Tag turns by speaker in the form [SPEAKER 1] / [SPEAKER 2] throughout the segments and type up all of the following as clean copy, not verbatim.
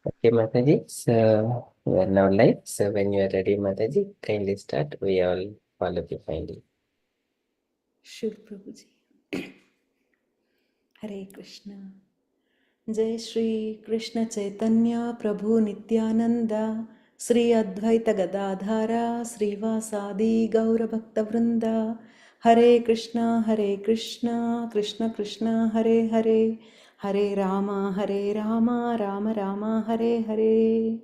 [SPEAKER 1] Okay, Mataji. So we are now live. So when you are ready, Mataji, kindly start. We all follow behind you.
[SPEAKER 2] Sure, Prabhuji. Hare Krishna. Jai Shri Krishna Chaitanya Prabhu Nityananda Sri Advaita Gadadhara Sri Vasadi Gaura Bhakta Vrinda Hare Krishna Krishna Krishna Hare Hare Hare Rama Rama Rama Hare Hare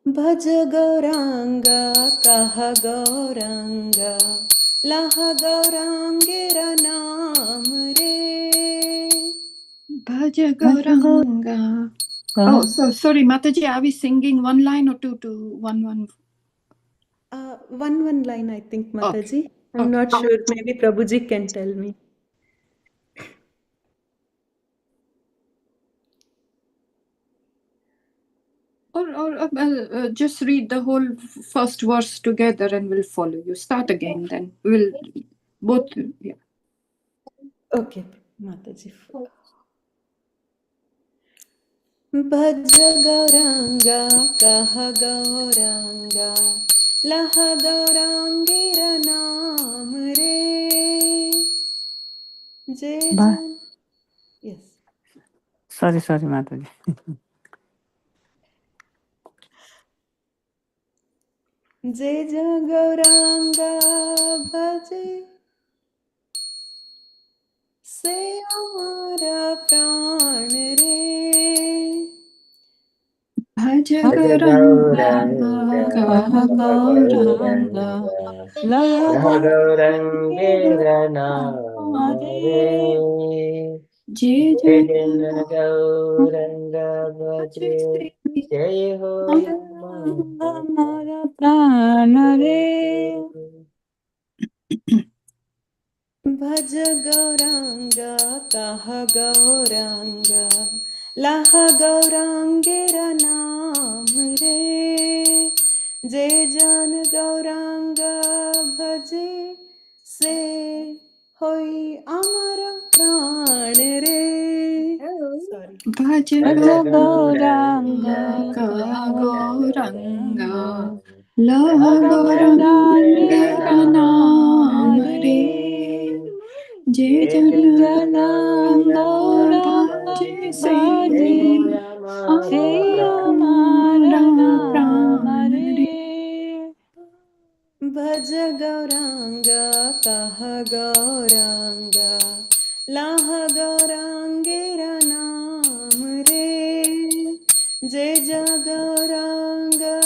[SPEAKER 2] भज गौरांगा कह गौरांगा लह गौरांगेरा नाम रे
[SPEAKER 3] Bhaja Gauranga. Oh, so sorry, Mataji, are we singing one line or two to one?
[SPEAKER 2] One line, I think, Mataji.
[SPEAKER 3] Okay.
[SPEAKER 2] I'm not sure. Maybe Prabhuji can tell me.
[SPEAKER 3] Or just read the whole first verse together and we'll follow you. Start again, then we'll both. Yeah.
[SPEAKER 2] Okay, Mataji. भज गौरांगा कह गौरांगा लह गौरांगेरा नाम रे जय जन yes
[SPEAKER 4] sorry Mataji.
[SPEAKER 2] जय जय गौरांगा भजे से हमारा प्राण रे
[SPEAKER 3] Bhaja Gauranga, Kaha Gauranga,
[SPEAKER 1] Laha Gaurangera Namare
[SPEAKER 3] Jai
[SPEAKER 1] Jajana Gauranga Bhaje Jai Ho
[SPEAKER 4] Hamara pranare
[SPEAKER 2] भज गौरांगा कह गौरांगा लह गौरांगेरा नाम रे जय जन गौरांगा भजे से होई अमर प्राण रे
[SPEAKER 3] Bhaja Gauranga, Kaha Gauranga, Laha Gaurangera Namare Jai Jananga Bhaji Se Amara Pranare
[SPEAKER 2] भज गौरांगा कह गौरांगा लाह गौरांगेरा नाम रे जय जय गौरांगा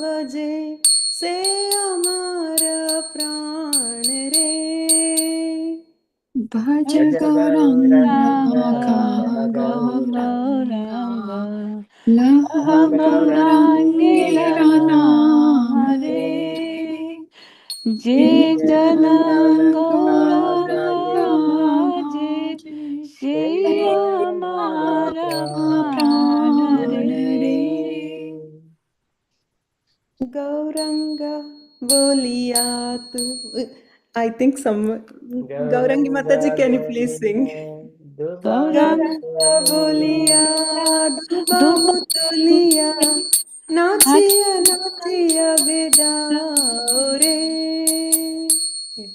[SPEAKER 2] भजे से अमर प्राण रे
[SPEAKER 3] Bhaja Gauranga, Kaha Gauranga, Laha Gaurangera Namare
[SPEAKER 4] Jai Jananga
[SPEAKER 3] Gauranga
[SPEAKER 4] Bhaje Shri Amara pranare
[SPEAKER 2] Gauranga Boliya tu. I think some Gaurangi Mataji, can you please sing? Gauranga Boliya Dubahu Tuliya Nachiya Nachiya Bedaure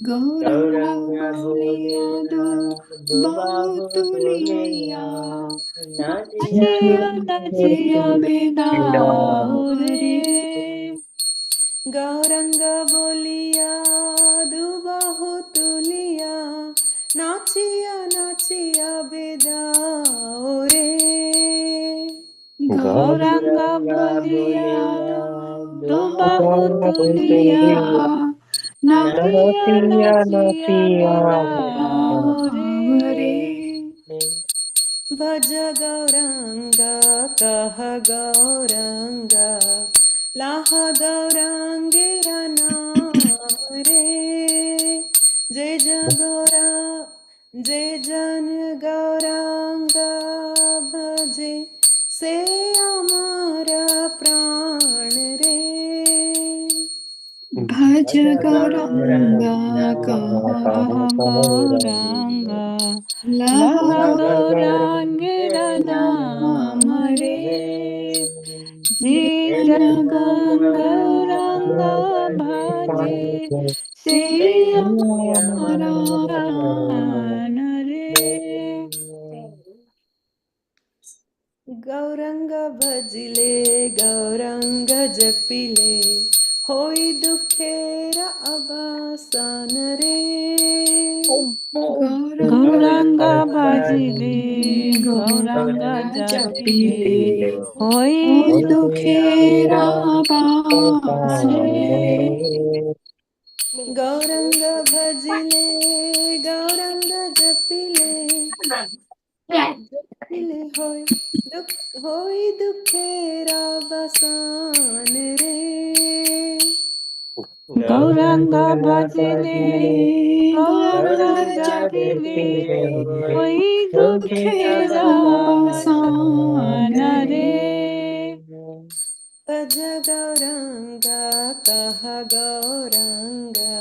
[SPEAKER 3] Gauranga Boliya Bahutuliya Nachiya Bedaure
[SPEAKER 2] Gauranga Boliya Dubahu Tuliya Nachiya Nachiya Bedaure
[SPEAKER 4] Gauranga Boliya Dubahu Tuliya Nachiya Nachiya Bedaure
[SPEAKER 2] भज गौरांगा कह गौरांगा लाह गौरांगेरा नाम रे जय जन गौरांगा भजे से हमारा प्राण रे
[SPEAKER 3] Bhaja Gauranga, कहा
[SPEAKER 4] गौरांग
[SPEAKER 3] लह
[SPEAKER 4] गौरांगेर नाम रे जे जन गौरांग भजे से
[SPEAKER 3] हमारा
[SPEAKER 4] प्राण रे।
[SPEAKER 2] गौरंग भजिले गौरंग जपिले होई दुखेरा अवसान रे।
[SPEAKER 4] गौरांग भजिले गौरांग जपिले होई
[SPEAKER 3] दुखेरा बास रे।
[SPEAKER 2] गौरंग भजिले गौरंग जपिले जपिले होई दुखेरा बसान रे।
[SPEAKER 4] गौरांग भजिले गौरांग जपिले होई दुखेरा बसान रे।
[SPEAKER 2] भज गौरांगा कह गौरांगा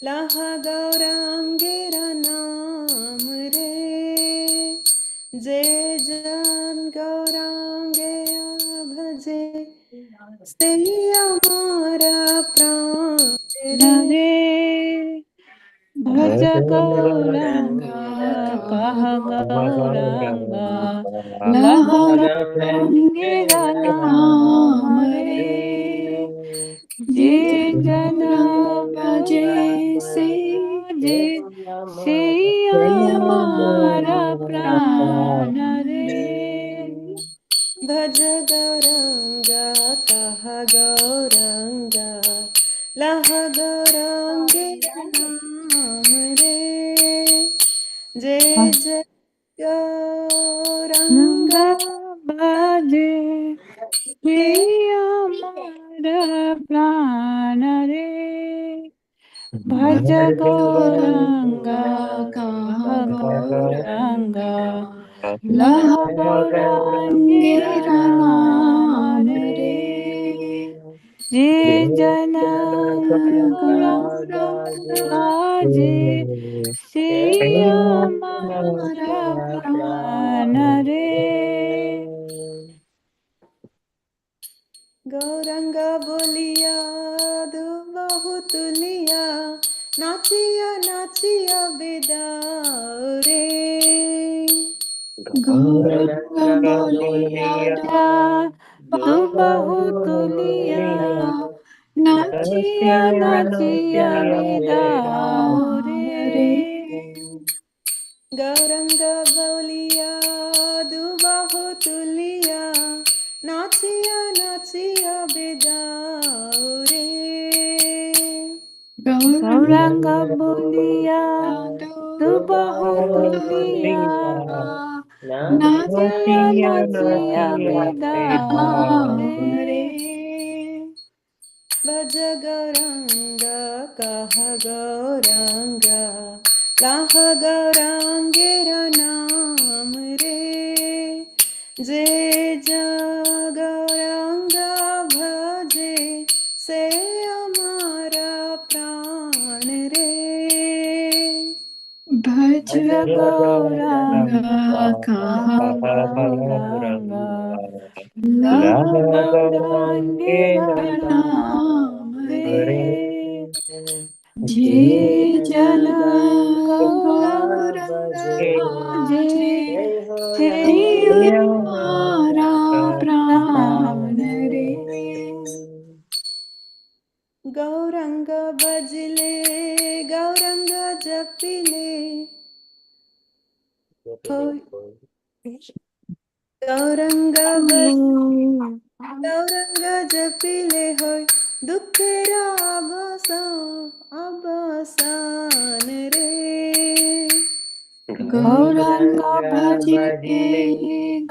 [SPEAKER 2] लह गौरांगेरा नाम रे जे जन गौरांगे भजे से हमारा प्राण रे।
[SPEAKER 4] भज गौरांग कह गौरांग लह गौरांगेर नाम रे जे जन
[SPEAKER 3] भजे से
[SPEAKER 4] भजे से हमारा प्राण रे।
[SPEAKER 2] भज गौरांगा कह गौरांगा लह गौरांगेरा नाम रे जे जय गौरांग
[SPEAKER 4] भजे से हमारा प्राण रे। भज गौरांग कह गौरांग लह गौरांगेर नाम रे जे जन गौरांग भजे से हमारा प्राण रे।
[SPEAKER 2] गौरंग बोलिया दो बहुत लिया नाचिया नाचिया बेदाओ रे।
[SPEAKER 3] गौरंग बोलिया
[SPEAKER 4] तू बहुत लिया
[SPEAKER 3] नाचिया
[SPEAKER 4] नाचिया बिदाओ रे।
[SPEAKER 2] गौरंग बोलिया दो बहुत लिया नाचिया नाचिया बेदाओ रे।
[SPEAKER 4] गौरांग बोलिया तू बहुत लिया नाचिया नाचिया बिदाओ रे।
[SPEAKER 2] भज गौरांग कह गौरांग लह गौरांगेरा नाम रे जे गौरांग भजे से हमारा प्राण रे।
[SPEAKER 3] भज
[SPEAKER 4] गौरांग
[SPEAKER 3] कहा
[SPEAKER 4] गौरांग लह गौरांगेर नाम रे जे जन गौरांग भजे से
[SPEAKER 3] हमारा प्राण रे।
[SPEAKER 2] गौरंग भजले गौरंग जपिले गौरंग गौरंग जपिले होय दुखेरा अवसान रे।
[SPEAKER 4] गौरांग भजिले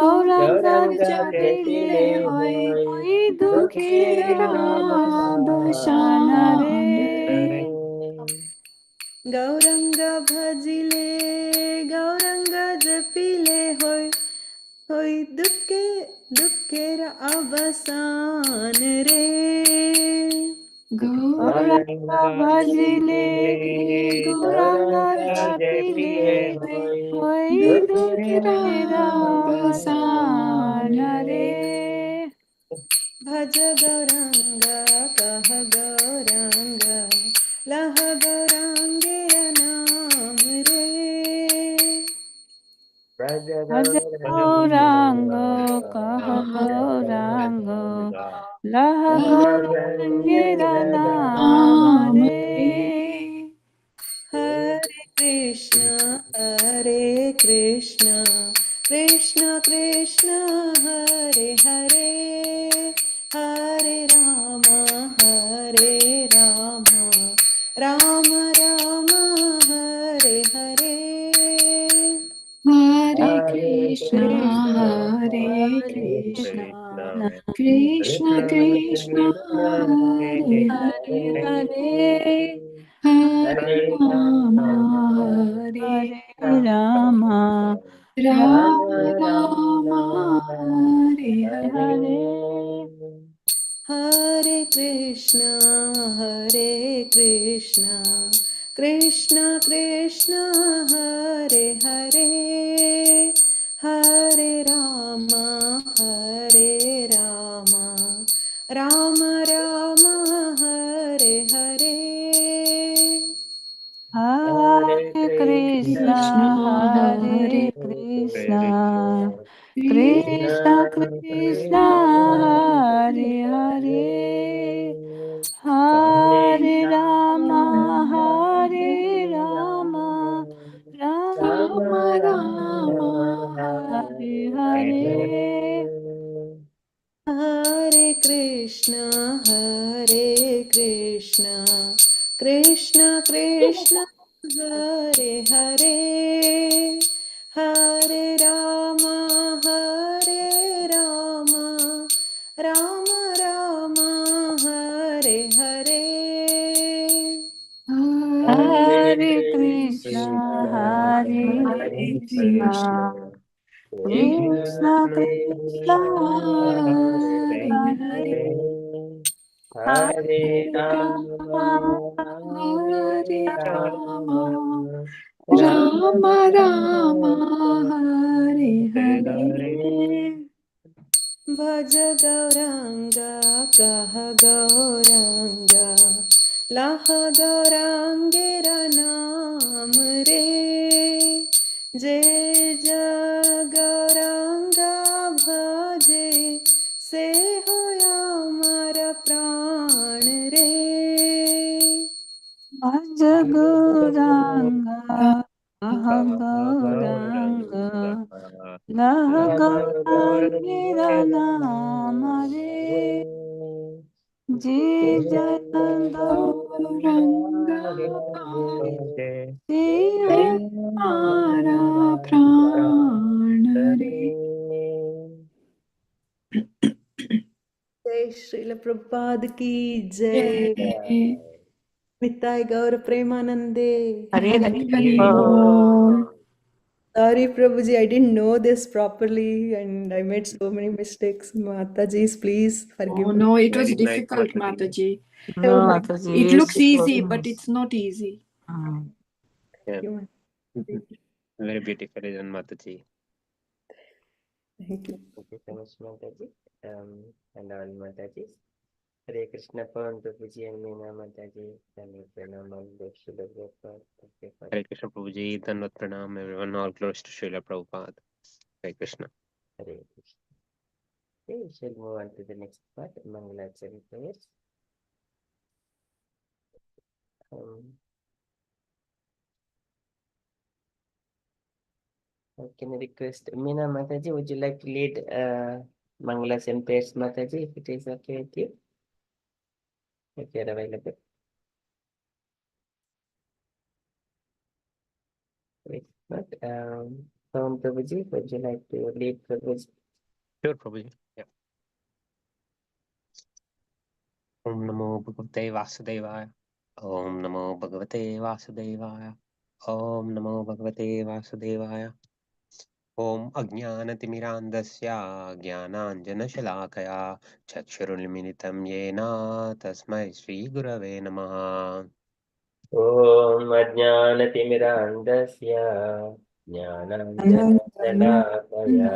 [SPEAKER 4] गौरांग जपिले होई दुखेरा बसान रे।
[SPEAKER 2] गौरंग भजिले गौरंग जपिले होय दुखेरा अवसान रे।
[SPEAKER 4] गौरांग भजिले निरावसान रे
[SPEAKER 2] भज गौरांग कह गौरांग लह गौरांगे नाम रे
[SPEAKER 1] भज
[SPEAKER 4] भज गौरांग कह गौरांग लह गौरांगेरा नाम रे
[SPEAKER 2] हरे Krishna Krishna Krishna Hare Hare Hare Ram Ram Ram Hare Hare
[SPEAKER 3] Hare Krishna,
[SPEAKER 1] Krishna,
[SPEAKER 3] Hare
[SPEAKER 1] Hare
[SPEAKER 3] Krishna, Krishna
[SPEAKER 1] Krishna,
[SPEAKER 3] Krishna,
[SPEAKER 1] Krishna,
[SPEAKER 3] Hare
[SPEAKER 4] हरे
[SPEAKER 3] Hare,
[SPEAKER 4] हरे
[SPEAKER 3] Hare
[SPEAKER 1] Hare
[SPEAKER 3] Rama,
[SPEAKER 1] Rama,
[SPEAKER 3] Hare
[SPEAKER 4] हरे Ram
[SPEAKER 3] Rama,
[SPEAKER 1] Rama
[SPEAKER 3] Rama,
[SPEAKER 1] Rama,
[SPEAKER 3] Hare Hare.
[SPEAKER 1] Hare
[SPEAKER 2] हरे कृष्ण कृष्ण कृष्ण हरे हरे हरे राम राम राम हरे हरे
[SPEAKER 1] Hare
[SPEAKER 4] हरे कृष्णा
[SPEAKER 1] Krishna,
[SPEAKER 3] Krishna,
[SPEAKER 4] हरे
[SPEAKER 3] Hare
[SPEAKER 1] Hare
[SPEAKER 4] Krishna
[SPEAKER 1] Krishna,
[SPEAKER 4] Krishna
[SPEAKER 3] Krishna,
[SPEAKER 1] Krishna
[SPEAKER 4] Krishna
[SPEAKER 1] Krishna,
[SPEAKER 4] हरे
[SPEAKER 1] Hare
[SPEAKER 4] हरे
[SPEAKER 1] Hare
[SPEAKER 4] हरे Ram
[SPEAKER 1] Rama,
[SPEAKER 4] हरे
[SPEAKER 1] Hare
[SPEAKER 4] Ram
[SPEAKER 1] Rama,
[SPEAKER 4] Ram
[SPEAKER 1] Rama
[SPEAKER 3] Rama,
[SPEAKER 1] Rama,
[SPEAKER 3] Rama,
[SPEAKER 4] हरे
[SPEAKER 1] Hare
[SPEAKER 4] हरे
[SPEAKER 1] Hare.
[SPEAKER 2] हरे Krishna Krishna Krishna Hare Hare Hare Ram Ram Ram Hare Hare
[SPEAKER 1] Hare
[SPEAKER 4] हरे Krishna
[SPEAKER 1] Krishna,
[SPEAKER 4] हरे
[SPEAKER 3] Hare
[SPEAKER 1] Hare
[SPEAKER 4] Krishna
[SPEAKER 3] Krishna,
[SPEAKER 1] Krishna,
[SPEAKER 4] Krishna
[SPEAKER 1] Krishna
[SPEAKER 4] Krishna
[SPEAKER 1] Krishna, Hare
[SPEAKER 3] Hare Hare,
[SPEAKER 1] Hare,
[SPEAKER 4] हरे
[SPEAKER 1] Hare
[SPEAKER 4] Ram
[SPEAKER 1] Rama,
[SPEAKER 3] Hare
[SPEAKER 1] Hare
[SPEAKER 3] Rama,
[SPEAKER 1] Rama,
[SPEAKER 3] Rama
[SPEAKER 1] Rama
[SPEAKER 3] Rama, Hare
[SPEAKER 1] Hare
[SPEAKER 3] Hare.
[SPEAKER 2] भज गौरांग कह गौरांग लह गौरांगेरा नाम रे जय गौरांग भजे से होया अमर प्राण रे
[SPEAKER 4] भज गौरांगा कह गौरांग लह गौरांगेरा नाम रे जी जय
[SPEAKER 3] Gauranga
[SPEAKER 4] Gauri
[SPEAKER 3] Bhakti Mara Pranare.
[SPEAKER 2] जय श्रील प्रभुपाद की जय
[SPEAKER 3] Jai
[SPEAKER 2] निताय गौर प्रेमानंदे
[SPEAKER 4] हरे
[SPEAKER 3] Hari
[SPEAKER 4] हरे
[SPEAKER 3] Hari
[SPEAKER 4] बोल।
[SPEAKER 3] Bol.
[SPEAKER 2] Sorry, Prabhuji, I didn't know this properly and I made so many mistakes. Mataji's, please forgive
[SPEAKER 3] Oh
[SPEAKER 2] me.
[SPEAKER 3] no, it was difficult, Mataji.
[SPEAKER 4] No
[SPEAKER 2] Oh my
[SPEAKER 4] माता जी
[SPEAKER 3] It looks
[SPEAKER 4] शुक्र
[SPEAKER 3] easy, but it's not easy.
[SPEAKER 2] God.
[SPEAKER 5] Very beautiful, isn't Mataji?
[SPEAKER 2] Thank you.
[SPEAKER 1] Thank you so much, Mataji, and all Matajis. Hare Krishna, Pawan Prabhuji, and Meena Mataji, and Pranam and Shila Prabhupada. Thank you for
[SPEAKER 5] Hare Krishna Prabhuji, Dhanvat Pranam, everyone, all close to Srila Prabhupada. Hare Krishna.
[SPEAKER 1] Hare Krishna. Okay, we shall move on to the next part, Mangalachari prayers. Can I request Meena Mataji, would you like to lead Mangalas and prayers, Mataji, if it is okay with you? If you are available. If not, Pawan Prabhuji, would you like to lead Prabhuji?
[SPEAKER 5] Sure, Prabhuji. Yeah. Om Namo Bhagavate Vasudevaya. Om Namo Bhagavate Vasudevaya. Om Namo Bhagavate Vasudevaya. Om Ajnanatimirandasya Jnananjanashalakaya Chakshurulminitam Yena Tasmai Shri Gurave Namaha.
[SPEAKER 1] ॐ अज्ञानतिमिरान्धस्य ज्ञानाञ्जनशलाकया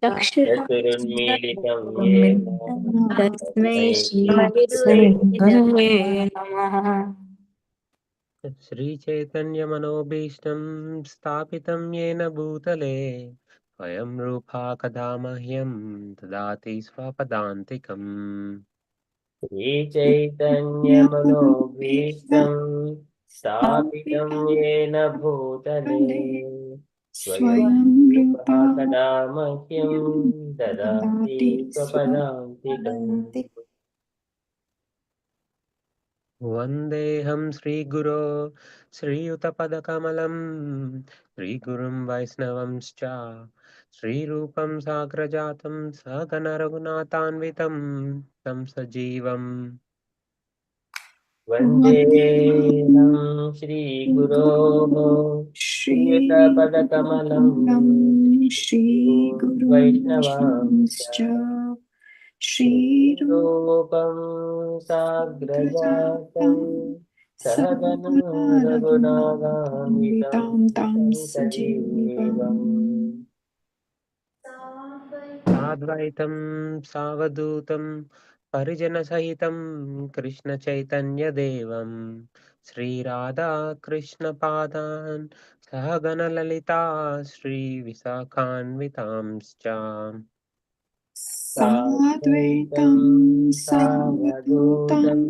[SPEAKER 1] चक्षुरुन्मीलितं येन
[SPEAKER 4] तस्मै
[SPEAKER 1] तस्मै
[SPEAKER 4] श्री
[SPEAKER 1] श्रीगुरवे
[SPEAKER 4] गुरवे नमः।
[SPEAKER 5] श्रीचैतन्यमनोभीष्टं स्थापितं येन भूतले स्वयं रूपा कदा मह्यं ददाति स्वपदान्तिकम्।
[SPEAKER 1] श्रीचैतन्यमनोभीष्टं स्थापितं येन भूतले स्वयं
[SPEAKER 3] स्वयं
[SPEAKER 1] रूपः
[SPEAKER 3] रूपा
[SPEAKER 1] कदा मह्यं ददाति
[SPEAKER 3] ददाति
[SPEAKER 1] स्वपदान्तिकम्।
[SPEAKER 5] वन्देऽहं श्रीगुरो श्रीयुतपदकमलं श्रीगुरुं वैष्णवंश्च श्रीरूपं साग्रजातं सहगणरघुनाथान्वितं तं सजीवम्।
[SPEAKER 1] वन्देऽहं श्रीगुरोः श्रीयुतपदकमलं
[SPEAKER 3] श्रीयुतपदकमलं
[SPEAKER 1] वैष्णवांश्च
[SPEAKER 3] श्रीगुरुवैष्णवंश्च श्रीरूपं
[SPEAKER 1] श्रीरूपं साग्रजातं सहगण रघुनाथान्वितं
[SPEAKER 3] रघुनाथान्वितां तां
[SPEAKER 1] तं
[SPEAKER 3] सजीवम्
[SPEAKER 1] सजीवम्।
[SPEAKER 5] साद्वैतं सावधूतं परिजनसहितं कृष्णचैतन्यदेवं श्रीराधाकृष्णपादान् सहगणललिता श्रीविशाखान्वितांश्च।
[SPEAKER 1] साद्वैतं
[SPEAKER 3] साद्वैतं सावधूतं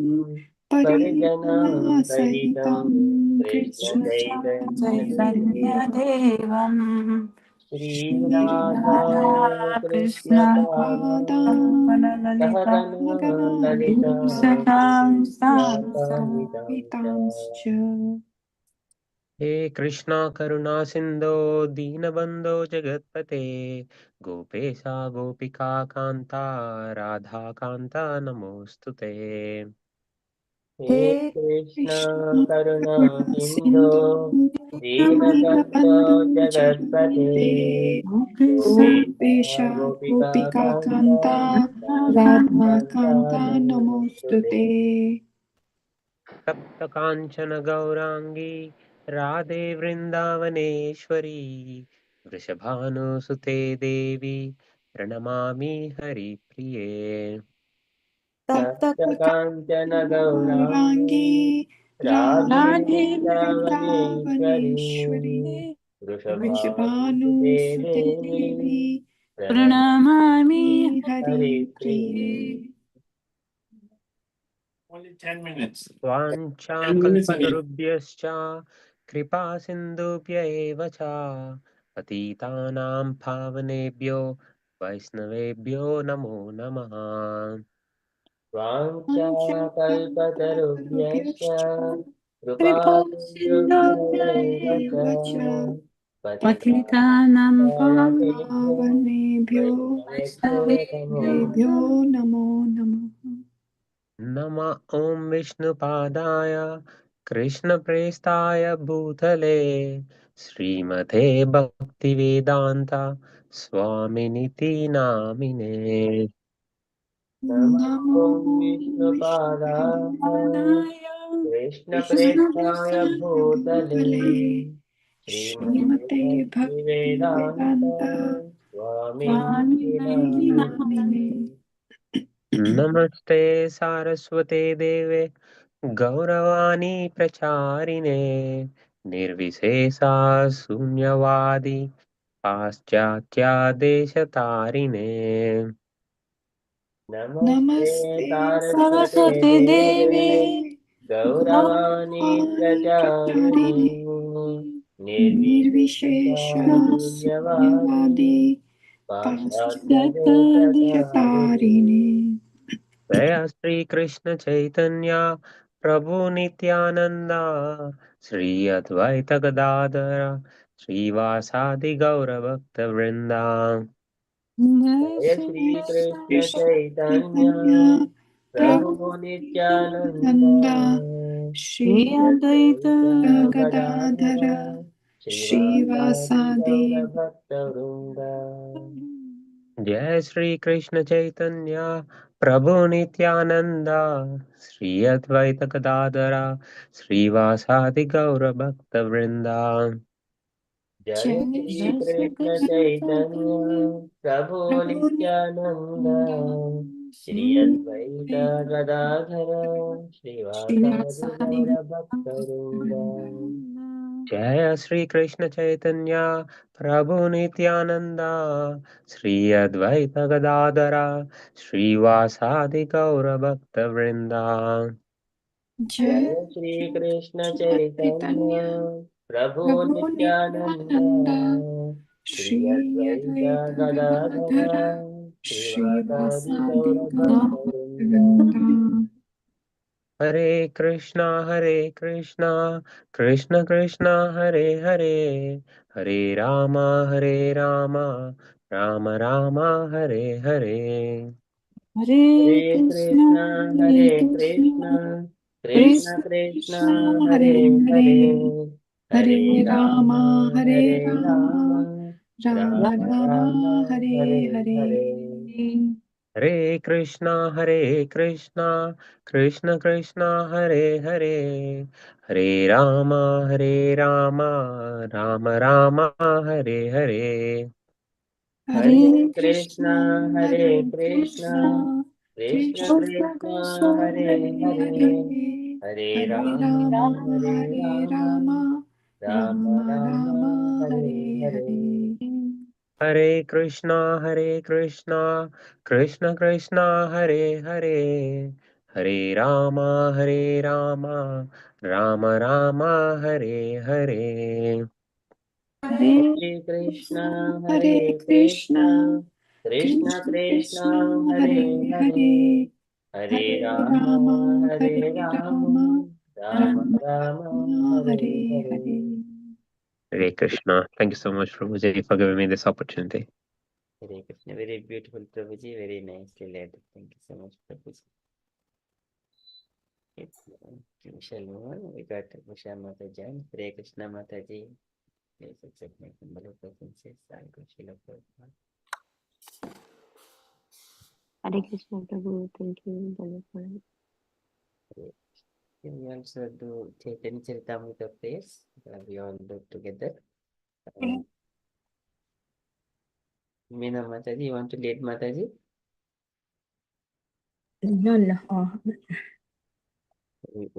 [SPEAKER 1] सावधूतं परिजनसहितं
[SPEAKER 3] परिजनसहितं कृष्णचैतन्यदेवं
[SPEAKER 4] चैतन्यदेवम्
[SPEAKER 1] श्रीराधा
[SPEAKER 4] श्रीराधा कृष्ण
[SPEAKER 1] कृष्णपादा
[SPEAKER 3] पादान्
[SPEAKER 4] ललिता
[SPEAKER 1] सहगण ललिता श्रीविशाखान्वितांश्च।
[SPEAKER 3] वितांश्च
[SPEAKER 5] हे कृष्णा करुणा सिन्धो दीनबन्धो जगत्पते गोपेशा गोपिका कान्ता राधा कान्ता नमोऽस्तु ते।
[SPEAKER 1] हे
[SPEAKER 3] हे
[SPEAKER 1] कृष्ण
[SPEAKER 3] कृष्ण
[SPEAKER 1] करुणा
[SPEAKER 3] करुणा
[SPEAKER 1] सिन्धो
[SPEAKER 3] सिन्धु
[SPEAKER 1] दीनबन्धो
[SPEAKER 3] दीनबन्धु
[SPEAKER 1] जगत्पते
[SPEAKER 3] जगत्पते
[SPEAKER 1] गोपेशा
[SPEAKER 3] गोपेशा
[SPEAKER 1] गोपिका
[SPEAKER 3] गोपिका
[SPEAKER 1] कान्ता
[SPEAKER 3] कान्ता
[SPEAKER 1] राधा
[SPEAKER 3] राधा
[SPEAKER 1] कान्ता
[SPEAKER 3] कान्ता
[SPEAKER 1] नमोऽस्तु
[SPEAKER 3] नमोऽस्तु
[SPEAKER 1] ते।
[SPEAKER 3] ते
[SPEAKER 5] तप्तकाञ्चन गौराङ्गी राधे वृन्दावनेश्वरी वृषभानुसुते देवी प्रणमामि हरिप्रिये।
[SPEAKER 3] तप्त
[SPEAKER 1] तप्तकाञ्चन
[SPEAKER 3] गौराङ्गी
[SPEAKER 1] गौराङ्गी राधे
[SPEAKER 3] राधे
[SPEAKER 1] वृन्दावनेश्वरी
[SPEAKER 3] वृन्दावनेश्वरी
[SPEAKER 1] वृषभानुसुते
[SPEAKER 3] वृषभानुसुते
[SPEAKER 1] देवी
[SPEAKER 3] देवी
[SPEAKER 4] प्रणमामि
[SPEAKER 3] हरिप्रिये
[SPEAKER 1] हरिप्रिये।
[SPEAKER 5] वाञ्छाकल्पतरुभ्यश्च कृपा सिन्धुभ्य एव च पतितानां पावनेभ्यो वैष्णवेभ्यो नमो नमः।
[SPEAKER 1] वाञ्छाकल्पतरुभ्यश्च
[SPEAKER 3] कृपा
[SPEAKER 1] कृपासिन्धुभ्य एव च
[SPEAKER 3] सिन्धुभ्यैव च
[SPEAKER 4] पतितानां
[SPEAKER 1] पतितानेभ्यो
[SPEAKER 3] पावनेभ्यो
[SPEAKER 1] वैष्णवेभ्यो नमो
[SPEAKER 3] वैष्णवेभ्यो नमो नमः
[SPEAKER 5] नम ॐ विष्णुपादाय कृष्णप्रेष्ठाय भूतले श्रीमते भक्तिवेदान्त स्वामिनिति नामिने।
[SPEAKER 1] नमो
[SPEAKER 3] नमो
[SPEAKER 1] विष्णुपादाय
[SPEAKER 3] विष्णुपादाय
[SPEAKER 1] कृष्णप्रेष्ठाय भूतले
[SPEAKER 3] कृष्णप्रेष्ठाभूतले
[SPEAKER 1] श्रीमते
[SPEAKER 3] श्रीमते
[SPEAKER 1] भक्तिवेदान्त
[SPEAKER 3] भक्तिवेदान्त
[SPEAKER 1] स्वामिनिति
[SPEAKER 3] स्वामिनिति
[SPEAKER 1] नामिने।
[SPEAKER 3] नामिने
[SPEAKER 5] नमस्ते सारस्वते देवे गौरवाणी प्रचारिणे निर्विशेषा शून्यवादी पाश्चात्यादेशतारिणे।
[SPEAKER 1] नमस्ते
[SPEAKER 3] नमस्ते
[SPEAKER 1] सारस्वते
[SPEAKER 4] सरस्वती
[SPEAKER 1] देवे
[SPEAKER 4] देवी
[SPEAKER 1] गौरवाणी
[SPEAKER 3] गौरवाणी
[SPEAKER 1] प्रचारिणे
[SPEAKER 3] प्रचारिणे
[SPEAKER 1] निर्विशेषा
[SPEAKER 3] निर्विशेष
[SPEAKER 1] शून्यवादी
[SPEAKER 3] शून्यवादी
[SPEAKER 1] पाश्चात्यदेशतारिणे।
[SPEAKER 3] पाश्चात्यदेशतारिणे
[SPEAKER 5] जय श्री कृष्ण चैतन्य प्रभु नित्यानंदा श्री अद्वैत गदाधर श्रीवासादि गौर भक्त वृंदा।
[SPEAKER 4] जय
[SPEAKER 1] जय
[SPEAKER 4] श्री
[SPEAKER 1] श्री कृष्ण
[SPEAKER 4] कृष्ण
[SPEAKER 1] चैतन्य
[SPEAKER 3] चैतन्य
[SPEAKER 1] प्रभु
[SPEAKER 3] प्रभु
[SPEAKER 1] नित्यानंद
[SPEAKER 3] नित्यानन्द श्री
[SPEAKER 4] श्री अद्वैत
[SPEAKER 1] अद्वैत गदाधर
[SPEAKER 3] गदाधर
[SPEAKER 1] श्रीवासादि
[SPEAKER 3] श्रीवासादि
[SPEAKER 1] गौरभक्तवृन्द।
[SPEAKER 5] जय श्री कृष्ण चैतन्य प्रभु नित्यानंद श्री अद्वैत गदाधर श्रीवासादि गौर भक्त वृंदा।
[SPEAKER 1] जय
[SPEAKER 3] जय
[SPEAKER 1] श्री
[SPEAKER 3] श्री
[SPEAKER 1] कृष्ण
[SPEAKER 3] कृष्ण
[SPEAKER 1] चैतन्य
[SPEAKER 3] चैतन्य
[SPEAKER 1] प्रभु
[SPEAKER 3] प्रभु
[SPEAKER 1] नित्यानंद
[SPEAKER 3] नित्यानंद
[SPEAKER 1] श्री
[SPEAKER 3] श्री
[SPEAKER 1] अद्वैत
[SPEAKER 3] अद्वैत
[SPEAKER 1] गदाधर श्रीवासादि
[SPEAKER 3] श्रीवासादि
[SPEAKER 1] गौर भक्तवृंद
[SPEAKER 3] गौरभक्तवृंद।
[SPEAKER 5] जय श्री कृष्ण चैतन्य प्रभु नित्यानंद श्री अद्वैत गदाधरा श्रीवासादि गौर भक्त वृंदा।
[SPEAKER 3] जय
[SPEAKER 1] जय श्री कृष्ण
[SPEAKER 3] कृष्ण
[SPEAKER 1] चैतन्य
[SPEAKER 3] चैतन्य
[SPEAKER 1] प्रभु
[SPEAKER 3] प्रभु
[SPEAKER 1] नित्यानंद
[SPEAKER 3] नित्यानंद
[SPEAKER 1] श्री
[SPEAKER 3] श्री
[SPEAKER 1] अद्वैत
[SPEAKER 3] अद्वैत
[SPEAKER 1] गदाधर
[SPEAKER 3] गदाधर
[SPEAKER 1] श्रीवासादि
[SPEAKER 3] श्रीवासादि
[SPEAKER 1] गौर भक्तवृंद
[SPEAKER 3] गौरभक्तवृंद।
[SPEAKER 5] हरे कृष्णा कृष्ण कृष्णा हरे हरे, हरे राम राम राम हरे हरे।
[SPEAKER 4] हरे
[SPEAKER 1] हरे
[SPEAKER 4] कृष्णा
[SPEAKER 1] कृष्ण
[SPEAKER 4] हरे
[SPEAKER 1] हरे कृष्ण
[SPEAKER 4] कृष्णा
[SPEAKER 1] कृष्ण
[SPEAKER 3] कृष्ण
[SPEAKER 4] कृष्ण
[SPEAKER 1] कृष्ण
[SPEAKER 3] कृष्ण हरे
[SPEAKER 1] हरे
[SPEAKER 3] हरे,
[SPEAKER 1] हरे
[SPEAKER 3] हरे
[SPEAKER 1] हरे राम
[SPEAKER 3] राम हरे
[SPEAKER 1] हरे
[SPEAKER 3] राम
[SPEAKER 1] राम
[SPEAKER 3] राम
[SPEAKER 1] राम
[SPEAKER 3] राम
[SPEAKER 1] राम
[SPEAKER 3] हरे
[SPEAKER 1] हरे
[SPEAKER 3] हरे।
[SPEAKER 1] हरे।
[SPEAKER 5] हरे कृष्णा कृष्ण कृष्ण हरे हरे, हरे राम राम हरे हरे।
[SPEAKER 3] हरे
[SPEAKER 1] हरे
[SPEAKER 3] कृष्ण
[SPEAKER 1] कृष्ण हरे
[SPEAKER 3] हरे
[SPEAKER 1] कृष्ण
[SPEAKER 3] कृष्ण
[SPEAKER 1] कृष्ण
[SPEAKER 3] कृष्ण
[SPEAKER 1] कृष्ण
[SPEAKER 3] कृष्ण
[SPEAKER 1] हरे
[SPEAKER 3] हरे
[SPEAKER 1] हरे
[SPEAKER 3] हरे,
[SPEAKER 1] हरे
[SPEAKER 3] हरे
[SPEAKER 1] राम
[SPEAKER 3] राम
[SPEAKER 1] हरे
[SPEAKER 3] हरे
[SPEAKER 1] राम
[SPEAKER 3] राम
[SPEAKER 1] राम
[SPEAKER 3] राम
[SPEAKER 1] राम
[SPEAKER 3] राम
[SPEAKER 1] हरे
[SPEAKER 3] हरे
[SPEAKER 1] हरे।
[SPEAKER 3] हरे।
[SPEAKER 5] हरे कृष्णा कृष्ण कृष्ण हरे हरे, हरे राम हरे हरे।
[SPEAKER 4] हरे
[SPEAKER 1] हरे कृष्ण हरे
[SPEAKER 3] हरे
[SPEAKER 1] कृष्ण
[SPEAKER 3] कृष्ण
[SPEAKER 1] कृष्ण
[SPEAKER 3] कृष्ण
[SPEAKER 1] कृष्ण
[SPEAKER 3] कृष्ण
[SPEAKER 1] हरे
[SPEAKER 3] हरे
[SPEAKER 1] हरे
[SPEAKER 3] हरे,
[SPEAKER 1] हरे
[SPEAKER 3] हरे
[SPEAKER 1] राम
[SPEAKER 3] राम
[SPEAKER 1] हरे
[SPEAKER 3] हरे
[SPEAKER 1] राम
[SPEAKER 3] राम
[SPEAKER 1] राम
[SPEAKER 3] राम
[SPEAKER 1] राम
[SPEAKER 3] राम
[SPEAKER 1] हरे
[SPEAKER 3] हरे
[SPEAKER 1] हरे।
[SPEAKER 3] हरे।
[SPEAKER 5] Hare Krishna. Thank you so much, Prabhuji, for giving me this opportunity.
[SPEAKER 1] Hare Krishna, very beautiful Prabhuji, very nicely led. Thank you so much, Prabhuji. Yes, we shall move on. We got Usha Mata Jain, Hare Krishna Mata Ji. Please accept my humble obeisances. I go Srila Prabhupada.
[SPEAKER 6] Hare Krishna Prabhu, thank you, Prabhupada.
[SPEAKER 1] Hare Krishna. We also do Chaitanya Charitamrita prayers. We all do together. Meena Mataji, you want to lead Mataji?
[SPEAKER 4] No.
[SPEAKER 1] Okay.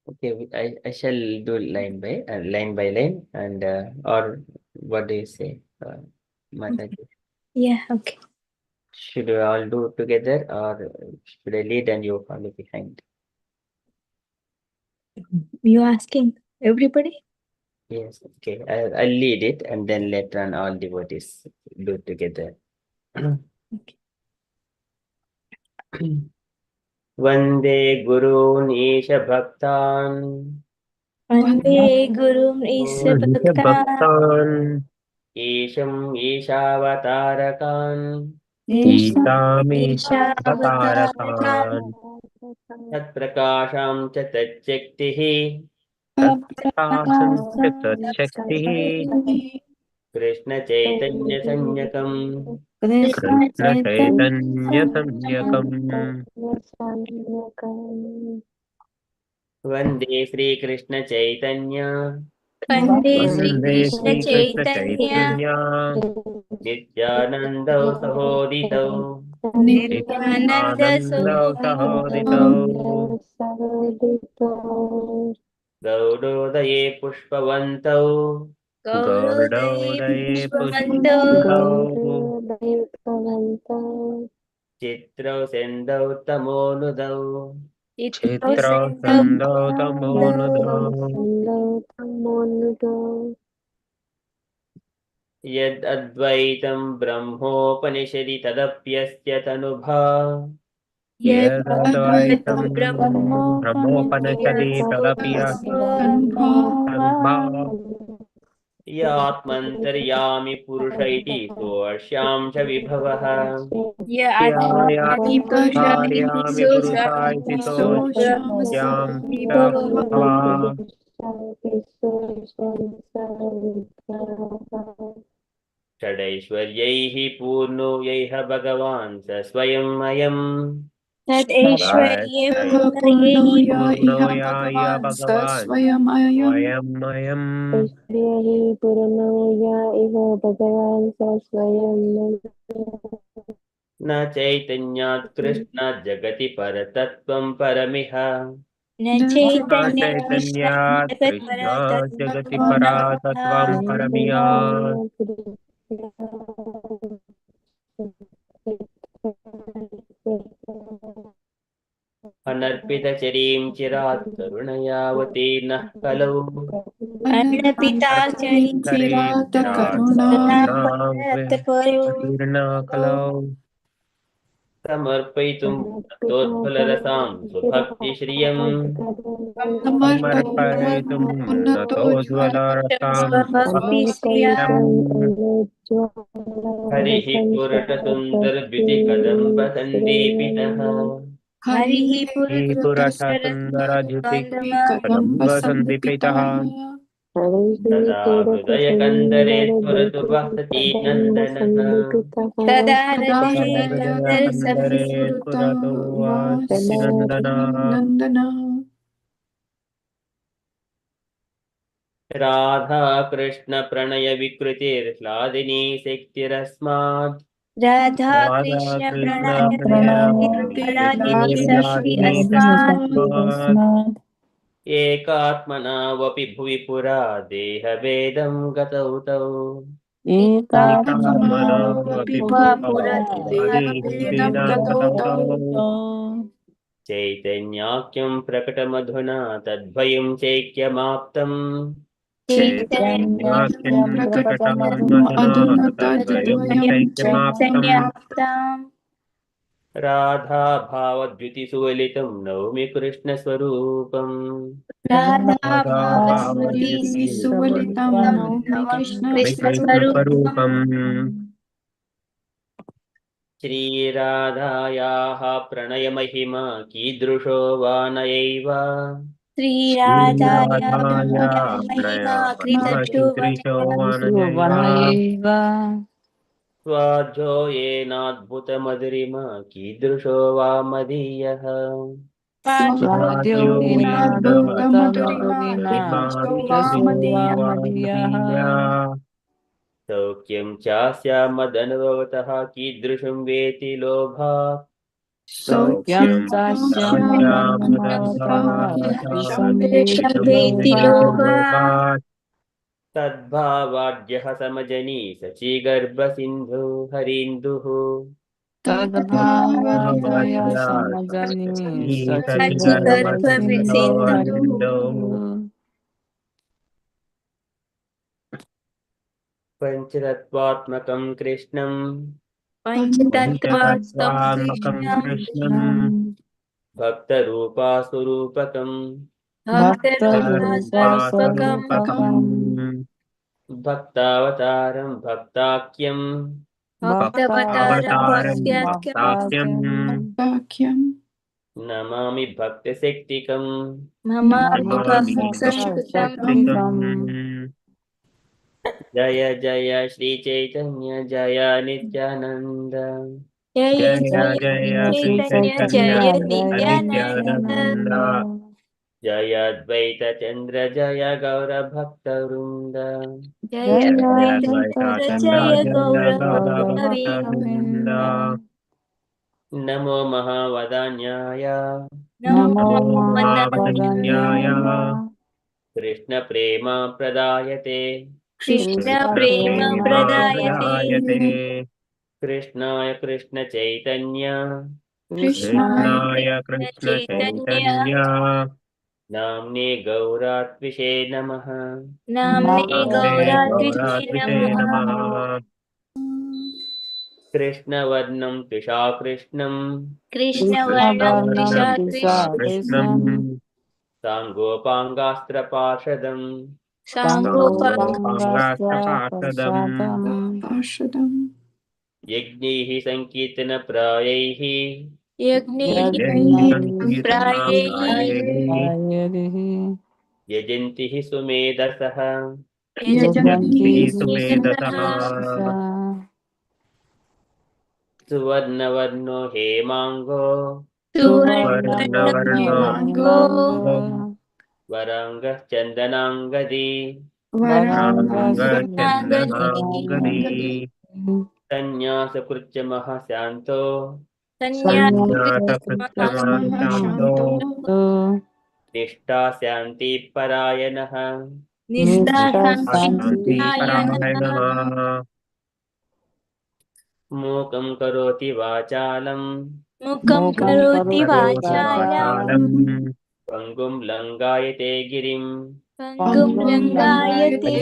[SPEAKER 1] Okay, I shall do line by line, and or what do you say, Mataji?
[SPEAKER 4] Yeah, okay.
[SPEAKER 1] Should we all do together, or should I lead and you follow behind?
[SPEAKER 4] You asking everybody?
[SPEAKER 1] Yes, okay. I'll lead it, and then later on all devotees do together.
[SPEAKER 4] Okay.
[SPEAKER 1] Vande Gurun Isha Bhaktan
[SPEAKER 4] Vande Guru Isha Bhakta
[SPEAKER 5] Bhaktan
[SPEAKER 1] Isham Ishavatarakam
[SPEAKER 4] Isha
[SPEAKER 5] Isha
[SPEAKER 4] Isha Avataraka
[SPEAKER 5] Vatarakan
[SPEAKER 1] Tatprakasham च तच्चक्तिः
[SPEAKER 5] Tatpakasam Shakti
[SPEAKER 1] Krishna Chaitanya संज्ञकम्
[SPEAKER 4] Krishna
[SPEAKER 5] Krishna Chaitanya
[SPEAKER 4] Chaitanya
[SPEAKER 5] Samyakam
[SPEAKER 1] वन्दे श्रीकृष्ण चैतन्य
[SPEAKER 4] Vande Sri
[SPEAKER 5] Vande
[SPEAKER 4] Krishna
[SPEAKER 5] Sri Krishna
[SPEAKER 4] Chaitanya
[SPEAKER 5] Chaitanya
[SPEAKER 1] नित्यानन्दौ सहोदितौ
[SPEAKER 4] Nityananda
[SPEAKER 5] Nityananda Sahodito
[SPEAKER 1] गौडोदये पुष्पवन्तौ
[SPEAKER 4] Gaurodaye
[SPEAKER 5] Gaudaudaye
[SPEAKER 4] Pushpamando
[SPEAKER 5] Pushpamantau
[SPEAKER 1] चित्रौ सेन्दौ तमोनुदौ
[SPEAKER 4] Chitro
[SPEAKER 5] Chitra
[SPEAKER 4] Sendam
[SPEAKER 5] Sandau Tamonudau
[SPEAKER 1] यद्अद्वैतं ब्रह्मोपनिषदि तदप्यस्य तनुभा
[SPEAKER 4] Yad
[SPEAKER 3] Advaitam
[SPEAKER 5] Yadadvaitam Brahmopanishadi Tadapiyasi Tadbhava
[SPEAKER 1] यात्मन्तर्यामि पुरुष इति सोऽर्ष्यांश विभवः
[SPEAKER 4] Ya Atmani Purushaya
[SPEAKER 5] Yayacharyami
[SPEAKER 4] Sosha
[SPEAKER 5] Purusha Iti Sosyam
[SPEAKER 4] Vibhava
[SPEAKER 5] Bhava
[SPEAKER 1] षडैश्वर्यैः पूर्णो यैह भगवान् स स्वयम् अयम्
[SPEAKER 4] तदैश्वर्ये
[SPEAKER 3] पूर्णोय इह
[SPEAKER 5] पूर्णोयाय
[SPEAKER 3] भगवान् स
[SPEAKER 5] भगवान्
[SPEAKER 3] स्वयमयम्
[SPEAKER 5] स्वयमयम्
[SPEAKER 6] ऐश्वर्य हि पूर्णो या इह भगवान् स स्वयं
[SPEAKER 1] न चैतन्यात् कृष्णात् जगति परतत्त्वं परमिह
[SPEAKER 4] न
[SPEAKER 3] न
[SPEAKER 4] चैतन्य कृष्ण
[SPEAKER 5] चैतन्यात् कृष्ण जगति परातत्त्वं परमियात्
[SPEAKER 1] अनर्पितचरीं चिरात् करुणयावतीर्णः कलौ
[SPEAKER 4] अन्नपिताचरी
[SPEAKER 3] चिरात करुणा
[SPEAKER 5] करुणावतीर्णा खलौ
[SPEAKER 1] समर्पयितुं तोद्बलरसां स्वभक्तिश्रियम्
[SPEAKER 5] समर्पयितुं नतोज्ज्वलरसां
[SPEAKER 4] स्वभक्तिश्रियाम्
[SPEAKER 1] हरिः पुरटसुन्दरद्युतिकदम्बसन्दीपितः
[SPEAKER 4] हरिः
[SPEAKER 5] पुरःसुन्दरद्युतिकदम्बसन्दीपितः
[SPEAKER 1] सदा हृदयकन्दरे स्फुरतु वसति नन्दनः
[SPEAKER 4] तदा
[SPEAKER 3] सदा
[SPEAKER 5] हृदयकन्दरे
[SPEAKER 3] हृदयकन्दरे
[SPEAKER 5] स्फुरतु वासति नन्दनः
[SPEAKER 3] नन्दनः
[SPEAKER 1] राधा कृष्ण प्रणय विकृतिर्ह्लादिनी शक्तिरस्मात्
[SPEAKER 4] राधा कृष्ण
[SPEAKER 5] राधाकृष्ण
[SPEAKER 4] प्रणय विकृतिर्लादिनी सृष्टि अस्मात्
[SPEAKER 5] प्रणयविकृतिर्लादिनीसृष्टिस्मात्
[SPEAKER 1] एकात्मनावपि भुवि पुरा देहभेदं गतौ तौ
[SPEAKER 3] एकात्मनावपि
[SPEAKER 5] एकात्मनावपि
[SPEAKER 4] पुरा
[SPEAKER 3] देहभेदं गतौ तौ
[SPEAKER 1] चैतन्याख्यं प्रकटमधुना तद्भयं चैक्यमाप्तम्
[SPEAKER 3] चैतन्यं
[SPEAKER 5] चैतन्याख्यं
[SPEAKER 3] प्रकटमधुना
[SPEAKER 5] प्रकटमधुना
[SPEAKER 3] अधुना
[SPEAKER 5] तद्वयं
[SPEAKER 3] तद्वयं
[SPEAKER 5] चैक्यमाप्तम्
[SPEAKER 4] चैतन्याप्ताम्
[SPEAKER 1] राधा भावद्युतिसुवलितं नौमि कृष्णस्वरूपम्
[SPEAKER 4] राधा भावस्वती
[SPEAKER 3] भावद्युति सुवलितं नौमि
[SPEAKER 4] नवं
[SPEAKER 3] कृष्ण
[SPEAKER 4] कृष्णस्वरूपम्
[SPEAKER 5] कृष्णस्वरूपम्
[SPEAKER 1] श्रीराधायाः प्रणयमहिमा कीदृशो वा नयैव
[SPEAKER 4] श्रीराधाया
[SPEAKER 5] श्रीराधाया
[SPEAKER 4] महिमा
[SPEAKER 5] प्रणयमहिम कीदृशो
[SPEAKER 4] कृतशोभनैव
[SPEAKER 5] वनयैव
[SPEAKER 1] स्वाध्यो येनाद्भुतमधुरिमा कीदृशो वा मदीयः
[SPEAKER 3] स्वाद्योगेनाद्भुतमधुरिमा
[SPEAKER 5] स्वाद्योगेनाद्भुतमधुरिमा
[SPEAKER 3] कीदृशो
[SPEAKER 5] कीदृशो
[SPEAKER 3] वामदीयः
[SPEAKER 5] वा मदीया
[SPEAKER 1] सौख्यं चास्यामदनुभवतः कीदृशं वेति लोभात्
[SPEAKER 3] सौख्यं
[SPEAKER 5] सौख्यं
[SPEAKER 3] चास्यामदनुभवतः कीदृशं वेति
[SPEAKER 4] कृष्णं वेति
[SPEAKER 3] लोभात्
[SPEAKER 4] लोभात्
[SPEAKER 5] चास्यामदनुभवतः
[SPEAKER 1] तद्भावाढ्यः समजनी शचीगर्भसिन्धु हरीन्दुः
[SPEAKER 3] तद्भावादय
[SPEAKER 5] तद्भावाद्या
[SPEAKER 3] समजनि
[SPEAKER 5] सचीसचिगर्भसिन्धो
[SPEAKER 4] सचिगर्भसिन्धुः
[SPEAKER 5] हरिन्दो
[SPEAKER 1] पञ्चतत्त्वात्मकं कृष्णं
[SPEAKER 4] पञ्चतत्त्वात्मकं
[SPEAKER 5] पञ्चतत्त्वात्मकं
[SPEAKER 4] कृष्णं
[SPEAKER 5] कृष्णम्
[SPEAKER 1] भक्तरूपासुरूपकं
[SPEAKER 4] भक्तरूपास्वरूपकम्
[SPEAKER 5] भक्तरूपास्वरूपकम्
[SPEAKER 1] भक्तावतारं भक्ताख्यं
[SPEAKER 4] भक्तवतारं
[SPEAKER 5] भक्तावतारं
[SPEAKER 4] भक्त्याख्यं
[SPEAKER 5] भक्ताख्यम्
[SPEAKER 3] वाक्यं
[SPEAKER 1] नमामि भक्तशक्तिकम्
[SPEAKER 4] नमामि
[SPEAKER 5] नमामि
[SPEAKER 4] भक्तशक्तिकम्
[SPEAKER 5] भक्तशक्तिकम्
[SPEAKER 1] जय जय श्रीचैतन्य जय नित्यानन्द
[SPEAKER 4] जय
[SPEAKER 5] जय
[SPEAKER 4] जय
[SPEAKER 5] जय
[SPEAKER 4] श्री
[SPEAKER 5] श्री
[SPEAKER 4] चैतन्य
[SPEAKER 5] चैतन्य
[SPEAKER 4] जय
[SPEAKER 5] नित्यानन्द
[SPEAKER 4] नित्यानन्द
[SPEAKER 1] जय अद्वैतचन्द्र जय गौरभक्तवृन्द
[SPEAKER 4] जय
[SPEAKER 5] जय
[SPEAKER 4] अद्वैत
[SPEAKER 5] अद्वैता चन्द्र
[SPEAKER 4] जय
[SPEAKER 5] जय
[SPEAKER 4] गौरभक्तवृन्द
[SPEAKER 5] गौरभक्तवृन्द
[SPEAKER 1] नमो महावदान्याय
[SPEAKER 4] नमो
[SPEAKER 5] नमो
[SPEAKER 4] वदन्याय
[SPEAKER 5] महावदन्याय
[SPEAKER 1] कृष्णप्रेम प्रदायते
[SPEAKER 4] कृष्ण प्रेम
[SPEAKER 5] कृष्णप्रेमा
[SPEAKER 4] प्रदायते
[SPEAKER 5] प्रदायते
[SPEAKER 1] कृष्णाय कृष्णचैतन्य
[SPEAKER 3] कृष्णाय
[SPEAKER 5] कृष्णाय
[SPEAKER 4] कृष्ण चैतन्य
[SPEAKER 5] कृष्णचैतन्य
[SPEAKER 1] नाम्ने गौरात्विषे नमः
[SPEAKER 4] नाम्ने
[SPEAKER 5] नाम्ने
[SPEAKER 4] गौरात्रिषे
[SPEAKER 5] गौरात्रिते
[SPEAKER 4] नमः
[SPEAKER 5] नमः
[SPEAKER 1] कृष्णवर्णं तुषा कृष्णं
[SPEAKER 4] कृष्णवर्णं
[SPEAKER 5] कृष्णवर्णं
[SPEAKER 4] दिशा
[SPEAKER 5] तुषा
[SPEAKER 4] कृष्णम्
[SPEAKER 5] कृष्णम्
[SPEAKER 1] साङ्गोपाङ्गास्त्रपाशदम्
[SPEAKER 4] साङ्गोपाङ्गम्
[SPEAKER 5] साङ्गोपाङ्गास्त्रपार्षदम्
[SPEAKER 3] पार्षदम्
[SPEAKER 1] यज्ञैः सङ्कीर्तनप्रायैः
[SPEAKER 4] यज्ञैः
[SPEAKER 5] यज्ञैः
[SPEAKER 4] प्रायैः
[SPEAKER 5] सङ्कीर्तनाप्रायैः
[SPEAKER 1] यजन्ति हि सुमेधसः
[SPEAKER 3] यजन्ति
[SPEAKER 5] यजन्ति
[SPEAKER 4] यजन्ति
[SPEAKER 5] सुमेधसः
[SPEAKER 1] सुवर्णवर्णो हेमाङ्गो
[SPEAKER 4] Suvarnavarnango
[SPEAKER 1] Varanga Chandanangadi
[SPEAKER 4] Varangachandanaangadi
[SPEAKER 1] Sanyasa Krucha Mahasanto
[SPEAKER 4] Sanyasakrityamantanto
[SPEAKER 1] Nishta Shanti Parayanaha
[SPEAKER 4] Nishta Santi
[SPEAKER 5] Shanti
[SPEAKER 1] Mukam Karoti Vachalam
[SPEAKER 4] Mukam Karoti Vachalam
[SPEAKER 1] Pangum Langayate Girim
[SPEAKER 4] Pangum Langayate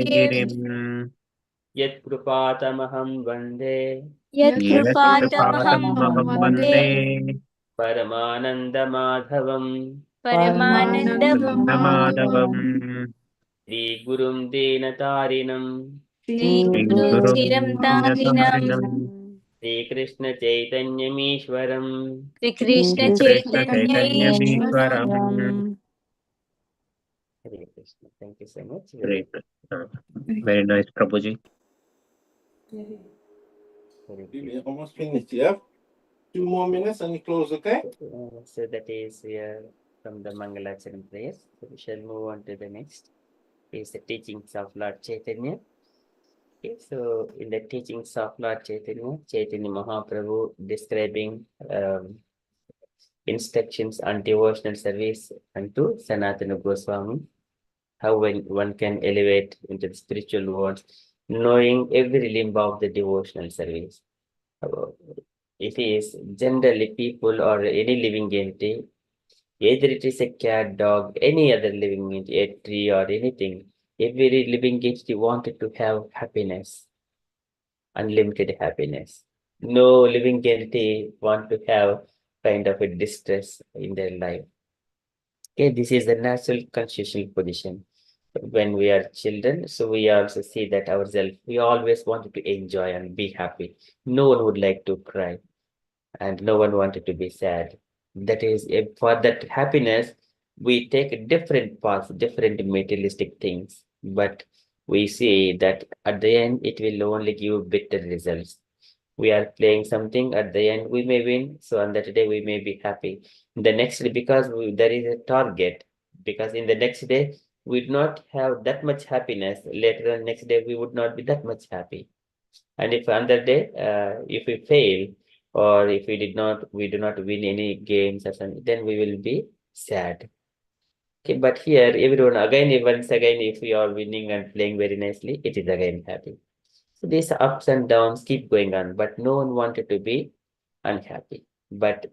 [SPEAKER 5] Girim
[SPEAKER 1] Yat Krupatamaham Vande
[SPEAKER 4] Yat
[SPEAKER 5] Yatrupatam
[SPEAKER 4] Krupatamaham
[SPEAKER 5] Maham
[SPEAKER 4] Vande
[SPEAKER 5] Vande
[SPEAKER 1] Paramananda Madhavam
[SPEAKER 4] Paramanandam
[SPEAKER 5] Nandamadavam
[SPEAKER 1] Sri Gurum Dinatarinam
[SPEAKER 4] Sri
[SPEAKER 5] Sri
[SPEAKER 4] Guru
[SPEAKER 5] Gurum
[SPEAKER 4] Chiram Tarinam
[SPEAKER 5] Dinatarinam
[SPEAKER 1] Sri Krishna Chaitanya Mishwaram
[SPEAKER 4] Sri Krishna
[SPEAKER 5] Sri Krishna
[SPEAKER 4] Chaitanya
[SPEAKER 5] Chaitanya
[SPEAKER 4] Ishwaram
[SPEAKER 5] Ishwaram.
[SPEAKER 1] Hare Krishna. Thank you so much.
[SPEAKER 5] Great. Very nice, Prabhuji.
[SPEAKER 1] Very
[SPEAKER 7] We
[SPEAKER 1] good.
[SPEAKER 7] almost finished. You have 2 more minutes and we close, okay?
[SPEAKER 1] So that is from the Mangalacharan prayers. So we shall move on to the next. Is the teachings of Lord Chaitanya. Okay, so in the teachings of Lord Chaitanya, Chaitanya Mahaprabhu describing instructions on devotional service unto Sanatana Goswami, how one can elevate into the spiritual world, knowing every limb of the devotional service. It is generally people or any living entity, either it is a cat, dog, any other living entity, a tree or anything, every living entity wanted to have happiness, unlimited happiness. No living entity want to have kind of a distress in their life. Okay, this is the natural constitutional position. When we are children, so we also see that ourselves, we always wanted to enjoy and be happy. No one would like to cry and no one wanted to be sad. That is, for that happiness, we take different paths, different materialistic things, but we see that at the end, it will only give better results. We are playing something, at the end, we may win. So on that day, we may be happy. The next day, because there is a target, because in the next day, we do not have that much happiness. Later on, next day, we would not be that much happy. And if on that day, if we fail, or if we do not win any games or something, then we will be sad. Okay, but here, everyone again, once again, if we are winning and playing very nicely, it is again happy. So these ups and downs keep going on, but no one wanted to be unhappy. But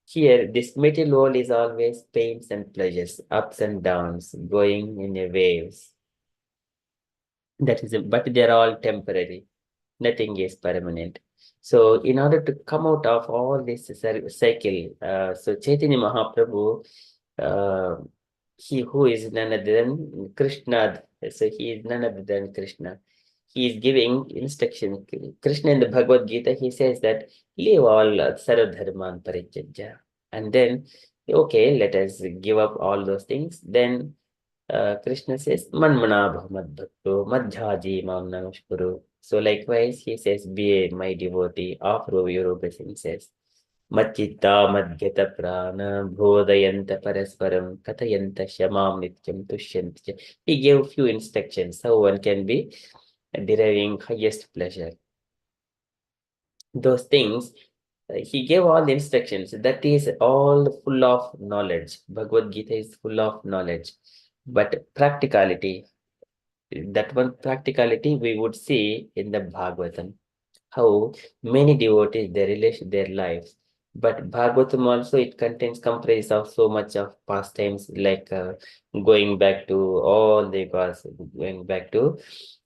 [SPEAKER 1] here, this material world is always pains and pleasures, ups and downs, going in a waves. That is, but they are all temporary. Nothing is permanent. So in order to come out of all this cycle, so Chaitanya Mahaprabhu, uh, he who is none other than Krishna, so he is none other than Krishna. He is giving instruction. Krishna in the Bhagavad Gita, he says that leave all sarvadharman parityajya. And then, okay, let us give up all those things. Then Krishna says, Manmana Bhamad Bhakto Madhyaji Mam Namaskuru. So likewise, he says, be my devotee, offer your obeisances. Machitta Madhyata Prana Bodhayanta Parasparam Katayanta Shamam Nityam Tushyanti. He gave few instructions how one can be deriving highest pleasure. Those things, he gave all the instructions. That is all full of knowledge. Bhagavad Gita is full of knowledge. But practicality, that one practicality we would see in the Bhagavatam, how many devotees they relate their lives. But Bhagavatam also, it contains comprise of so much of pastimes, like going back to all the yugas, going back to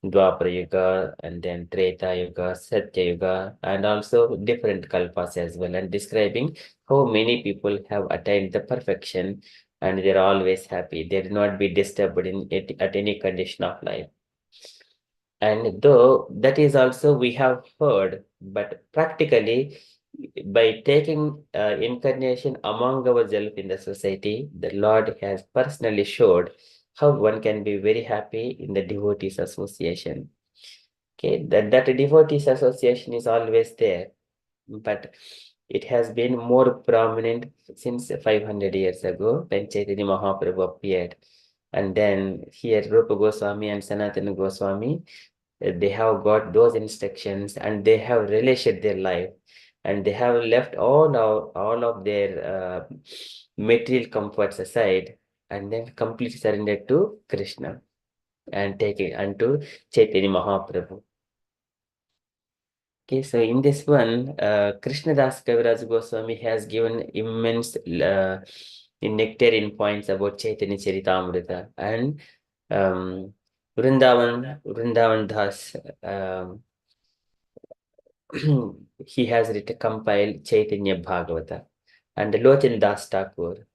[SPEAKER 1] Dwapara Yuga and then Treta Yuga, Satya Yuga, and also different kalpas as well, and describing how many people have attained the perfection and they're always happy. They do not be disturbed in it at any condition of life. And though that is also we have heard, but practically by taking incarnation among ourselves in the society, the Lord has personally showed how one can be very happy in the devotees association. Okay, that devotees association is always there, but It has been more prominent since 500 years ago when Chaitanya Mahaprabhu appeared. And then here Rupa Goswami and Sanatana Goswami, they have got those instructions and they have relished their life, and they have left all of their material comforts aside, and then completely surrendered to Krishna and taking unto Chaitanya Mahaprabhu. Okay, so in this one, Krishnadas Kaviraj Goswami has given immense nectarian points about Chaitanya Charitamrita, and Vrindavan Das, he has compiled Chaitanya Bhagavata, and Lochan Das Thakur,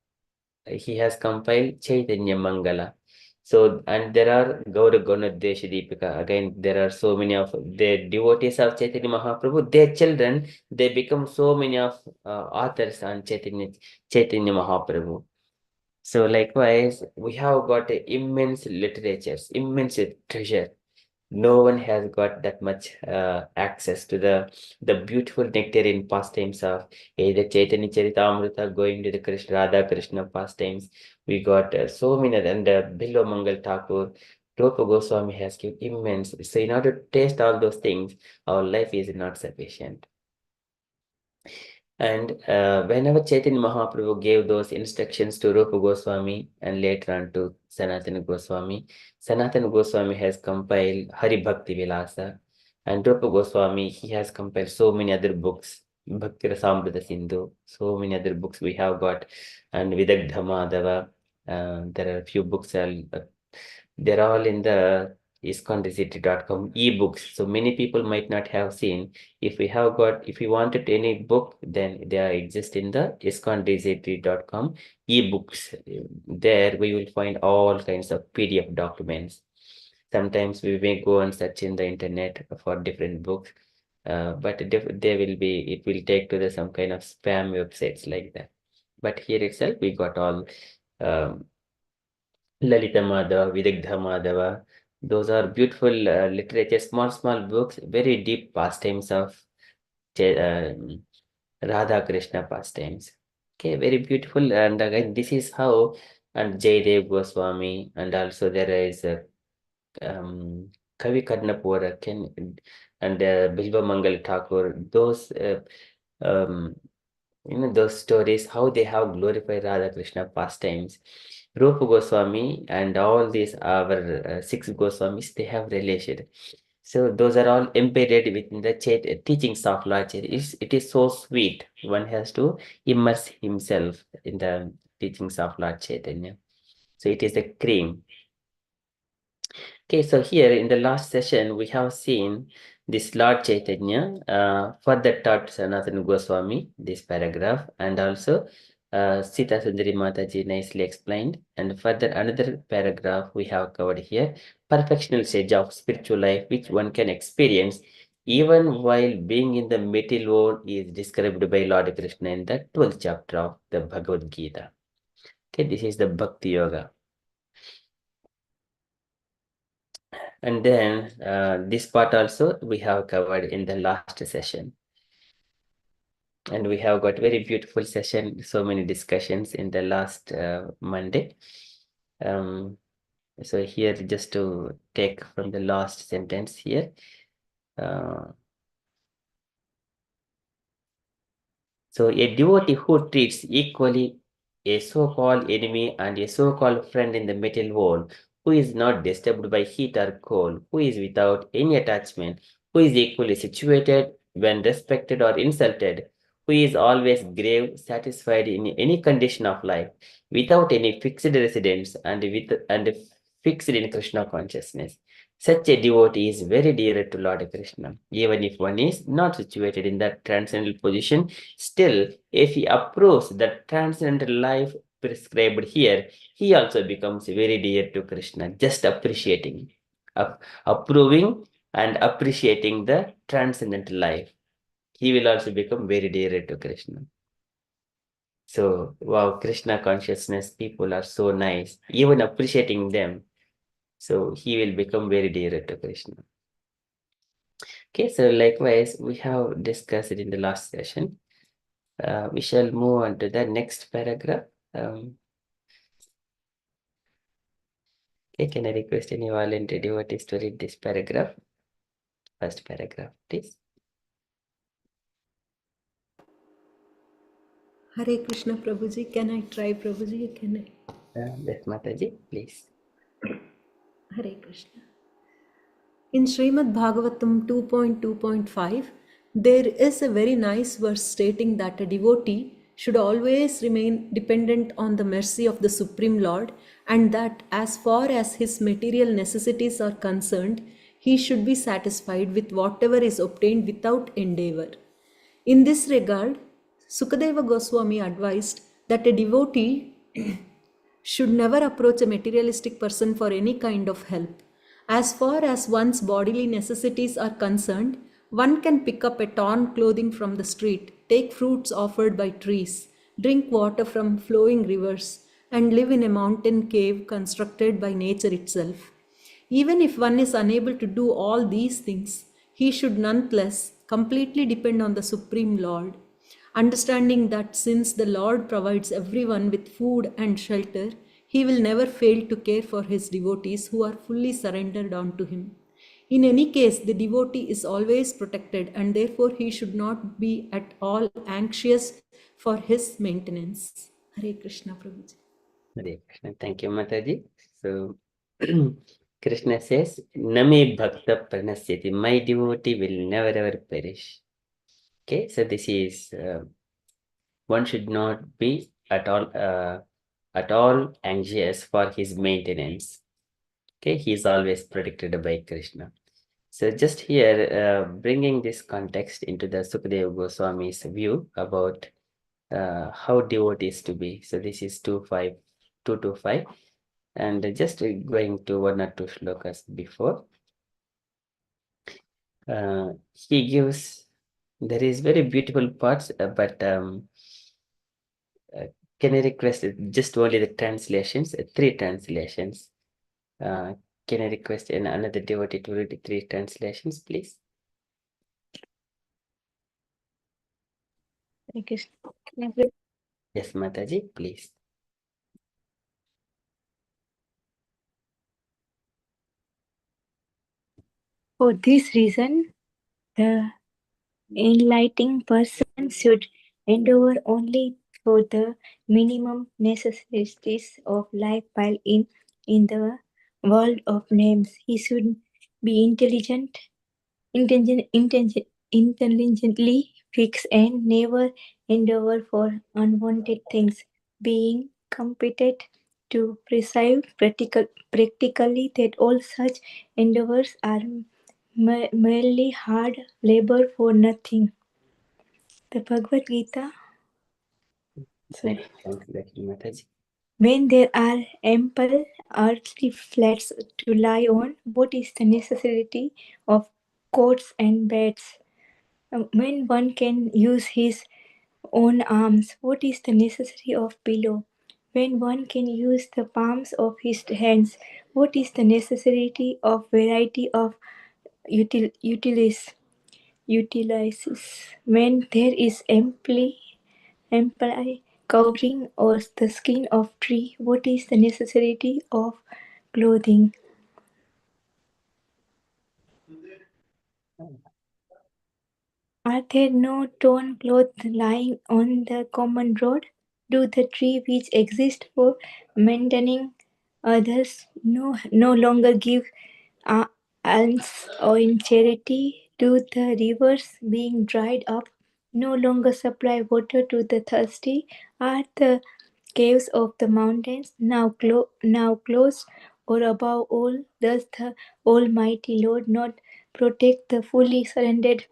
[SPEAKER 1] he has compiled Chaitanya Mangala. So, and there are Gaura Gunadesha Deepika. Again, there are so many of the devotees of Chaitanya Mahaprabhu, their children, they become so many of authors on Chaitanya Mahaprabhu. So likewise, we have got immense literatures, immense treasure. No one has got that much access to the beautiful nectarian pastimes of either Chaitanya Charitamrita, going to the Radha Krishna pastimes. We got so many, and Billo Mangal Thakur, Rupa Goswami has given immense. So in order to taste all those things, our life is not sufficient. And whenever Chaitanya Mahaprabhu gave those instructions to Rupa Goswami and later on to Sanatana Goswami has compiled Hari Bhakti Vilasa, and Rupa Goswami, he has compiled so many other books, Bhakti Rasamrita Sindhu, so many other books we have got, and Vidagdha Madhava. There are a few books, they're all in the ISKCON ebooks. So many people might not have seen. If we wanted any book, then they exist in the ISKCON ebooks. There we will find all kinds of PDF documents. Sometimes we may go and search in the internet for different books, but it will take to some kind of spam websites like that. But here itself, we got all Lalita Madhava, Vidagdha Madhava. Those are beautiful literature, small books, very deep pastimes of Radha Krishna pastimes. Okay, very beautiful. And again, this is how, and Jaydev Goswami, and also there is Kavi Karnapura, and Bilba Mangal Thakur. Those those stories, how they have glorified Radha Krishna pastimes. Rupa Goswami and all these our six Goswamis, they have relished. So those are all embedded within the teachings of Lord Chaitanya. It is so sweet. One has to immerse himself in the teachings of Lord Chaitanya. So it is a cream. Okay, so here in the last session, we have seen this Lord Chaitanya further taught Sanatana Goswami, this paragraph, and also Sita Sundari Mataji nicely explained. And further another paragraph we have covered here, perfectional stage of spiritual life, which one can experience even while being in the material world, is described by Lord Krishna in the 12th chapter of the Bhagavad Gita. Okay, this is the Bhakti Yoga. And then this part also we have covered in the last session. And we have got very beautiful session, so many discussions in the last Monday. So here, just to take from the last sentence here. So a devotee who treats equally a so-called enemy and a so-called friend in the material world, who is not disturbed by heat or cold, who is without any attachment, who is equally situated when respected or insulted, who is always grave, satisfied in any condition of life, without any fixed residence and fixed in Krishna consciousness. Such a devotee is very dear to Lord Krishna. Even if one is not situated in that transcendental position, still, if he approves the transcendental life prescribed here, he also becomes very dear to Krishna, just appreciating, approving and appreciating the transcendental life. He will also become very dear to Krishna. So, wow, Krishna consciousness people are so nice, even appreciating them. So he will become very dear to Krishna. Okay, so likewise, we have discussed it in the last session. We shall move on to the next paragraph. Okay, can I request any volunteer devotees to read this paragraph? First paragraph, please.
[SPEAKER 2] Hare Krishna Prabhuji. Can I try Prabhuji? Can I?
[SPEAKER 1] Yes, Mataji, please.
[SPEAKER 2] Hare Krishna. In Srimad Bhagavatam 2.2.5, there is a very nice verse stating that a devotee should always remain dependent on the mercy of the Supreme Lord, and that as far as his material necessities are concerned, he should be satisfied with whatever is obtained without endeavor. In this regard, Sukadeva Goswami advised that a devotee should never approach a materialistic person for any kind of help. As far as one's bodily necessities are concerned, one can pick up a torn clothing from the street, take fruits offered by trees, drink water from flowing rivers, and live in a mountain cave constructed by nature itself. Even if one is unable to do all these things, he should nonetheless completely depend on the Supreme Lord, understanding that since the Lord provides everyone with food and shelter, he will never fail to care for his devotees who are fully surrendered unto him. In any case, the devotee is always protected, and therefore he should not be at all anxious for his maintenance. Hare Krishna Prabhuji.
[SPEAKER 1] Hare Krishna. Thank you, Mataji. So, Krishna says, Name Bhakta Pranasyati. My devotee will never ever perish. Okay, so this is one should not be at all anxious for his maintenance. Okay, he is always protected by Krishna. So just here, bringing this context into the Sukadeva Goswami's view about how devotees to be. So this is 2.5, and just going to one or two shlokas before. He gives, there is very beautiful parts, but can I request just only the translations, three translations? Can I request another devotee to read the three translations, please?
[SPEAKER 4] Hare Krishna.
[SPEAKER 1] Yes, Mataji, please.
[SPEAKER 4] For this reason, the enlightened person should endeavor only for the minimum necessities of life while in the world of names. He should be intelligently fixed and never endeavor for unwanted things, being competent to perceive practically that all such endeavors are merely hard labor for nothing. The Bhagavad Gita. Sorry.
[SPEAKER 1] Thank you, Mataji.
[SPEAKER 4] When there are ample earthly flats to lie on, what is the necessity of cots and beds? When one can use his own arms, what is the necessity of pillow? When one can use the palms of his hands, what is the necessity of variety of utilizes? When there is ample covering or the skin of tree, what is the necessity of clothing? Are there no torn clothes lying on the common road? Do the trees which exist for maintaining others no longer give alms or in charity? Do the rivers being dried up no longer supply water to the thirsty? Are the caves of the mountains now closed? Or above all, does the Almighty Lord not protect the fully surrendered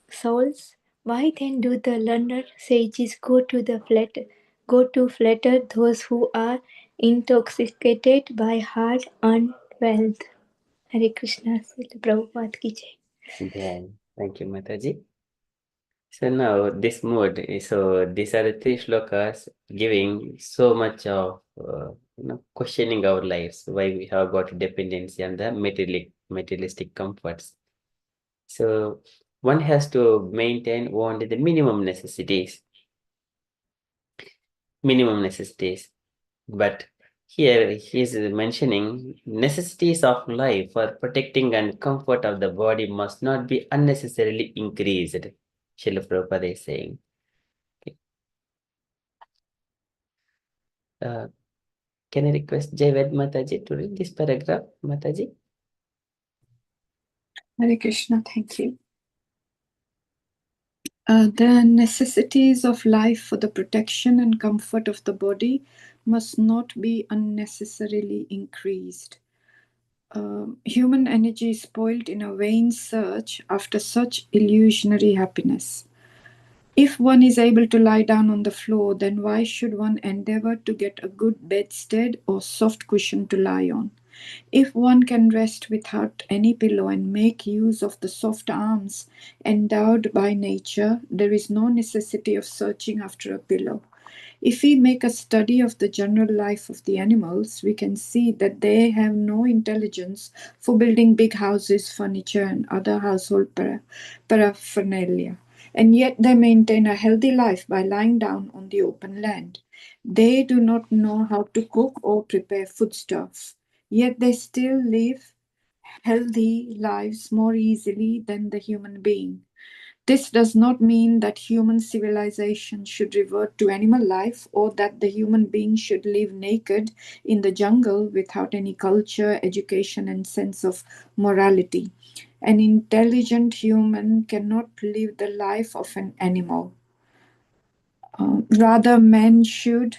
[SPEAKER 4] souls? Why then do the learned sages go to flatter those who are intoxicated by hard-earned wealth? Hare Krishna, Srila Prabhupada ki jai.
[SPEAKER 1] Yeah, thank you, Mataji. So now this mood, so these are the three shlokas giving so much of questioning our lives, why we have got dependency on the materialistic comforts. So one has to maintain only the minimum necessities. minimum necessities. But here he is mentioning necessities of life for protecting and comfort of the body must not be unnecessarily increased. Srila Prabhupada is saying. Okay. Can I request Javed Mataji to read this paragraph, Mataji?
[SPEAKER 3] Hare Krishna, thank you. The necessities of life for the protection and comfort of the body must not be unnecessarily increased. Human energy is spoiled in a vain search after such illusionary happiness. If one is able to lie down on the floor, then why should one endeavor to get a good bedstead or soft cushion to lie on? If one can rest without any pillow and make use of the soft arms endowed by nature, there is no necessity of searching after a pillow. If we make a study of the general life of the animals, we can see that they have no intelligence for building big houses, furniture, and other household paraphernalia. And yet they maintain a healthy life by lying down on the open land. They do not know how to cook or prepare foodstuffs, yet they still live healthy lives more easily than the human being. This does not mean that human civilization should revert to animal life or that the human being should live naked in the jungle without any culture, education, and sense of morality. An intelligent human cannot live the life of an animal. Rather, man should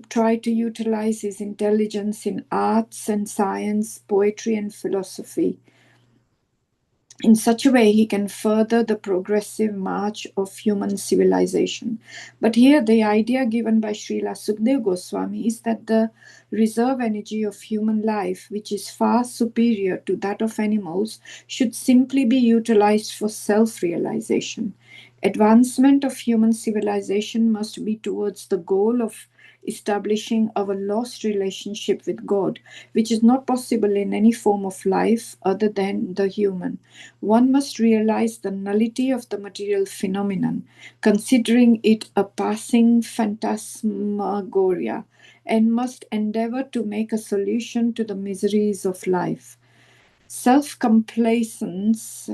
[SPEAKER 3] try to utilize his intelligence in arts and science, poetry and philosophy. In such a way, he can further the progressive march of human civilization. But here, the idea given by Srila Sukdev Goswami is that the reserve energy of human life, which is far superior to that of animals, should simply be utilized for self-realization. Advancement of human civilization must be towards the goal of establishing our lost relationship with God, which is not possible in any form of life other than the human. One must realize the nullity of the material phenomenon, considering it a passing phantasmagoria, and must endeavor to make a solution to the miseries of life. Self-complacence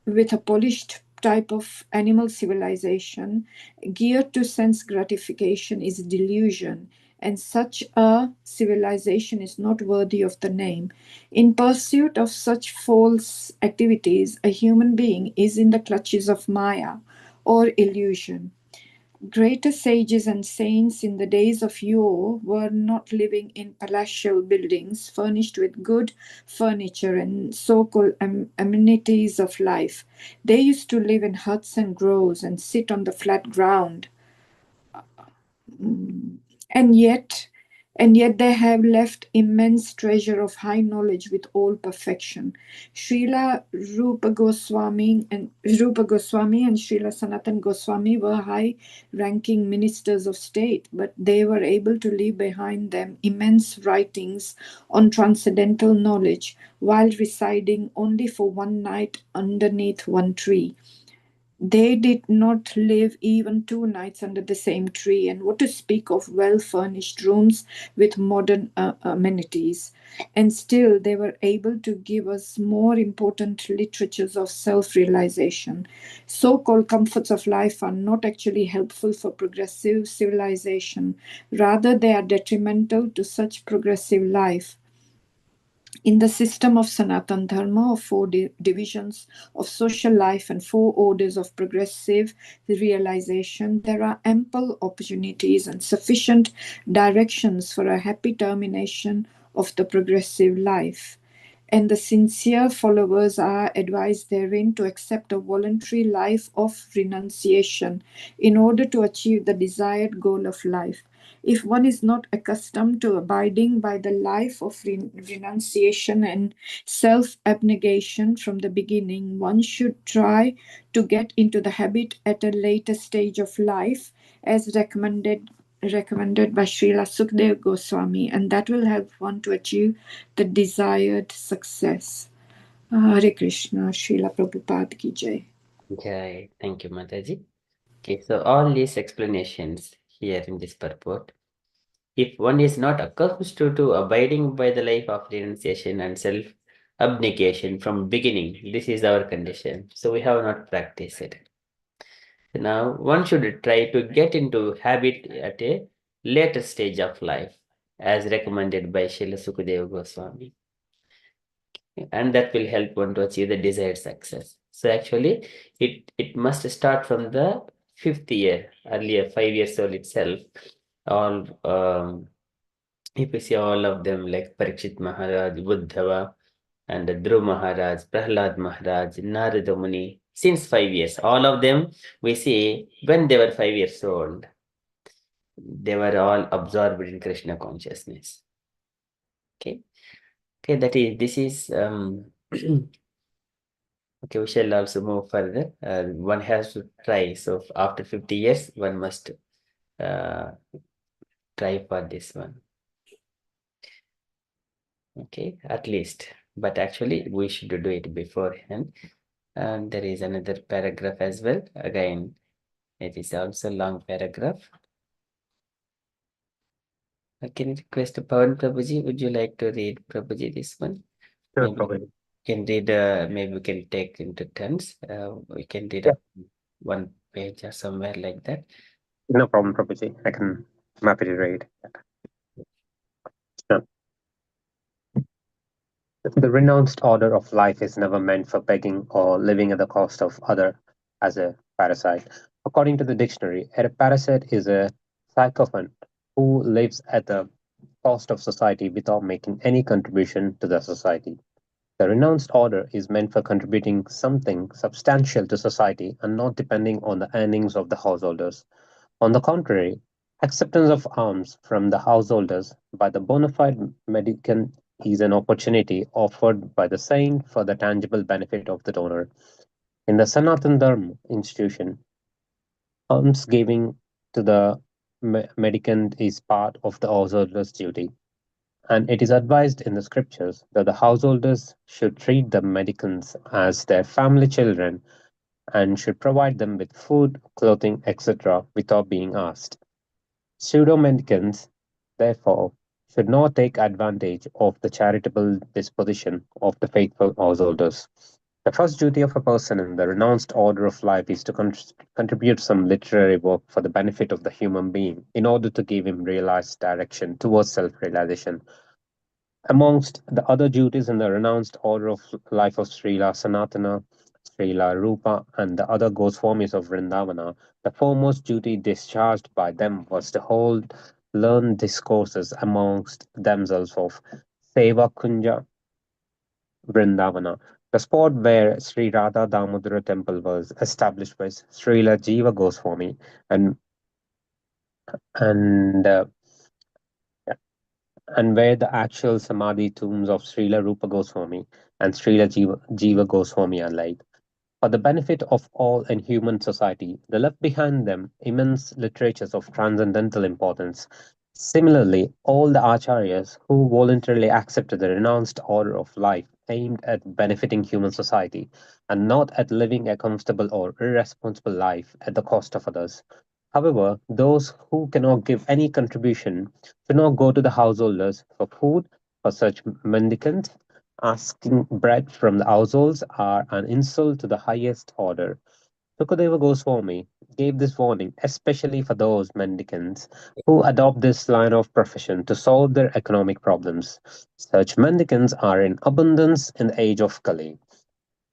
[SPEAKER 3] with a polished type of animal civilization geared to sense gratification is delusion, and such a civilization is not worthy of the name. In pursuit of such false activities, a human being is in the clutches of Maya or illusion. Greater sages and saints in the days of yore were not living in palatial buildings furnished with good furniture and so-called amenities of life. They used to live in huts and groves and sit on the flat ground. And yet they have left immense treasure of high knowledge with all perfection. Srila Rupa Goswami and Srila Sanatan Goswami were high-ranking ministers of state, but they were able to leave behind them immense writings on transcendental knowledge while residing only for one night underneath one tree. They did not live even 2 nights under the same tree, and what to speak of well-furnished rooms with modern amenities. And still, they were able to give us more important literatures of self-realization. So-called comforts of life are not actually helpful for progressive civilization. Rather, they are detrimental to such progressive life. In the system of Sanatan Dharma, of 4 divisions of social life and 4 orders of progressive realization, there are ample opportunities and sufficient directions for a happy termination of the progressive life. And the sincere followers are advised therein to accept a voluntary life of renunciation in order to achieve the desired goal of life. If one is not accustomed to abiding by the life of renunciation and self-abnegation from the beginning, one should try to get into the habit at a later stage of life, as recommended by Srila Sukdev Goswami, and that will help one to achieve the desired success. Hare Krishna, Srila Prabhupada ki jai.
[SPEAKER 1] Jai. Thank you, Mataji. Okay, so all these explanations here in this purport. If one is not accustomed to abiding by the life of renunciation and self-abnegation from beginning, this is our condition. So we have not practiced it. Now, one should try to get into habit at a later stage of life, as recommended by Srila Sukadeva Goswami. And that will help one to achieve the desired success. So actually, it must start from the 5th year, earlier 5 years old itself. All if you see all of them like Parikshit Maharaj, Buddhava, and Dhruv Maharaj, Prahlad Maharaj, Narada Muni, since 5 years, all of them we see when they were 5 years old, they were all absorbed in Krishna consciousness. Okay, this is okay, we shall also move further. One has to try. So after 50 years, one must try for this one. Okay, at least. But actually, we should do it beforehand. And there is another paragraph as well. Again, it is also long paragraph. Can I request Pawan Prabhuji? Would you like to read Prabhuji this one?
[SPEAKER 5] No
[SPEAKER 1] Maybe
[SPEAKER 5] problem.
[SPEAKER 1] can read. Maybe we can take into turns. We can read
[SPEAKER 5] Yeah.
[SPEAKER 1] one page or somewhere like that.
[SPEAKER 5] No problem, Prabhuji. I'm happy to read. Sure. The renounced order of life is never meant for begging or living at the cost of other as a parasite. According to the dictionary, a parasite is a sycophant who lives at the cost of society without making any contribution to the society. The renounced order is meant for contributing something substantial to society and not depending on the earnings of the householders. On the contrary, acceptance of alms from the householders by the bona fide mendicant is an opportunity offered by the saint for the tangible benefit of the donor. In the Sanatan Dharma institution, alms giving to the mendicant is part of the householder's duty. And it is advised in the scriptures that the householders should treat the mendicants as their family children and should provide them with food, clothing, etc., without being asked. Pseudo-mendicants, therefore, should not take advantage of the charitable disposition of the faithful householders. The first duty of a person in the renounced order of life is to contribute some literary work for the benefit of the human being in order to give him realized direction towards self realization. Amongst the other duties in the renounced order of life of Srila Sanatana, Srila Rupa, and the other Goswamis of Vrindavana, the foremost duty discharged by them was to hold learned discourses amongst themselves of Seva Kunja Vrindavana, the spot where Sri Radha Damodara temple was established by Srila Jiva Goswami and and where the actual Samadhi tombs of Srila Rupa Goswami and Srila Jiva Goswami are laid. For the benefit of all in human society, they left behind them immense literatures of transcendental importance. Similarly, all the acharyas who voluntarily accepted the renounced order of life aimed at benefiting human society and not at living a comfortable or irresponsible life at the cost of others. However, those who cannot give any contribution should not go to the householders for food for such mendicants. Asking bread from the households are an insult to the highest order. Sukadeva Goswami gave this warning especially for those mendicants who adopt this line of profession to solve their economic problems. Such mendicants are in abundance in the age of Kali.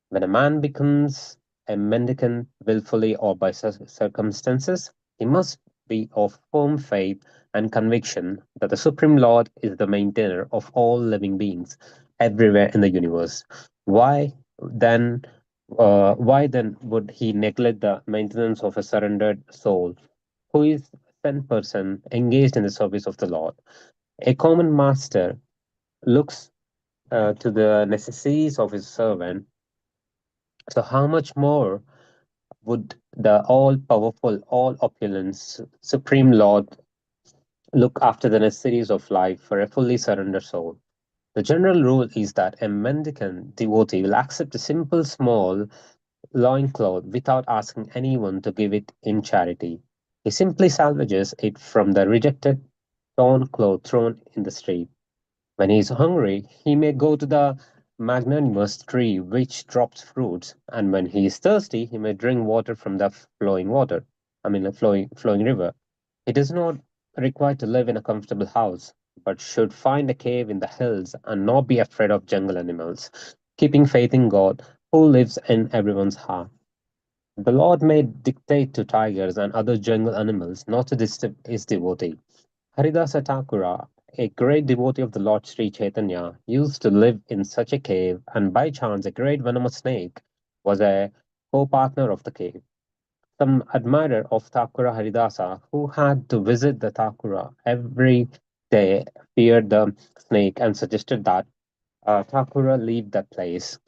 [SPEAKER 5] When a man becomes a mendicant willfully or by circumstances, he must be of firm faith and conviction that the Supreme Lord is the maintainer of all living beings everywhere in the universe. Why then? Why then would he neglect the maintenance of a surrendered soul, who is a sent person engaged in the service of the Lord? A common master looks to the necessities of his servant, so how much more would the all-powerful, all-opulent, Supreme Lord look after the necessities of life for a fully surrendered soul? The general rule is that a mendicant devotee will accept a simple, small loincloth without asking anyone to give it in charity. He simply salvages it from the rejected torn cloth thrown in the street. When he is hungry, he may go to the magnanimous tree which drops fruits, and when he is thirsty, he may drink water from the flowing water. A flowing river. He does not require to live in a comfortable house, but should find a cave in the hills and not be afraid of jungle animals, keeping faith in God who lives in everyone's heart. The Lord may dictate to tigers and other jungle animals not to disturb his devotee. Haridasa Thakura, a great devotee of the Lord Sri Chaitanya, used to live in such a cave, and by chance a great venomous snake was a co-partner of the cave. Some admirer of Thakura Haridasa, who had to visit the Thakura every day, feared the snake and suggested that Thakura leave that place.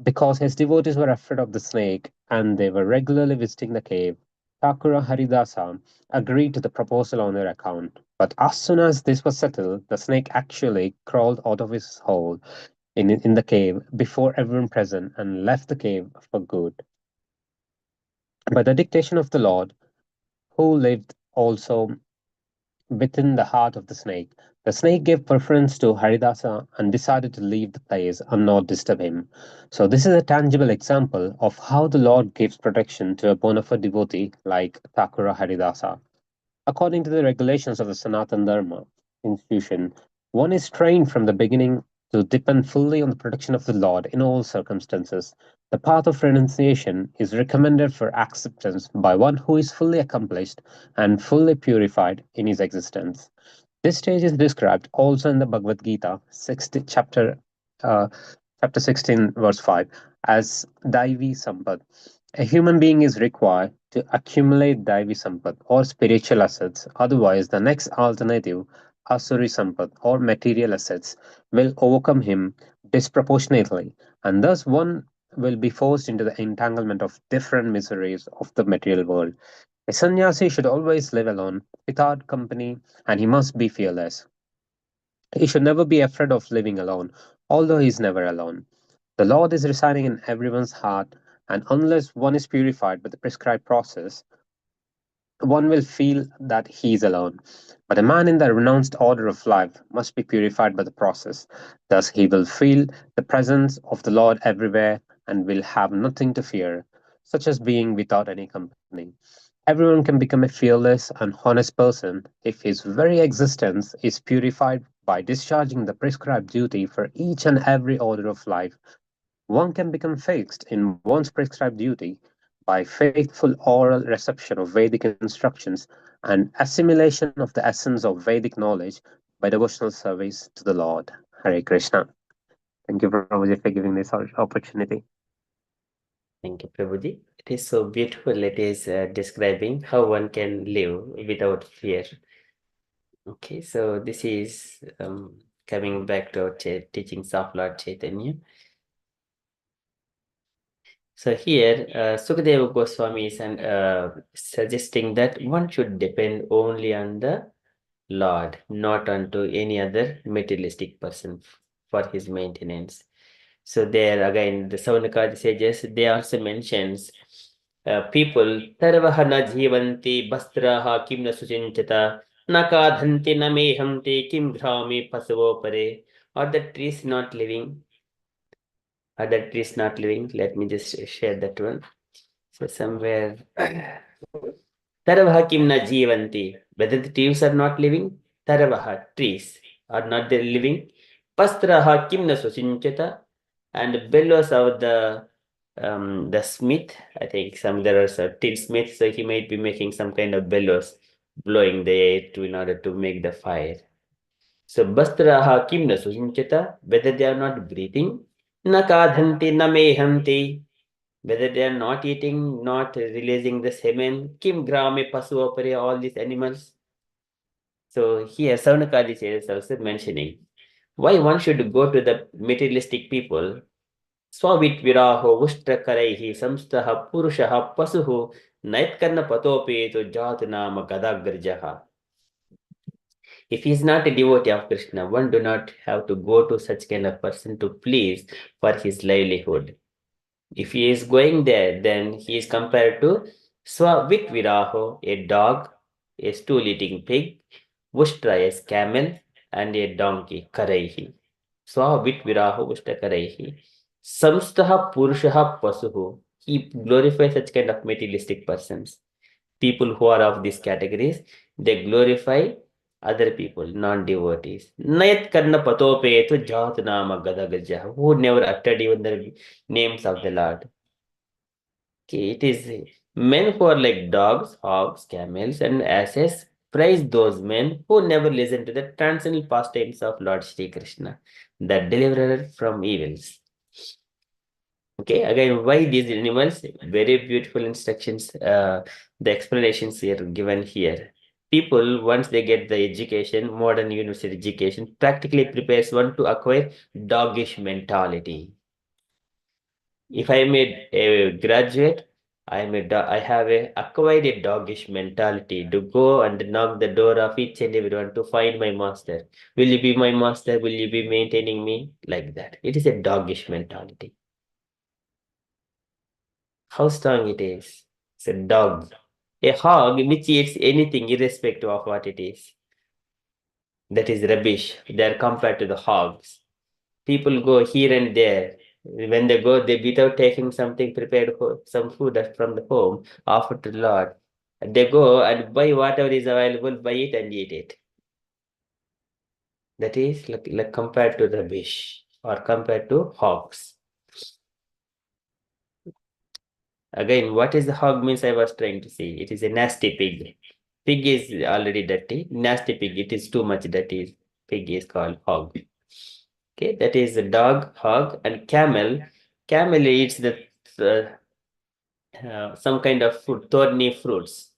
[SPEAKER 5] Because his devotees were afraid of the snake and they were regularly visiting the cave, Thakura Haridasa agreed to the proposal on their account. But as soon as this was settled, the snake actually crawled out of his hole in the cave before everyone present and left the cave for good. By the dictation of the Lord, who lived also within the heart of the snake gave preference to Haridasa and decided to leave the place and not disturb him. So, this is a tangible example of how the Lord gives protection to a bona fide devotee like Thakura Haridasa. According to the regulations of the Sanatana Dharma institution, one is trained from the beginning to depend fully on the protection of the Lord in all circumstances. The path of renunciation is recommended for acceptance by one who is fully accomplished and fully purified in his existence. This stage is described also in the Bhagavad Gita, uh, chapter 16, verse 5, as Daivi Sampad. A human being is required to accumulate Daivi Sampad or spiritual assets, otherwise, the next alternative, Asuri Sampad or material assets, will overcome him disproportionately, and thus one will be forced into the entanglement of different miseries of the material world. A sannyasi should always live alone, without company, and he must be fearless. He should never be afraid of living alone, although he is never alone. The Lord is residing in everyone's heart, and unless one is purified by the prescribed process, one will feel that he is alone. But a man in the renounced order of life must be purified by the process. Thus, he will feel the presence of the Lord everywhere and will have nothing to fear, such as being without any company. Everyone can become a fearless and honest person if his very existence is purified by discharging the prescribed duty for each and every order of life. One can become fixed in one's prescribed duty by faithful oral reception of Vedic instructions and assimilation of the essence of Vedic knowledge by devotional service to the Lord. Hare Krishna. Thank you, Prabhuji, for giving this opportunity.
[SPEAKER 1] Thank you, Prabhuji. It is so beautiful. It is describing how one can live without fear. Okay, so this is coming back to our teachings of Lord Chaitanya. So here, Sukadeva Goswami is suggesting that one should depend only on the Lord, not unto any other materialistic person for his maintenance. So there again, the Savanakadi sages, they also mentions people, Tarvaha na jivanti, bastraha kim na suchinchata, nakadhanti na mehamti, kim bhrami pasavo pare. Are the trees not living? Are the trees not living? Let me just share that one. So somewhere, Taravaha kim na jivanti. Whether the trees are not living, Taravaha, trees, are not they living. Pastraha kim na susinchata. And bellows of the smith, I think there are some tin smith, so he might be making some kind of bellows, blowing the air in order to make the fire. So bastraha kim na susinchata, whether they are not breathing, nakadhanti namehanti, whether they are not eating, not releasing the semen, kim grame pasu opere, all these animals. So here Saunakadi is also mentioning why one should go to the materialistic people. Swavit viraho vushtrakaraihi samstaha purushaha pasuhu naitkarna patopeto jatanama gadagarjaha. If he is not a devotee of Krishna, one do not have to go to such kind of person to please for his livelihood. If he is going there, then he is compared to Swavit Viraho, a dog, a stool-eating pig, Vushtra, a camel, and a donkey, Karaihi. Swavit Viraho, Vushtra Karaihi. Samstaha Purushaha Pasuhu. He glorifies such kind of materialistic persons. People who are of these categories, they glorify other people, non-devotees. Nayat Karna Patopetu Jat Nama Gadagaja, who never uttered even the names of the Lord. Okay, it is men who are like dogs, hogs, camels, and asses. Praise those men who never listen to the transcendental pastimes of Lord Shri Krishna, the deliverer from evils. Okay, again, why these animals? Very beautiful instructions. The explanations here given here. People, once they get the education, modern university education, practically prepares one to acquire doggish mentality. If I am a graduate, I have acquired a doggish mentality to go and knock the door of each and everyone to find my master. Will you be my master? Will you be maintaining me? Like that. It is a doggish mentality. How strong it is. It's a dog. A hog which eats anything irrespective of what it is. That is rubbish. They are compared to the hogs. People go here and there. When they go, they without taking something prepared for some food from the home, offer to the Lord. They go and buy whatever is available, buy it and eat it. That is like compared to rubbish or compared to hogs. Again, what is the hog means I was trying to say. It is a nasty pig. Pig is already dirty. Nasty pig, it is too much dirty. Pig is called hog. Okay, that is a dog, hog, and camel. Camel eats some kind of fruit, thorny fruits.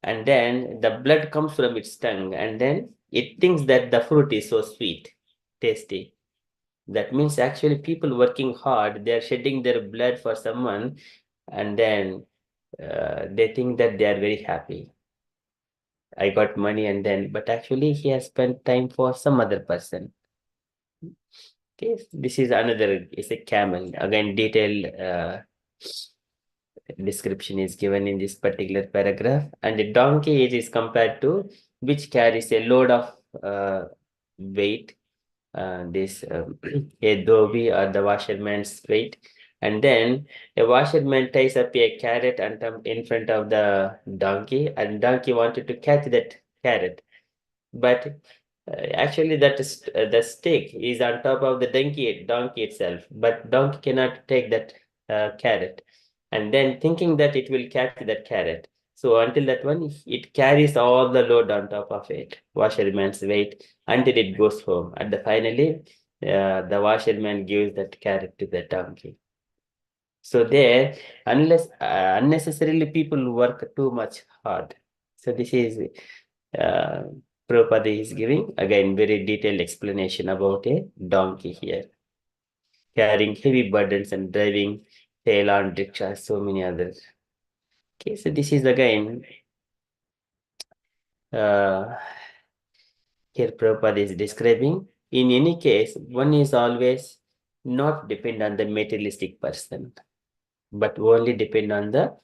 [SPEAKER 1] And then the blood comes from its tongue, and then it thinks that the fruit is so sweet, tasty. That means actually people working hard, they are shedding their blood for someone, and then they think that they are very happy. I got money, and then, but actually he has spent time for some other person. Okay, this is another, it's a camel. Again, detailed description is given in this particular paragraph. And the donkey, it is compared to which carries a load of weight, this a dhobi or the washerman's weight. And then a washerman ties up a carrot in front of the donkey, and donkey wanted to catch that carrot. But actually, the stick is on top of the donkey itself, but donkey cannot take that carrot. And then thinking that it will catch that carrot. So until that one, it carries all the load on top of it, washerman's weight, until it goes home. And finally, the washerman gives that carrot to the donkey. So there, unless unnecessarily people work too much hard. So this is uh, Prabhupada is giving again very detailed explanation about a donkey here, carrying heavy burdens and driving tail on rickshaws, so many others. Okay, so this is again uh, here Prabhupada is describing. In any case, one is always not depend on the materialistic person, but only depend on the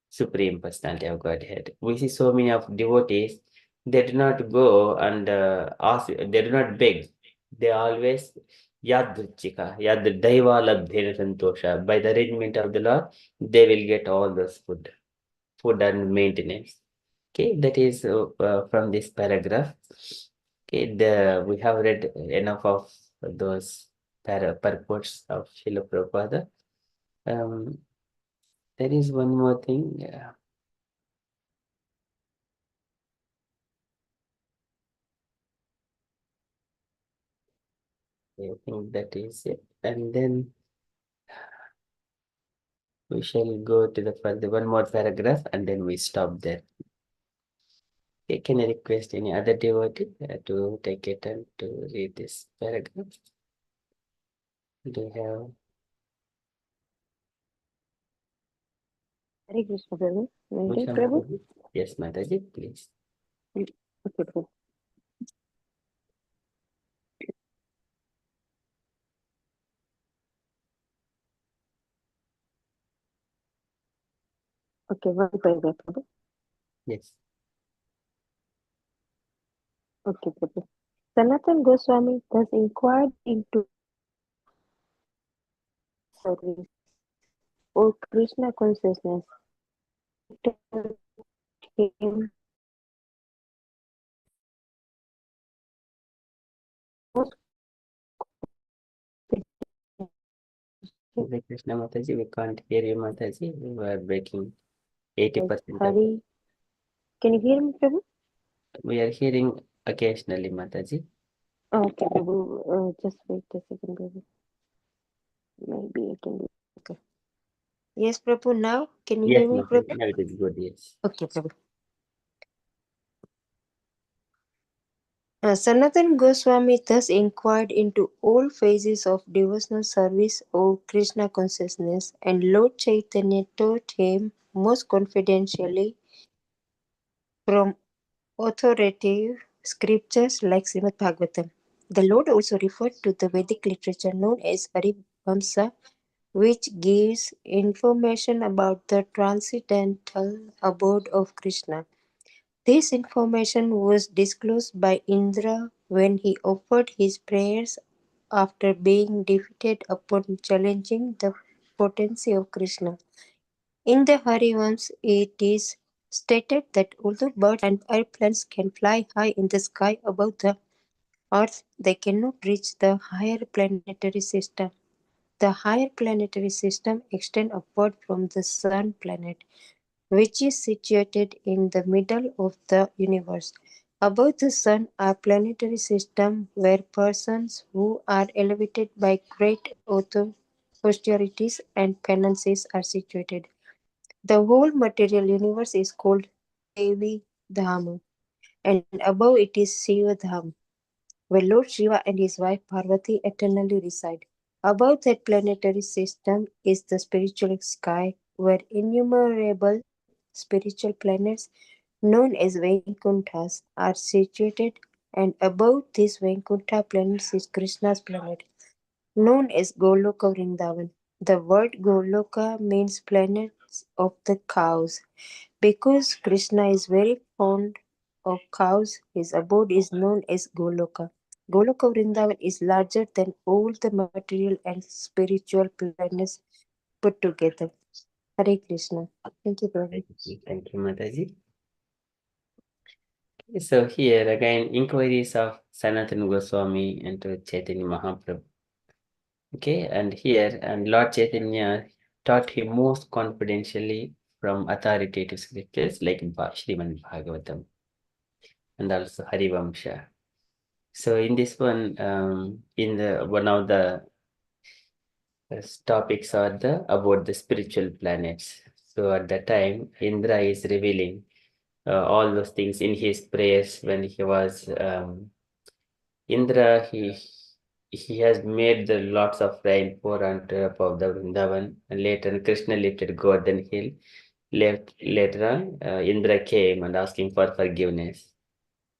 [SPEAKER 1] Supreme Personality of Godhead. We see so many of devotees, they do not go and ask, they do not beg. They always yadruchika, yad daiva labdhena santosha. By the arrangement of the Lord, they will get all those food and maintenance. Okay, that is from this paragraph. Okay, we have read enough of those purports of Srila Prabhupada. There is one more thing. I think that is it. And then we shall go to the further one more paragraph and then we stop there. Okay, can I request any other devotee to take a turn to read this paragraph? Do you have?
[SPEAKER 6] Hare Krishna, Prabhu. May I take,
[SPEAKER 1] Bhushan
[SPEAKER 6] Prabhu?
[SPEAKER 1] Prabhu? Yes, Mataji, please.
[SPEAKER 6] Okay, Prabhu. Okay, one paragraph, Prabhu.
[SPEAKER 1] Yes.
[SPEAKER 6] Okay, Prabhu. Sanatan Goswami thus inquired into service or Krishna consciousness. Him most
[SPEAKER 1] Hare Krishna Mataji, we can't hear you, Mataji. We are breaking 80% of.
[SPEAKER 6] Hari. Can you hear me, Prabhu?
[SPEAKER 1] We are hearing occasionally, Mataji.
[SPEAKER 6] Okay, Prabhu. Just wait a second, Prabhu. Maybe I can do. Okay. Yes, Prabhu. Now, can you
[SPEAKER 1] Yes,
[SPEAKER 6] hear me,
[SPEAKER 1] Mataji.
[SPEAKER 6] Prabhu?
[SPEAKER 1] Now it is good, yes.
[SPEAKER 6] Okay, Prabhu. Sanatan Goswami thus inquired into all phases of devotional service or Krishna consciousness, and Lord Chaitanya taught him most confidentially from authoritative scriptures like Srimad Bhagavatam. The Lord also referred to the Vedic literature known as Harivamsa, which gives information about the transcendental abode of Krishna. This information was disclosed by Indra when he offered his prayers after being defeated upon challenging the potency of Krishna. In the Harivams, it is stated that although birds and airplanes can fly high in the sky above the earth, they cannot reach the higher planetary system. The higher planetary system extends upward from the sun planet, which is situated in the middle of the universe. Above the sun are planetary systems where persons who are elevated by great austerities and penances are situated. The whole material universe is called Devi Dham, and above it is Shiva Dham, where Lord Shiva and his wife Parvati eternally reside. Above that planetary system is the spiritual sky, where innumerable spiritual planets known as Vaikuntras are situated, and above these Vaikuntha planets is Krishna's planet, known as Goloka Vrindavan. The word Goloka means planets of the cows. Because Krishna is very fond of cows, his abode is known as Goloka. Goloka Vrindavan is larger than all the material and spiritual planets put together. Hare Krishna. Thank you, Prabhu.
[SPEAKER 1] Thank you, Mataji. So here again, inquiries of Sanatana Goswami into Chaitanya Mahaprabhu. Okay, and here, and Lord Chaitanya taught him most confidentially from authoritative scriptures like Srimad Bhagavatam and also Harivamsha. So in this one, in the one of the topics are about the spiritual planets. So at that time, Indra is revealing all those things in his prayers when he was Indra. He has made the lots of rain pour on top of the Vrindavan, and later Krishna lifted Govardhan hill. Later on, Indra came and asking for forgiveness.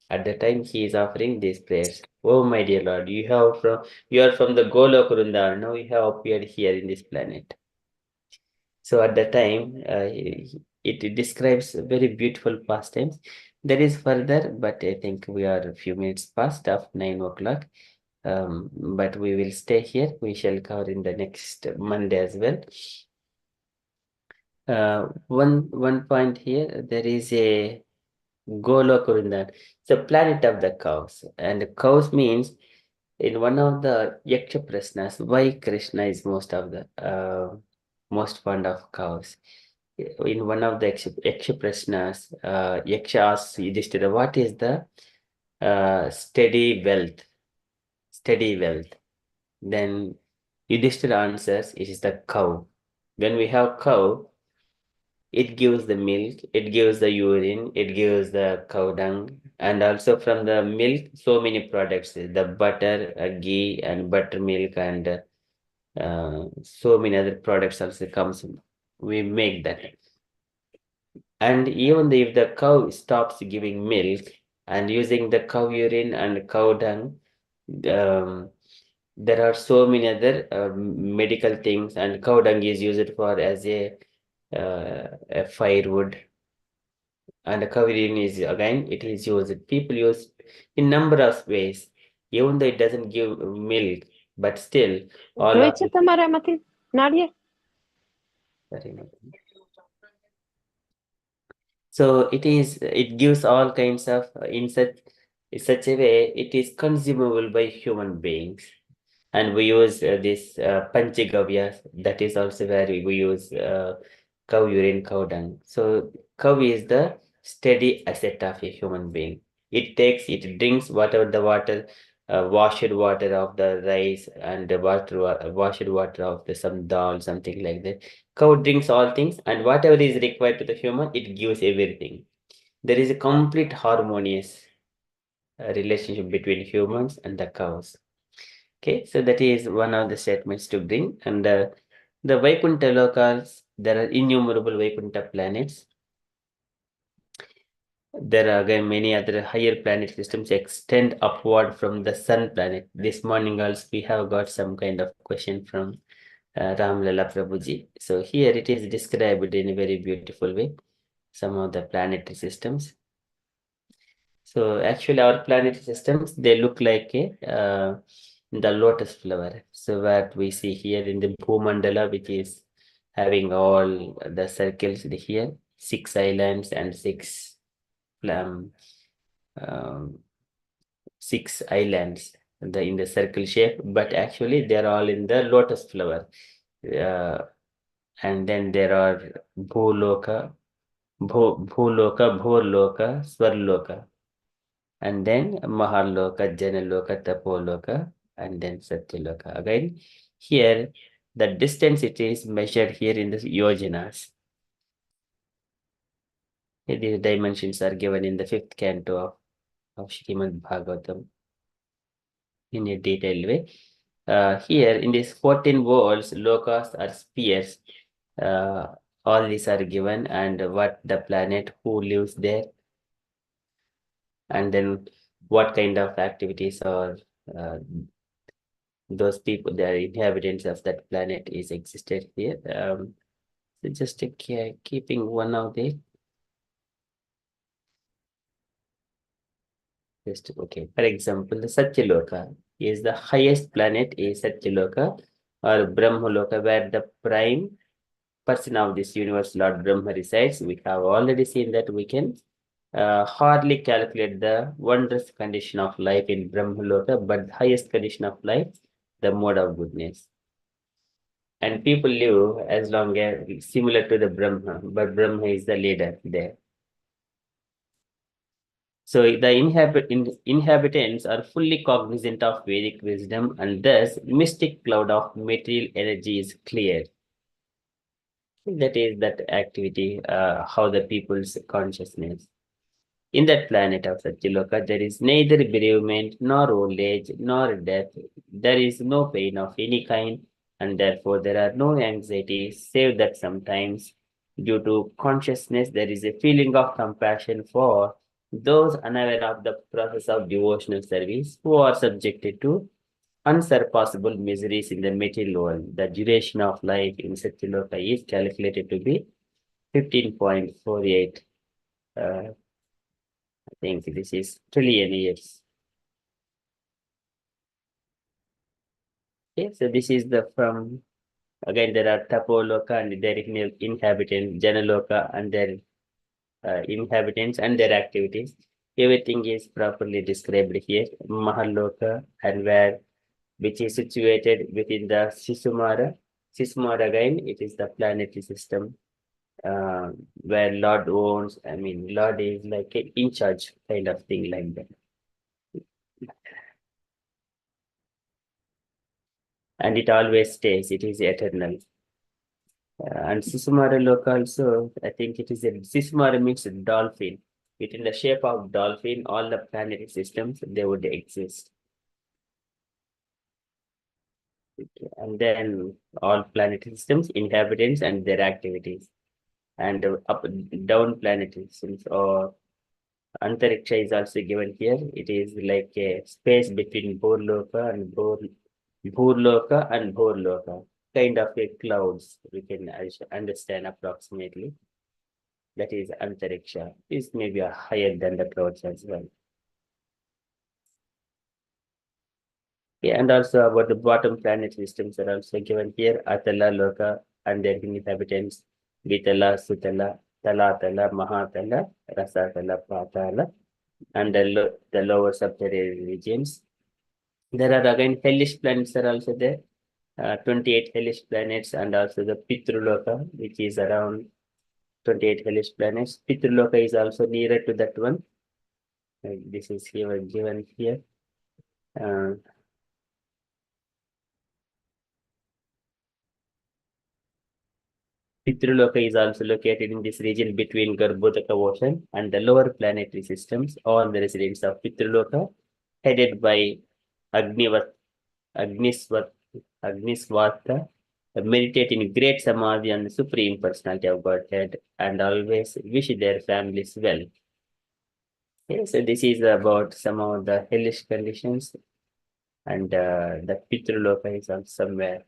[SPEAKER 1] At the time, he is offering these prayers. Oh, my dear Lord, you are from the Golok Vrindavan. Now you have appeared here in this planet. So at that time, it describes very beautiful pastimes. There is further, but I think we are a few minutes past of 9 o'clock. But we will stay here. We shall cover in the next Monday as well. One point here, there is a Golokurindan. It's a planet of the cows, and cows means in one of the Yaksha Prasnas, why Krishna is most fond of cows. In one of the Yaksha Prasnas, Yaksha asks Yudhishthira, what is the steady wealth? Steady wealth. Then Yudhishthira answers, it is the cow. When we have cow, it gives the milk, it gives the urine, it gives the cow dung, and also from the milk, so many products, the butter, ghee, and buttermilk, and so many other products also comes. We make that. And even if the cow stops giving milk and using the cow urine and cow dung, there are so many other medical things, and cow dung is used for as a a firewood. And the kavirin is again, it is used. People use in number of ways. Even though it doesn't give milk, but still all
[SPEAKER 6] જોઈ
[SPEAKER 1] of
[SPEAKER 6] છે
[SPEAKER 1] it.
[SPEAKER 6] તમારામાંથી નાળિયેર?
[SPEAKER 1] Sorry, no. So it gives all kinds of in such a way it is consumable by human beings. And we use this panchagavyas, that is also where we use cow urine, cow dung. So cow is the steady asset of a human being. It drinks whatever the water, washed water of the rice and the washed water of the some dal, something like that. Cow drinks all things, and whatever is required to the human, it gives everything. There is a complete harmonious relationship between humans and the cows. Okay, so that is one of the statements to bring. And the Vaikuntha lokas, there are innumerable Vaikuntha planets. There are again many other higher planet systems extend upward from the sun planet. This morning also we have got some kind of question from Ram Lala Prabhuji. So here it is described in a very beautiful way, some of the planetary systems. So actually our planetary systems, they look like the lotus flower. So what we see here in the Bhumandala, which is having all the circles here, 6 islands and 6 um, um, 6 islands in the circle shape, but actually they're all in the lotus flower. And then there are Bhuloka, Bhuloka, Bhurloka, Swarloka, and then Mahaloka, Janaloka, Tapoloka, and then Satyaloka. Again, here the distance it is measured here in the yojanas. These dimensions are given in the 5th canto of Srimad Bhagavatam in a detailed way. Here in these 14 worlds, lokas are spheres. All these are given, and what the planet, who lives there, and then what kind of activities or those people, the inhabitants of that planet is existed here. So just keeping one of the just okay. For example, the Satyaloka is the highest planet is Satyaloka or Brahmaloka, where the prime person of this universe, Lord Brahma, resides. We have already seen that we can hardly calculate the wondrous condition of life in Brahmaloka, but the highest condition of life, the mode of goodness. And people live as long as similar to the Brahma, but Brahma is the leader there. So the inhabitants are fully cognizant of Vedic wisdom, and thus mystic cloud of material energy is cleared. That is that activity, how the people's consciousness. In that planet of Satyaloka, there is neither bereavement, nor old age, nor death. There is no pain of any kind, and therefore there are no anxieties, save that sometimes, due to consciousness, there is a feeling of compassion for those unaware of the process of devotional service who are subjected to unsurpassable miseries in the material world. The duration of life in Satyaloka is calculated to be 15.48. I think this is trillion years. Okay, so this is the from again there are Tapoloka and their inhabitants, Janaloka and their inhabitants and their activities. Everything is properly described here. Mahaloka and where which is situated within the Sisumara. Sisumara again, it is the planetary system where Lord owns. I mean, Lord is like a in charge kind of thing like that. And it always stays, it is eternal. And Sisumara Loka also, I think it is a Sisumara means dolphin. Within the shape of dolphin, all the planetary systems they would exist. Okay. And then all planetary systems, inhabitants, and their activities. And up down planetary systems or Antariksha is also given here. It is like a space between Bhurloka and Bhurloka and Bhurloka. kind of a clouds, we can understand approximately. That is Antariksha, is maybe higher than the clouds as well. Yeah, and also about the bottom planet systems are also given here: Atala, Loka, and their inhabitants, Vitala, Sutala, Talatala, Mahatala, Rasatala, Patala, and the lower subterranean regions. There are again hellish planets are also there, 28 hellish planets, and also the Pitruloka, which is around 28 hellish planets. Pitruloka is also nearer to that one. This is here given here. Pitruloka is also located in this region between Garbhodaka Ocean and the lower planetary systems. All the residents of Pitruloka, headed by Agnivat, Agnisvat, Agnisvata, meditate in great samadhi on the Supreme Personality of Godhead and always wish their families well. Okay, so this is about some of the hellish conditions, and the Pitruloka is also somewhere.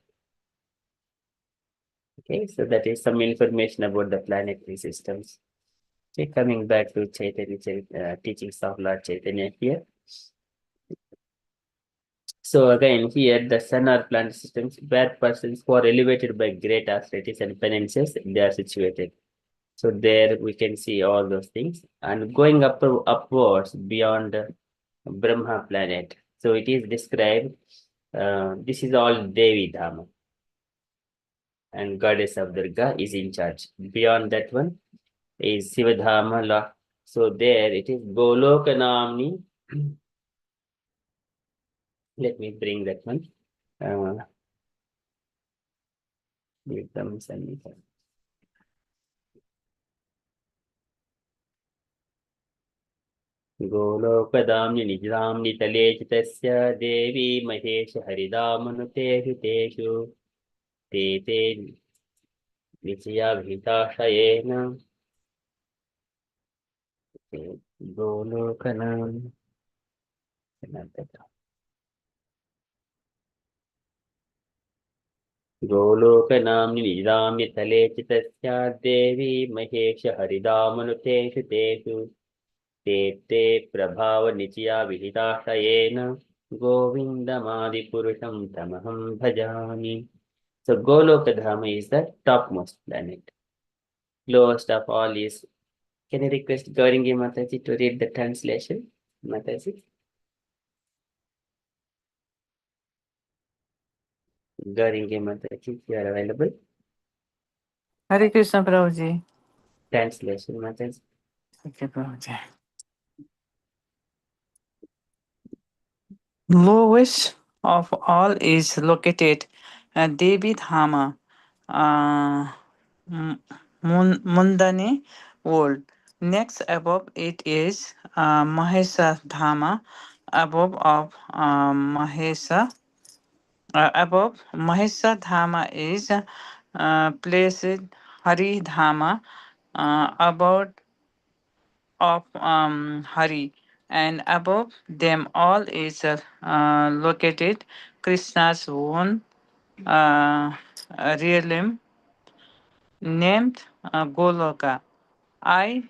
[SPEAKER 1] Okay, so that is some information about the planetary systems. Okay, coming back to Chaitanya, teachings of Lord Chaitanya here. So again, here the sun or planet systems where persons who are elevated by great austerities and penances, they are situated. So there we can see all those things. And going upwards beyond Brahma planet. So it is described, this is all Devi Dhama. And goddess of Durga is in charge. Beyond that one is Sivadhama. So there it is Golokanamni. Let me bring that one. Golokadamni nijramni tale chitasya devi mahesh haridamanutehu teshu te nichya bhitashayena Golokanam. Golokanamni nijramni tale chitasya devi mahesh haridamanutehu teshu te prabhava nichya vihitashayena Govindamadi Purusham Tamaham Bhajami. So Golokadhama is the topmost planet. Lowest of all is, can I request Gauringi Mataji to read the translation? Mataji? Gauringi Mataji, if you are available.
[SPEAKER 8] Hare Krishna Prabhuji.
[SPEAKER 1] Translation Mataji.
[SPEAKER 8] Okay, Prabhuji. Lowest of all is located at Devi Dhama, Mundane world. Next above it is Mahesa Dhama. Above Mahesa Dhama is placed Hari Dhama. About of Hari, and above them all is located Krishna's own realm named Goloka. I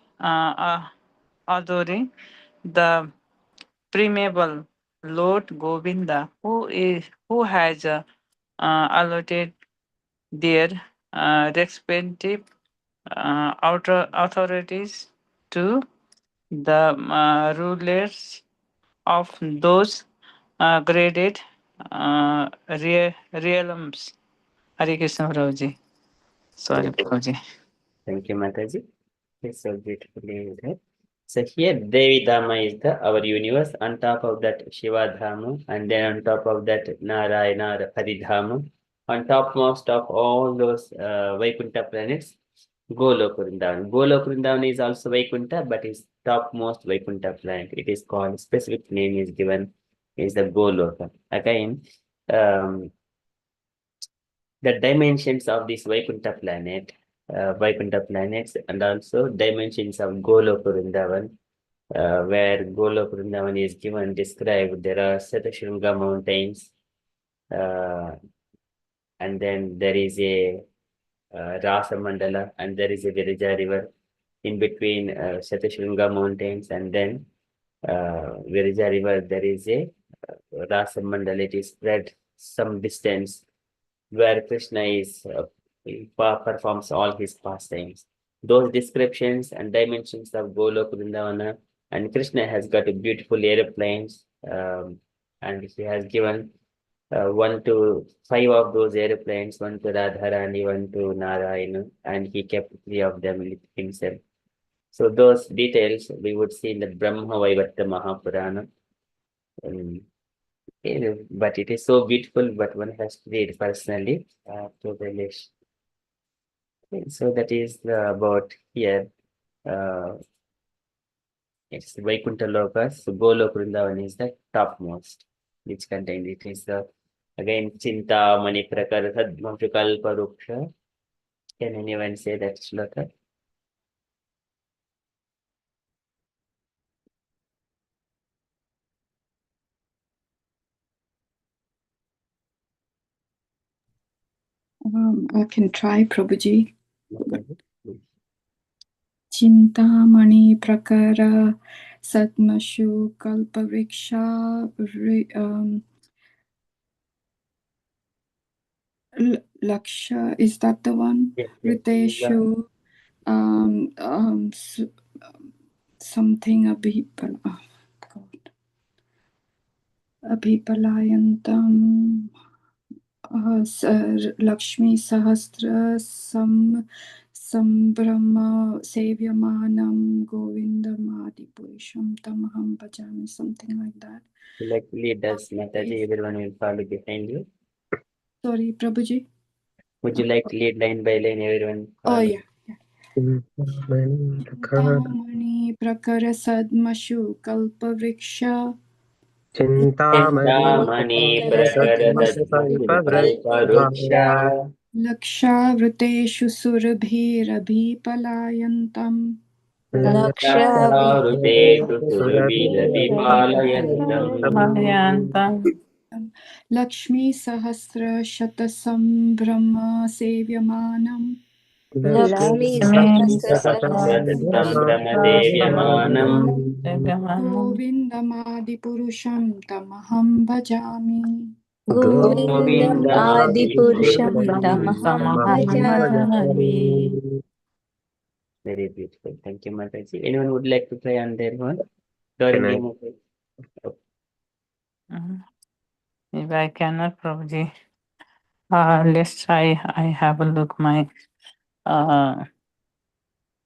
[SPEAKER 8] adoring the primeval Lord Govinda, who has allotted their respective authorities to the rulers of those graded realms. Hare Krishna Prabhuji. Sorry, Prabhuji.
[SPEAKER 1] Thank you, Mataji. It's so beautifully read. So here Devi Dhama is our universe. On top of that Shiva Dhama, and then on top of that Narayana Hari Dhama. On topmost of all those Vaikuntha planets, Golok Vrindavan. Golok Vrindavan is also Vaikuntha, but is topmost Vaikuntha planet. It is called, specific name is given, is the Goloka. Again, the dimensions of this Vaikuntha planet, Vaikuntha planets, and also dimensions of Golok Vrindavan, where Golok Vrindavan is given, described. There are Satashringa mountains, and then there is a Rasa Mandala, and there is a Virija river in between Shatashringa mountains, and then Virija river, there is a Rasa Mandala. It is spread some distance where Krishna is performs all his pastimes. Those descriptions and dimensions of Golok Vrindavana, and Krishna has got a beautiful aeroplanes, and he has given 1 to 5 of those airplanes, one to Radharani, one to Narayana, and he kept 3 of them with himself. So those details we would see in the Brahma Vaivarta Mahapurana. But it is so beautiful, but one has to read personally to relish. So that is about here. It's Vaikuntha Lokas. So Golok Vrindavan is the topmost, which contained it is the again Chinta Mani Prakar Sadmachukalpa Ruksha. Can anyone say that shloka?
[SPEAKER 3] I can try, Prabhuji.
[SPEAKER 1] Okay.
[SPEAKER 3] Chintamani prakara satmashu kalpavriksha laksha, is that the one?
[SPEAKER 1] Yes, yes.
[SPEAKER 3] Riteshu something abhipal. Oh, God. Abhipalayantam Lakshmi Sahasra Sambrahma Sevyamanam Govindam Adipurusham Tamaham Bhajami, something like that.
[SPEAKER 1] Like lead us, Mataji, everyone will follow behind you.
[SPEAKER 3] Sorry, Prabhuji.
[SPEAKER 1] Would you like to lead line by line, everyone?
[SPEAKER 3] Oh, yeah.
[SPEAKER 5] Chintamani
[SPEAKER 3] Tamani Prakara Sadmashu Kalpavriksha
[SPEAKER 1] Chintamani Prakara
[SPEAKER 3] Laksha Vriteshu Surabhirabhipalayantam
[SPEAKER 1] Lakshāruteshu surabhirabhipālayantam.
[SPEAKER 8] Mariantam.
[SPEAKER 3] Lakshmi Sahasra Shatasam Brahma Sevyamanam
[SPEAKER 6] Lakshmi
[SPEAKER 8] Lakshmi
[SPEAKER 1] Sahastratam
[SPEAKER 8] Sahasranam
[SPEAKER 1] Brahmadevyamānam.
[SPEAKER 8] Devamanam
[SPEAKER 3] Govindamadi Purusham Tamaham Bhajami.
[SPEAKER 6] Govindam Adipurusham Tamaham
[SPEAKER 8] Tamaham.
[SPEAKER 6] Bhajami.
[SPEAKER 1] Very beautiful. Thank you, Mataji. Anyone would like to try on their one?
[SPEAKER 5] Can I?
[SPEAKER 8] If I cannot, Prabhuji, let's try. I have a look my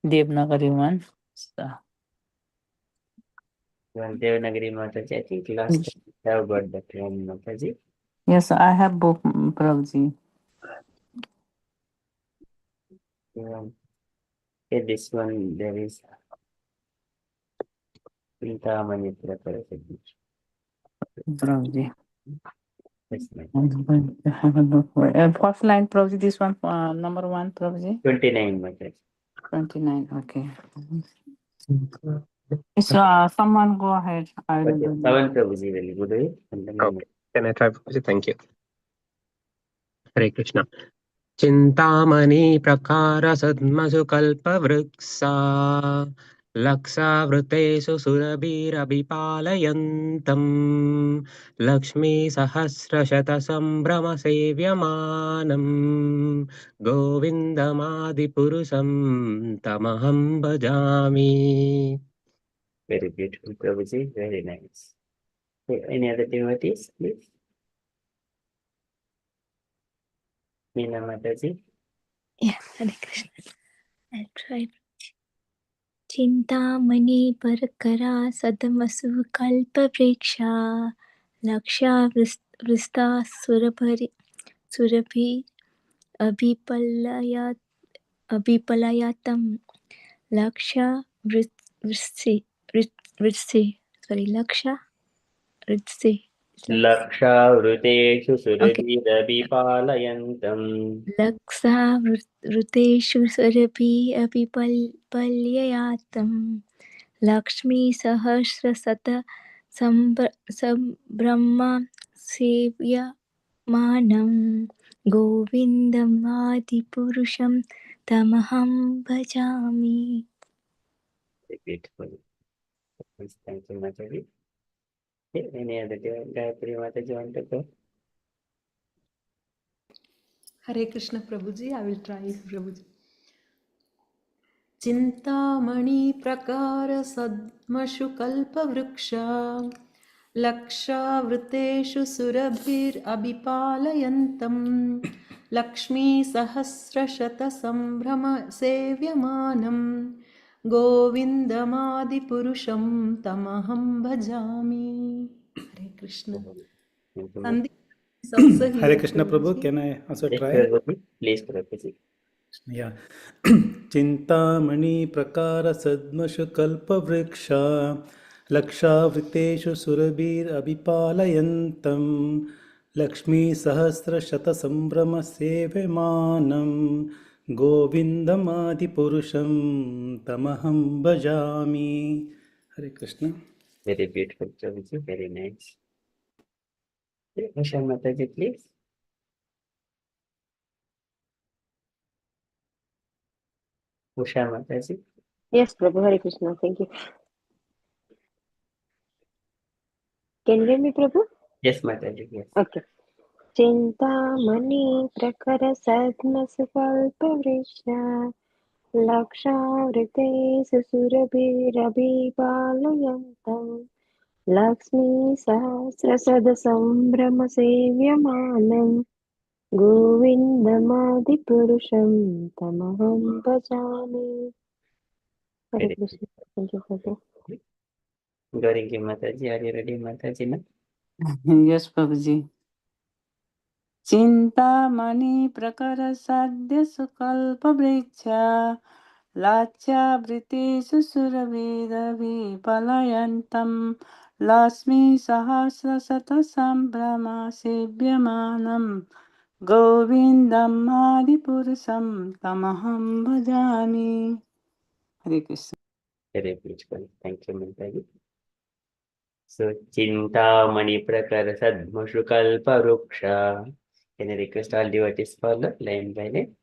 [SPEAKER 8] Devnagari one. So,
[SPEAKER 1] One Devanagari Mataji. I think last time we have got that one, Mataji.
[SPEAKER 8] yes, I have book, Prabhuji.
[SPEAKER 1] Okay, this one there is Chintamani Prakara Sadmashu.
[SPEAKER 8] Prabhuji.
[SPEAKER 1] That's my
[SPEAKER 8] I'm going to have a look. First line, Prabhuji, this one, number 1, Prabhuji.
[SPEAKER 1] 29, Mataji.
[SPEAKER 8] 29, okay. So, someone go ahead. I will
[SPEAKER 1] Okay,
[SPEAKER 8] do that.
[SPEAKER 1] Savan Prabhuji will go do it. And then
[SPEAKER 5] Okay. Can I try? Thank you. Hare Krishna. Chintamani prakara sadmasu kalpavriksa Laksavrutesu surabhirabhipalayantam Lakshmi sahasrashata sambrama sevyamanam Govindamadi tamaham bhajami.
[SPEAKER 1] very beautiful, Prabhuji. Very nice. Okay, any other devotees, please? Meena Mataji.
[SPEAKER 4] Yeah, Hare Krishna. I'll try. Chintamani परकरा सदमसु कल्पवृक्षा लक्षा वृस्ता Surabhi अभिपलयातं लक्षा वृत्सि sorry लक्षा वृत्सि
[SPEAKER 1] Lakshāvruteṣu
[SPEAKER 4] okay
[SPEAKER 1] surabhirabhipālayantam.
[SPEAKER 4] लक्षा वृतेषु Surabhi अभिपल्ययातं Lakshmi सहस्रशत संब्रह्म सेव्यमानं गोविन्दमादिपुरुषं तमहं भजामि.
[SPEAKER 1] Very beautiful. Yes, thank you, Mataji. Okay, any other Gayatri Mataji want to go?
[SPEAKER 2] Hare Krishna Prabhuji, I will try Prabhuji. चिन्तामणि प्रकार सद्मषु कल्पवृक्षा लक्षावृतेषु सुरभिरभिपालयन्तम् लक्ष्मीसहस्रशतसम्भ्रम सेव्यमानं गोविन्दमादिपुरुषं तमहं भजामि. Hare Krishna.
[SPEAKER 1] Thank you,
[SPEAKER 2] Sandeep is also
[SPEAKER 9] Hare
[SPEAKER 2] here,
[SPEAKER 9] Krishna Prabhu,
[SPEAKER 2] Prabhuji.
[SPEAKER 9] can I also
[SPEAKER 1] Yes,
[SPEAKER 9] try?
[SPEAKER 1] Prabhuji. Please, Prabhuji.
[SPEAKER 9] Yeah. चिन्तामणि प्रकार सद्मषु कल्पवृक्षा लक्षावृतेषु सुरभिरभिपालयन्तं लक्ष्मीसहस्रशतसम्भ्रमसेव्यमानं गोविन्दमादिपुरुषं तमहं भजामि. Hare Krishna.
[SPEAKER 1] Very beautiful, Prabhuji. Very nice. Okay, Usha Mataji, please. Usha Mataji.
[SPEAKER 6] Yes, Prabhu, Hare Krishna. Thank you. Can you hear me, Prabhu?
[SPEAKER 1] Yes, Mataji. Yes.
[SPEAKER 6] Okay. चिन्तामणि प्रखर सद्मसुकल्पवृक्षा लक्षावृते सुरभिरभिपालयन्तम् लक्ष्मीसहस्रसदसम्भ्रमसेव्यमानं गोविन्दमादिपुरुषं तमहं भजामि. Hare
[SPEAKER 1] Very
[SPEAKER 6] Krishna. Thank you, Prabhu.
[SPEAKER 1] good. Gauringi Mataji, are you ready, Mataji? Na?
[SPEAKER 8] Yes, Prabhuji. Chintamani प्रकरसाध्य सुकल्पवृक्षा लाच्यावृतेषु सुरभिरभिपलयन्तं लक्ष्मीसहस्रशतसम्भ्रमसेव्यमानं गोविन्दम् आदिपुरुषं तमहं भजामि. Hare Krishna.
[SPEAKER 1] Very beautiful. Thank you, Mataji. So, Chintamani Prakara Sadmashu Kalparuksha. Can I request all devotees follow line by line?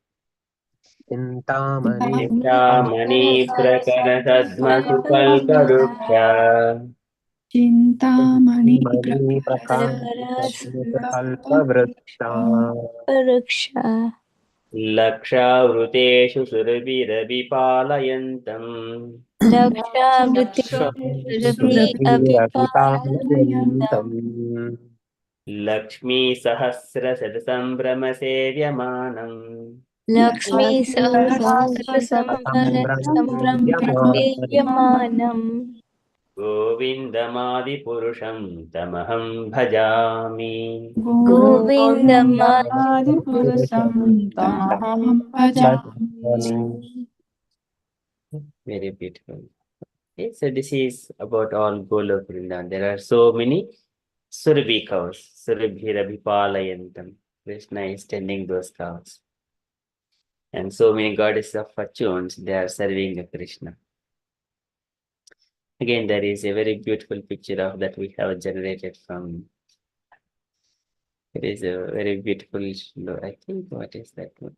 [SPEAKER 5] Chintamani
[SPEAKER 1] Chintamani Prakara Sadmashu Kalparuksha.
[SPEAKER 3] Chintamani
[SPEAKER 5] Mani Kalpavruksha
[SPEAKER 4] Paraksha
[SPEAKER 1] Lakshawruteshu Surabhirabhipalayantam.
[SPEAKER 4] Lakshavritishu Surabhi Abhipalayantam
[SPEAKER 5] Palayantam
[SPEAKER 1] Lakshmi Sahasra Sadasambhrama Sevyamanam.
[SPEAKER 4] Lakshmi Sahasra Sambrama Sevyamanam
[SPEAKER 1] Govindamadi Purusham Tamaham Bhajami.
[SPEAKER 8] गोविन्दमादिपुरुषं तमहं भजामि.
[SPEAKER 1] Very beautiful. Okay, so this is about all Golok Vrindavan. There are so many Surabhi cows, Surabhirabhipalayantam. Krishna is tending those cows. And so many goddesses of fortunes, they are serving Krishna. Again, there is a very beautiful picture of that we have generated from. It is a very beautiful, I think, what is that one?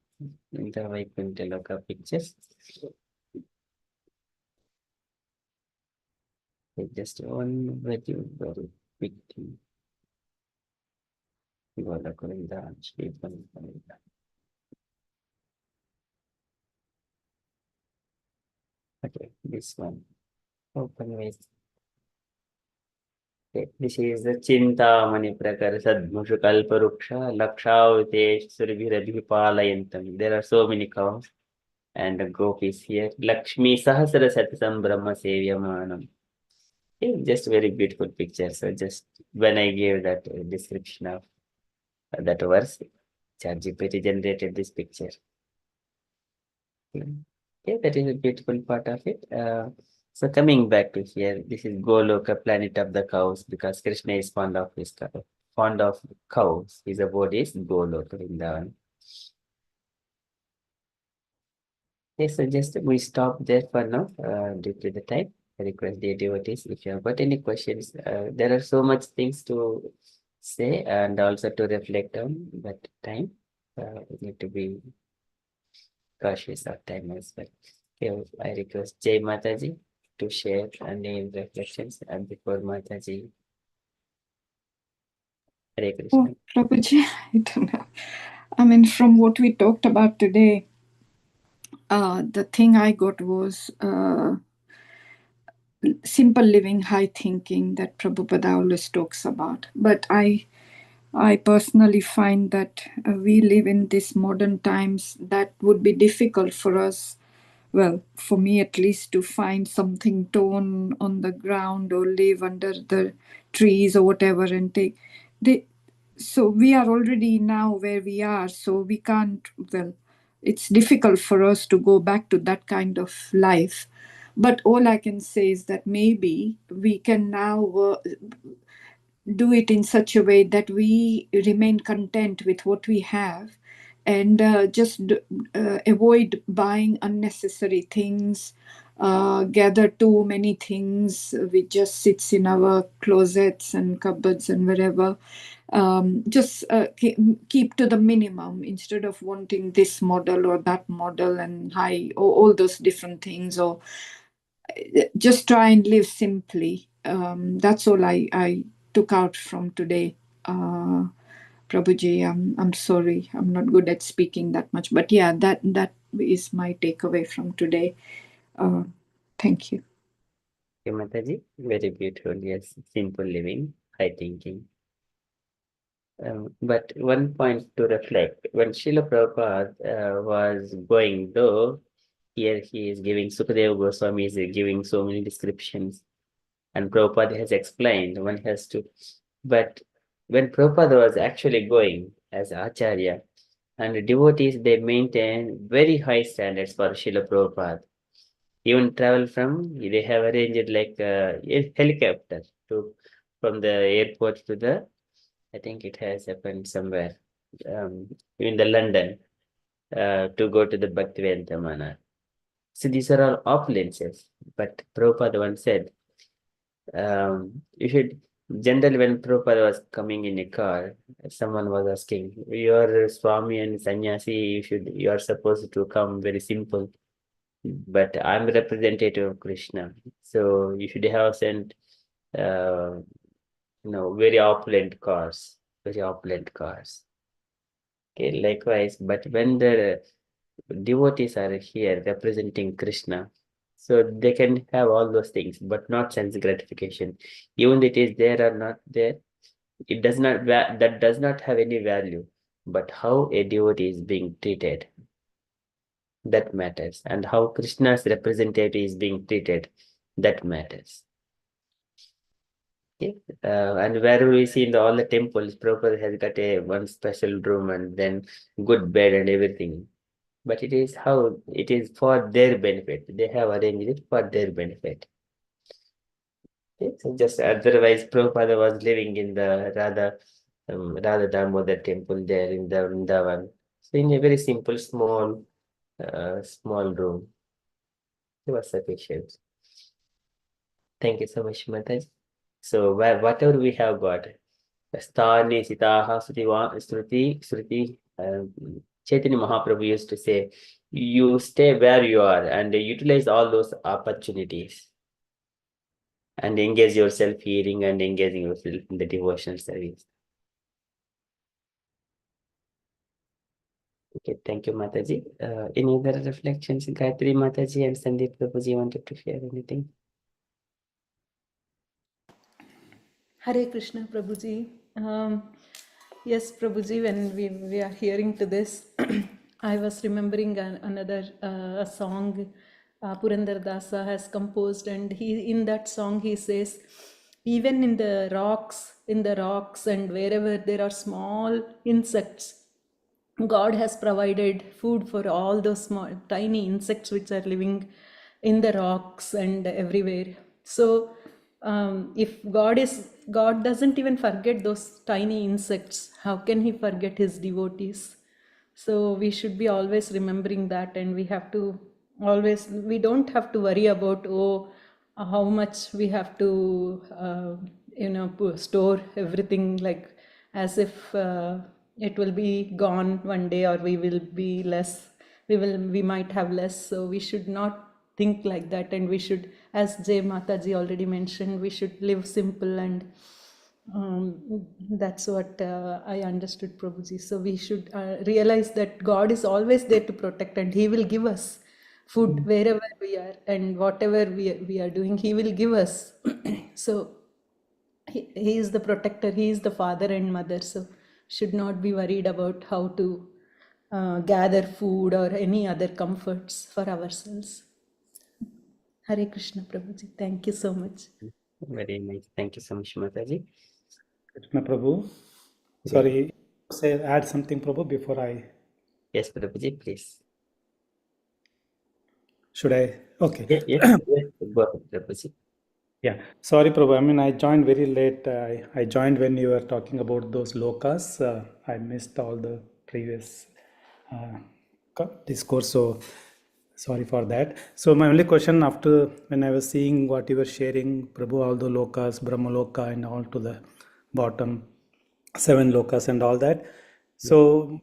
[SPEAKER 1] In the Vaikuntha Loka pictures. Just one very quick thing. Golakurinda, Ch14. Okay, this one. Open with. Okay, this is the Chintamani Prakara Sadmushu Kalparuksha Lakshautesh Surabhirabhipalayantam. There are so many cows and the gopis here. Lakshmi Sahasra Satsam Brahma Sevyamanam. Okay, just very beautiful picture. So just when I gave that description of that verse, ChatGPT generated this picture. Okay, that is a beautiful part of it. So coming back to here, this is Goloka, planet of the cows, because Krishna is fond of cows. His abode is Goloka Vrindavan. Okay, so just we stop there for now due to the time. I request the devotees, if you have got any questions, there are so much things to say and also to reflect on that time. We need to be cautious of time as well. Okay, I request Jay Mataji to share any reflections and before Mataji. Hare Krishna.
[SPEAKER 3] Oh, Prabhuji, I don't know. I mean, from what we talked about today, the thing I got was simple living, high thinking that Prabhupada always talks about. But I personally find that we live in these modern times that would be difficult for us, well, for me at least, to find something torn on the ground or live under the trees or whatever and take. So we are already now where we are, so we can't, well, it's difficult for us to go back to that kind of life. But all I can say is that maybe we can now do it in such a way that we remain content with what we have and just avoid buying unnecessary things, gather too many things which just sits in our closets and cupboards and wherever. Just keep to the minimum instead of wanting this model or that model and high or all those different things, or just try and live simply. That's all I took out from today. Prabhuji, I'm sorry, I'm not good at speaking that much, but yeah, that is my takeaway from today. Thank you.
[SPEAKER 1] Okay, Mataji, very beautiful. Yes, simple living, high thinking. But one point to reflect, when Srila Prabhupada was going, though, here he is giving, Sukadeva Goswami is giving so many descriptions, and Prabhupada has explained, one has to, but when Prabhupada was actually going as Acharya, and the devotees, they maintain very high standards for Srila Prabhupada. Even travel from, they have arranged like a helicopter to from the airport to the, I think it has happened somewhere in the London to go to the Bhaktivedanta Mana. So these are all opulences. But Prabhupada once said, you should, generally when Prabhupada was coming in a car, someone was asking, your Swami and Sannyasi, you are supposed to come very simple. But I'm representative of Krishna. So you should have sent very opulent cars, very opulent cars. Okay, likewise, but when the devotees are here representing Krishna, so they can have all those things, but not sense gratification. Even it is there or not there, it does not that does not have any value. But how a devotee is being treated, that matters, and how Krishna's representative is being treated, that matters. Okay. And where we see in all the temples, Prabhupada has got one special room and then good bed and everything. But it is how it is for their benefit. They have arranged it for their benefit. Okay. So just otherwise, Prabhupada was living in the Radha Damodar temple there in the Vrindavan. So in a very simple, small room. It was sufficient. Thank you so much, Mataji. So whatever we have got, Sthani Sitaha Shruti. Chaitanya Mahaprabhu used to say, you stay where you are and utilize all those opportunities and engage yourself hearing and engaging yourself in the devotional service. Okay, thank you, Mataji. Any other reflections? Gayatri Mataji and Sandeep Prabhuji wanted to share anything?
[SPEAKER 2] Hare Krishna, Prabhuji. Yes, Prabhuji, when we are hearing to this, I was remembering another a song Purandar Dasa has composed, and in that song he says, even in the rocks and wherever there are small insects, God has provided food for all those small, tiny insects which are living in the rocks and everywhere. So, if God doesn't even forget those tiny insects, how can He forget His devotees? So we should be always remembering that, and we don't have to worry about how much we have to store everything, like as if it will be gone one day, or we will be less, we might have less. So we should not think like that, and we should, as Jay Mataji already mentioned, we should live simple, and that's what I understood, Prabhuji. So we should realize that God is always there to protect, and He will give us food wherever we are, and whatever we are doing, He will give us. So he is the protector, He is the father and mother. So should not be worried about how to gather food or any other comforts for ourselves. Hare Krishna, Prabhuji. Thank you so much.
[SPEAKER 1] Very nice. Thank you so much, Mataji.
[SPEAKER 9] Krishna Prabhu. Sorry, say add something, Prabhu, before I.
[SPEAKER 1] Yes, Prabhuji, please.
[SPEAKER 9] Should I? Okay.
[SPEAKER 1] Yes, go ahead, Prabhuji.
[SPEAKER 9] Yeah. Sorry, Prabhu. I mean, I joined very late. I joined when you were talking about those lokas. I missed all the previous discourse. So sorry for that. So my only question after when I was seeing what you were sharing, Prabhu, all the lokas, Brahmaloka and all to the bottom, 7 lokas and all that. So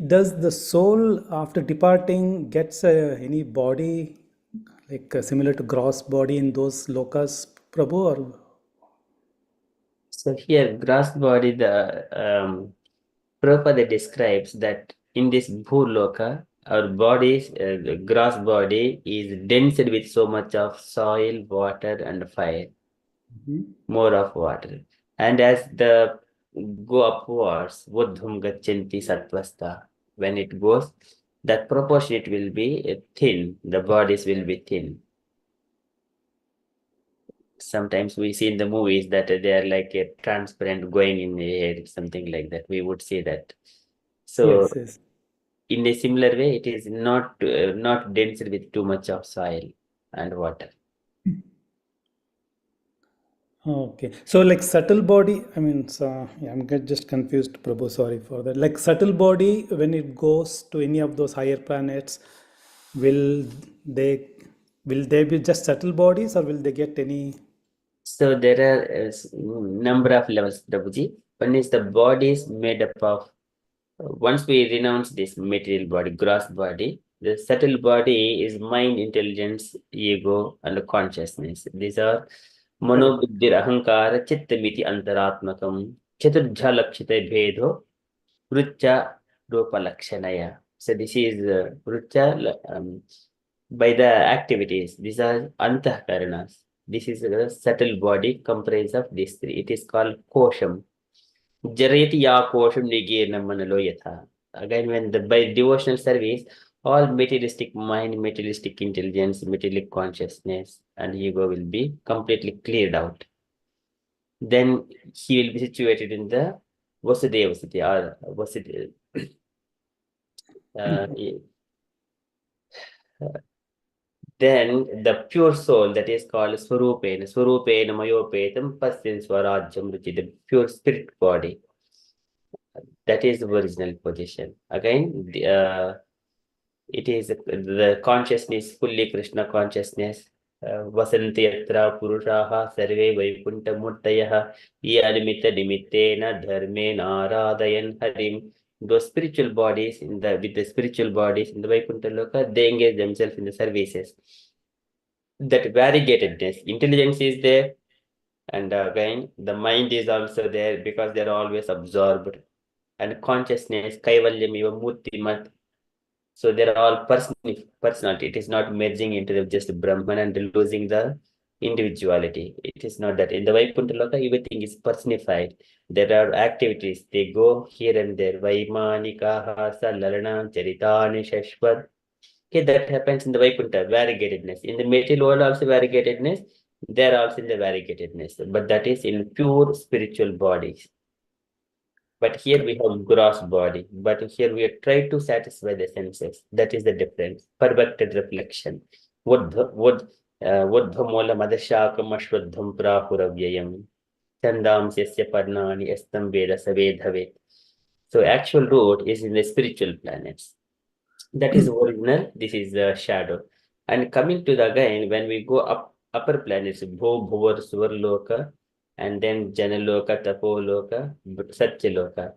[SPEAKER 9] does the soul after departing gets any body like similar to gross body in those lokas, Prabhu? Or
[SPEAKER 1] So here, gross body, the Prabhupada describes that in this Bhuloka, our body's the gross body is dense with so much of soil, water, and fire, more of water. And as the go upwards, Buddhum Gachanti Sattvasta, when it goes, that proportion it will be thin, the bodies will be thin. Sometimes we see in the movies that they are like a transparent going in the air, something like that. We would see that. So
[SPEAKER 9] yes, yes.
[SPEAKER 1] in a similar way, it is not dense with too much of soil and water.
[SPEAKER 9] Okay. So like subtle body, I mean, so yeah, just confused, Prabhu. Sorry for that. Like subtle body, when it goes to any of those higher planets, will they will they be just subtle bodies, or will they get any?
[SPEAKER 1] So there are number of levels, Prabhuji. One is the body is made up of, once we renounce this material body, gross body, the subtle body is mind, intelligence, ego, and consciousness. These are मनोबुद्धिर अहंकार चित्तमिति अंतरात्मकम चतुर्थ लक्षिते भेदो वृच्चा रूपलक्षणया. So this is by the activities. These are antahkaranas. This is a subtle body comprised of these 3. It is called kosham. Jarayati ya kosham nigirna manalo yatha. Again, when by devotional service, all materialistic mind, materialistic intelligence, materialistic consciousness, and ego will be completely cleared out. Then he will be situated in the Vasudeva Sati, or Vasudeva. Then the pure soul, that is called Swarupena, Swarupena Mayopetam Pastin Swarajam Ruchi, the pure spirit body. That is the original position. Again, it is the consciousness, fully Krishna consciousness. Vasanti yatra purushaha sarve vaikunta murtayaha yanimita nimittena dharmena aradayan harim. Those spiritual bodies with the spiritual bodies in the Vaikuntha Loka, they engage themselves in the services. That variegatedness, intelligence is there, and again the mind is also there because they are always absorbed. And consciousness, kaivalyamiva murtimat. So they're all personality. It is not merging into just Brahman and losing the individuality. It is not that. In the Vaikuntha Loka, everything is personified. There are activities. They go here and there. Vaimanika, Hasa, Lalana, Charitani, Shashwat. Okay, that happens in the Vaikuntha, variegatedness. In the material world also variegatedness. They are also in the variegatedness. But that is in pure spiritual bodies. But here we have gross body. But here we are trying to satisfy the senses. That is the difference. Perverted reflection. Wood Mola Madashakam Ashwadham Prahuravyayam. Chandam Sesya Parnani Estam Veda Savedhavet. So actual root is in the spiritual planets. That is original. This is the shadow. And coming to the again, when we go up upper planets, Bho Bhuvar Suvarloka, and then Janaloka, Tapoloka, Satyaloka.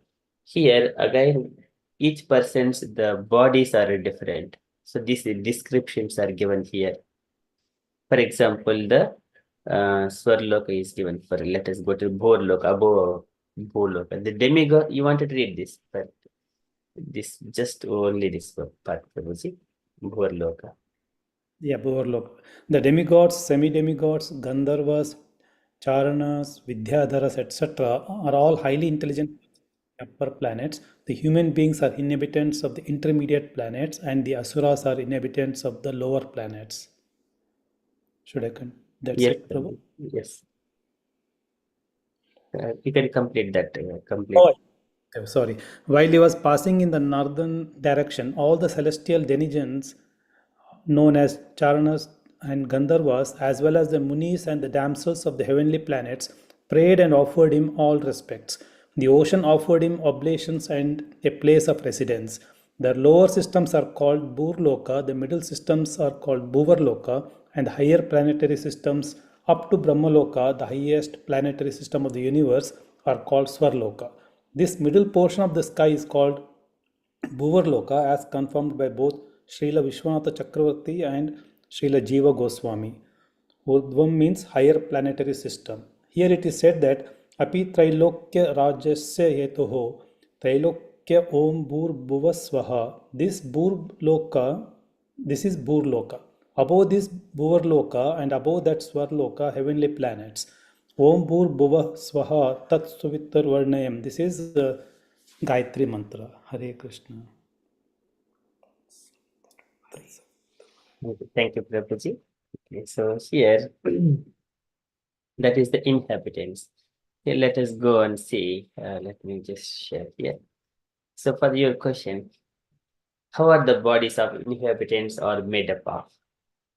[SPEAKER 1] here again, each person's the bodies are different. So these descriptions are given here. For example, the Swarloka is given for, let us go to Bhorloka, above Bhorloka. The demigod, you wanted to read this, but this just only this part, Prabhuji. Bhorloka.
[SPEAKER 9] Yeah, Bhuvarloka. The demigods, semi-demigods, Gandharvas, Charanas, Vidyadharas, etc. are all highly intelligent upper planets. The human beings are inhabitants of the intermediate planets, and the asuras are inhabitants of the lower planets. Should I con? That's
[SPEAKER 1] Yes,
[SPEAKER 9] it, Prabhu?
[SPEAKER 1] yes. You can complete that. Complete.
[SPEAKER 9] Oh, okay, sorry. While he was passing in the northern direction, all the celestial denizens known as Charanas and Gandharvas, as well as the Munis and the damsels of the heavenly planets, prayed and offered him all respects. The ocean offered him oblations and a place of residence. The lower systems are called Burloka, the middle systems are called Bhuvarloka, and the higher planetary systems up to Brahmaloka, the highest planetary system of the universe, are called Swarloka. This middle portion of the sky is called Bhuvarloka as confirmed by both Srila Vishwanatha Chakravarti and Srila Jiva Goswami. Urdhvam means higher planetary system. Here it is said that Api Trailokya Rajasya Hetoho Trailokya Om Bhur Bhuvasvaha. This is Burloka. Above this Bhuvarloka and above that Swarloka, heavenly planets. Om Bhur Bhuva Swaha Tat Suvitar Varnayam. This is Gayatri Mantra. Hare Krishna.
[SPEAKER 1] Thank you, Prabhuji. Okay, so here, that is the inhabitants. Okay, let us go and see. Let me just share here. So for your question, how are the bodies of inhabitants are made up of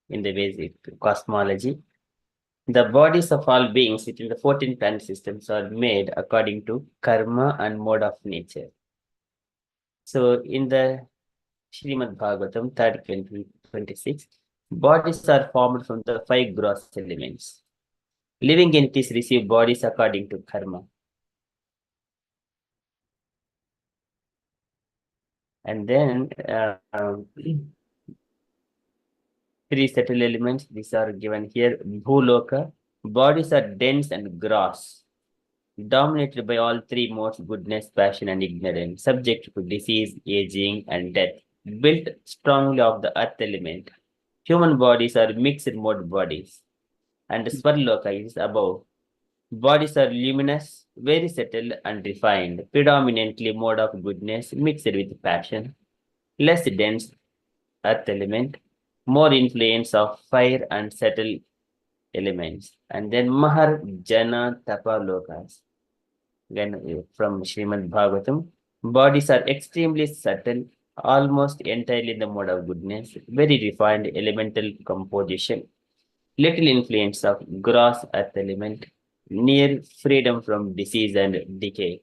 [SPEAKER 1] in the basic cosmology? The bodies of all beings within the 14 planet systems are made according to karma and mode of nature. So in the Srimad Bhagavatam, 3rd canto 26, bodies are formed from the 5 gross elements. Living entities receive bodies according to karma. And then 3 subtle elements, these are given here. Bhuloka, bodies are dense and gross, dominated by all 3 modes: goodness, passion, and ignorance, subject to disease, aging, and death, built strongly of the earth element. Human bodies are mixed mode bodies, and Swarloka is above. Bodies are luminous, very subtle and refined, predominantly mode of goodness mixed with passion, less dense earth element, more influence of fire and subtle elements. And then Mahar Jana Tapa Lokas. Again, from Srimad Bhagavatam, bodies are extremely subtle, almost entirely in the mode of goodness, very refined elemental composition, little influence of gross earth element, near freedom from disease and decay.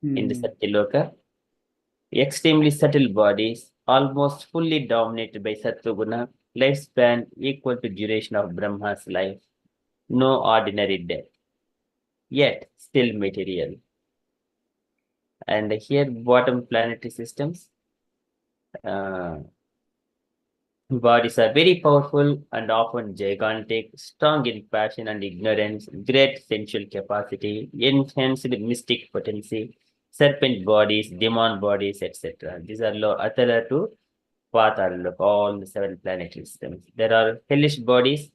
[SPEAKER 1] In the Satyaloka, extremely subtle bodies, almost fully dominated by Sattva-guna, lifespan equal to duration of Brahma's life, no ordinary death, yet still material. And here, bottom planetary systems, bodies are very powerful and often gigantic, strong in passion and ignorance, great sensual capacity, enhanced mystic potency, serpent bodies, demon bodies, etc. These are low Atala to Patal, all the 7 planetary systems. There are hellish bodies.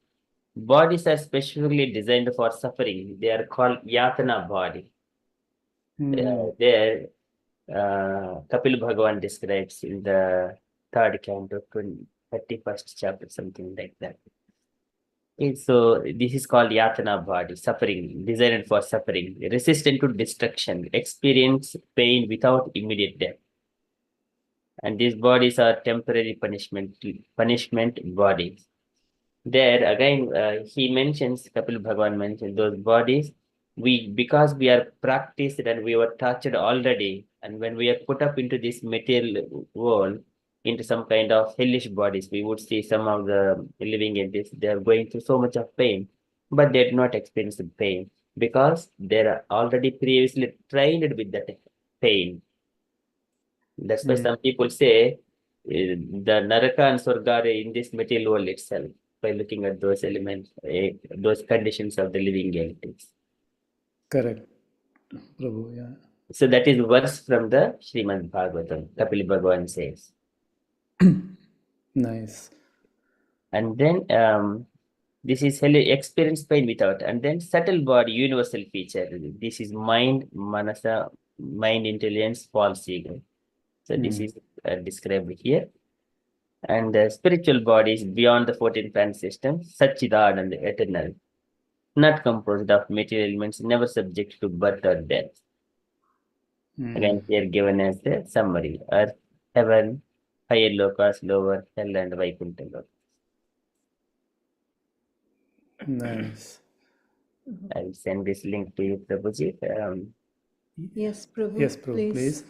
[SPEAKER 1] Bodies are specifically designed for suffering. They are called Yatana body. There, Kapil Bhagavan describes in the 3rd canto, 31st chapter, something like that. Okay, so this is called Yatana body, suffering, designed for suffering, resistant to destruction, experience pain without immediate death. And these bodies are temporary punishment bodies. There again, he mentions, Kapil Bhagavan mentions those bodies. Because we are practiced and we were tortured already, and when we are put up into this material world, into some kind of hellish bodies, we would see some of the living entities, they are going through so much of pain, but they do not experience the pain because they are already previously trained with that pain. That's why some people say the Naraka and Swarga are in this material world itself by looking at those elements, those conditions of the living entities.
[SPEAKER 9] Correct, Prabhu. Yeah.
[SPEAKER 1] So that is verse from the Srimad Bhagavatam. Kapil Bhagavan says.
[SPEAKER 9] Nice.
[SPEAKER 1] And then this is experience pain without, and then subtle body, universal feature. This is mind, manasa, mind, intelligence, false ego. So this is described here. And the spiritual body is beyond the 14 planet system, Satchidad and eternal, not composed of material elements, never subject to birth or death. Again, here given as the summary: earth, heaven, higher lokas, lower, hell, and Vaikuntha lokas.
[SPEAKER 9] Nice.
[SPEAKER 1] I will send this link to you, Prabhuji.
[SPEAKER 2] Yes, Prabhu.
[SPEAKER 9] Yes, Prabhu, please.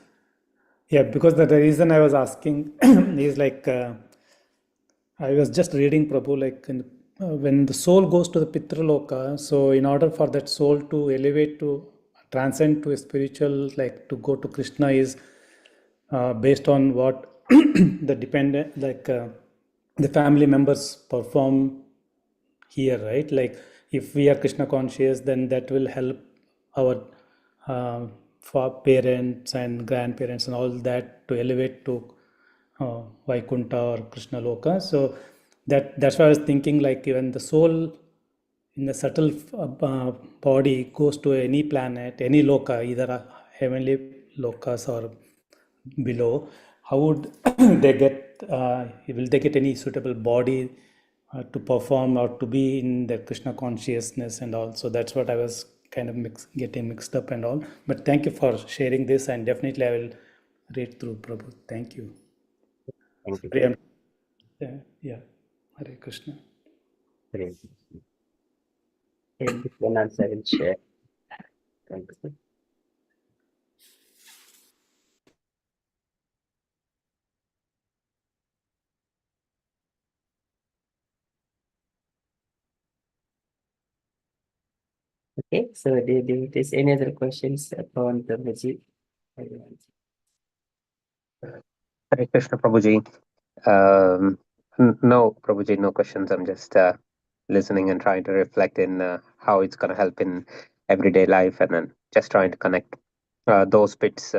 [SPEAKER 9] Yeah, because the reason I was asking is like I was just reading Prabhu, like when the soul goes to the Pitraloka, so in order for that soul to elevate to transcend to a spiritual, like to go to Krishna, is based on what the dependent, like the family members perform here, right? Like if we are Krishna conscious, then that will help our for parents and grandparents and all that to elevate to Vaikuntha or Krishna Loka. So that's why I was thinking, like even the soul in the subtle body goes to any planet, any loka, either a heavenly lokas or below. How would they get? Will they get any suitable body to perform or to be in the Krishna consciousness and all? So that's what I was kind of getting mixed up and all. But thank you for sharing this, and definitely I will read through, Prabhu. Thank you.
[SPEAKER 1] Thank you.
[SPEAKER 9] Sorry, yeah. Hare Krishna.
[SPEAKER 1] Hare Krishna. Okay, this one answer I will share. Thank you. Okay, so do there's any other questions upon the Prabhuji?
[SPEAKER 5] Hare Krishna, Prabhuji. No, Prabhuji, no questions. I'm just listening and trying to reflect in how it's going to help in everyday life, and then just trying to connect those bits.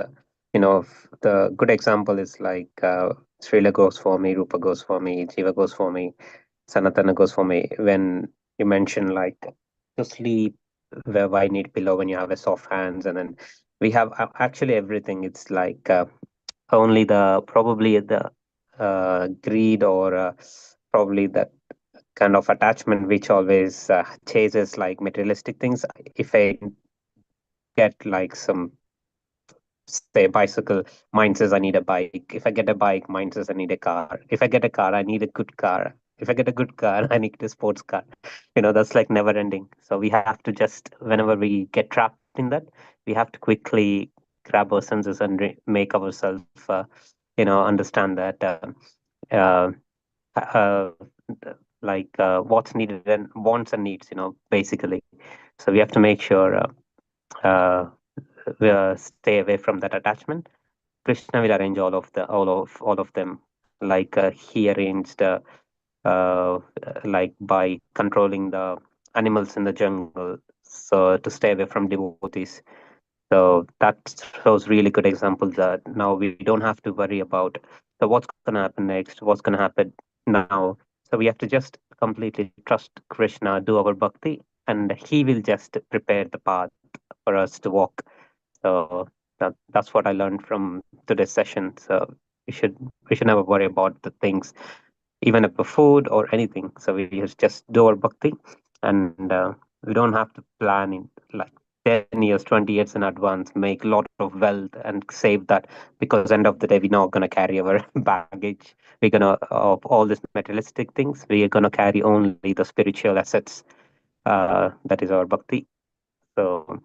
[SPEAKER 5] The good example is like Srila goes for me, Rupa goes for me, Jiva goes for me, Sanatana goes for me. When you mention like to sleep, why need pillow when you have a soft hands, and then we have actually everything. It's like only probably the greed or probably that kind of attachment which always chases like materialistic things. If I get like some, say, bicycle, mine says I need a bike. If I get a bike, mine says I need a car. If I get a car, I need a good car. If I get a good car, I need a sports car. That's like never ending. So we have to just, whenever we get trapped in that, we have to quickly grab our senses and make ourselves understand that uh, uh, what's needed and wants and needs, basically. So we have to make sure we stay away from that attachment. Krishna will arrange all of them, like he arranged like by controlling the animals in the jungle, so to stay away from devotees. So that shows really good examples that now we don't have to worry about what's going to happen next, what's going to happen now. So we have to just completely trust Krishna, do our bhakti, and he will just prepare the path for us to walk. So that's what I learned from today's session. So we should never worry about the things, even about food or anything. So we just do our bhakti, and we don't have to plan in like 10 years, 20 years in advance, make a lot of wealth and save that, because end of the day, we're not going to carry our baggage. We're going to, of all these materialistic things, we are going to carry only the spiritual assets. That is our bhakti. So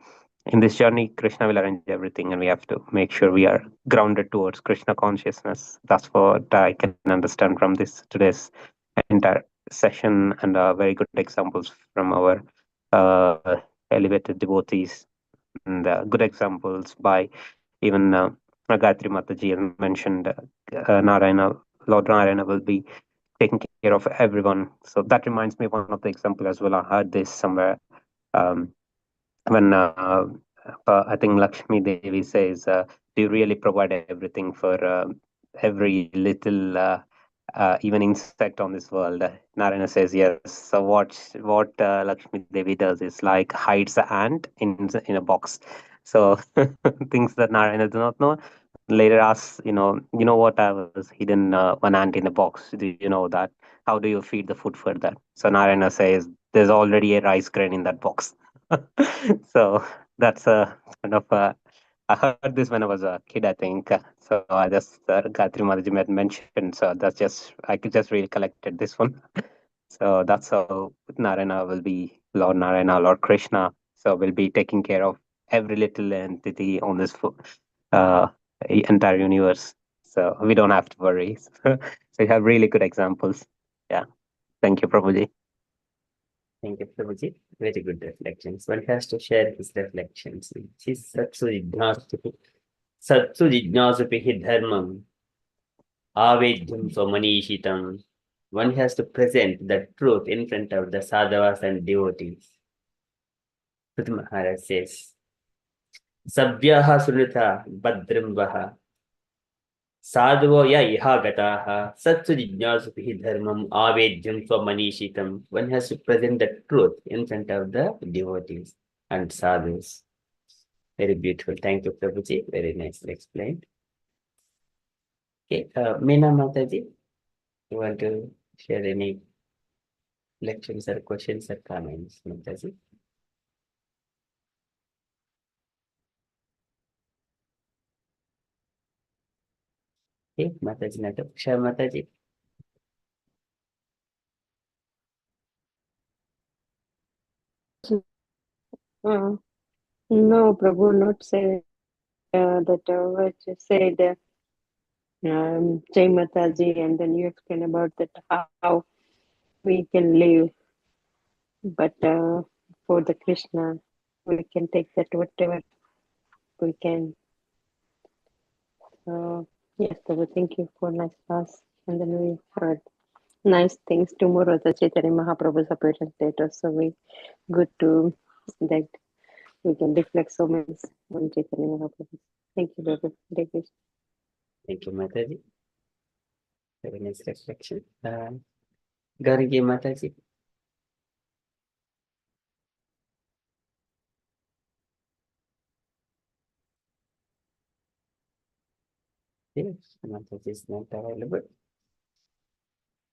[SPEAKER 5] in this journey, Krishna will arrange everything, and we have to make sure we are grounded towards Krishna consciousness. That's what I can understand from this today's entire session, and very good examples from our elevated devotees, and good examples by Even Gayatri Mataji has mentioned Narayana, Lord Narayana will be taking care of everyone. So that reminds me of one of the example as well. I heard this somewhere. Um, when I think Lakshmi Devi says, "Do you really provide everything for every little even insect on this world?" Narayana says, "Yes." So what Lakshmi Devi does is like hides the ant in a box. So things that Narayana do not know. Later asks, you know what? I was hidden one ant in a box. Do you know that? How do you feed the food for that? So Narayana says, "There's already a rice grain in that box." So that's a kind of I heard this when I was a kid, I think. So I just Gayatri Mataji had mentioned. So that's just I could just really collected this one. So that's how Narayana will be Lord Narayana, Lord Krishna. So we'll be taking care of every little entity on this uh, entire universe. So we don't have to worry. So you have really good examples. Yeah. Thank you, Prabhuji.
[SPEAKER 1] Thank you, Prabhuji. Very good reflections. One has to share his reflections. Satsu jijnasupihi dharmam avedhyam swamanishitam. One has to present the truth in front of the sadhavas and devotees. Prit Maharaj says, Sabhyaha sunutha badrim vaha sadhavo ya iha gataha satsu jijnasupihi dharmam avedhyam swamanishitam. One has to present the truth in front of the devotees and sadhus. Very beautiful. Thank you, Prabhuji. Very nicely explained. Okay, Meena Mataji, you want to share any lectures or questions or comments, Mataji? Okay, Mataji Nataksha Mataji.
[SPEAKER 6] No, Prabhu, not say that what you said, Jai Mataji, and then you explain about that how we can live. But for the Krishna, we can take that whatever we can. Yes, Prabhu, thank you for nice class. And then we heard nice things. Tomorrow the Chaitanya Mahaprabhu's appearance date, so we good to that we can reflect so much on Chaitanya Mahaprabhu. Thank you, Prabhu. Hare Krishna.
[SPEAKER 1] Thank you, Mataji. Very nice reflection. Gargi Mataji. Yes, Mataji is not available.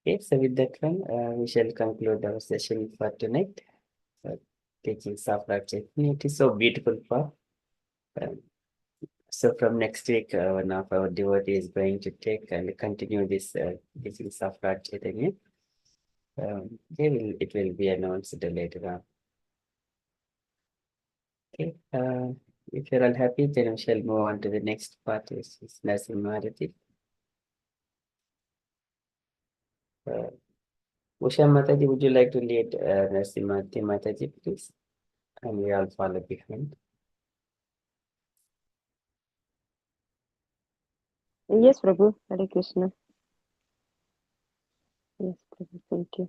[SPEAKER 1] Okay, so with that one, we shall conclude our session for tonight. Teachings of Lord Chaitanya. It is so beautiful for. So from next week, one of our devotees is going to take and continue this teachings of Lord Chaitanya. It will be announced later on. Okay. If you're all happy, then we shall move on to the next part, which is Narasimha. Usha Mataji, would you like to lead Narasimha Mataji, please? And we all follow behind.
[SPEAKER 6] Yes, Prabhu. Hare Krishna. Yes, Prabhu. Thank you.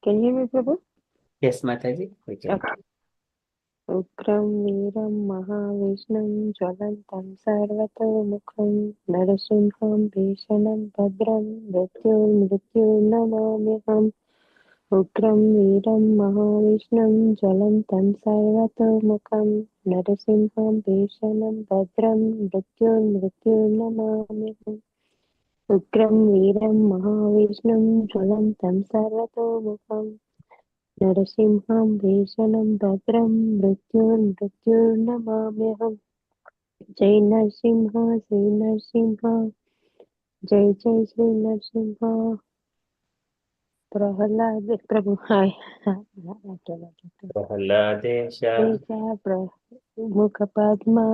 [SPEAKER 6] Can you hear me, Prabhu?
[SPEAKER 1] Yes, Mataji, we can.
[SPEAKER 6] Okay. Ukram Veeram Mahavishnu Jwalantam Sarvatomukham Narasimham Bhishanam Bhadram Mrityu Namamyaham Ukram Veeram Mahavishnu Jwalantam Sarvatomukham Narasimham Bhishanam Bhadram Mrityu Namamyaham Ukram Veeram Mahavishnu Jwalantam Sarvatomukham Narasimham Bhishanam Bhadram Mrityurnamamyaham. Jai Narsimha, Jai Narsimha, Jai Jai Jai Narsimha. Prahalad Prabhu, hi.
[SPEAKER 1] Prahaladesha.
[SPEAKER 6] Deja Mukhapadma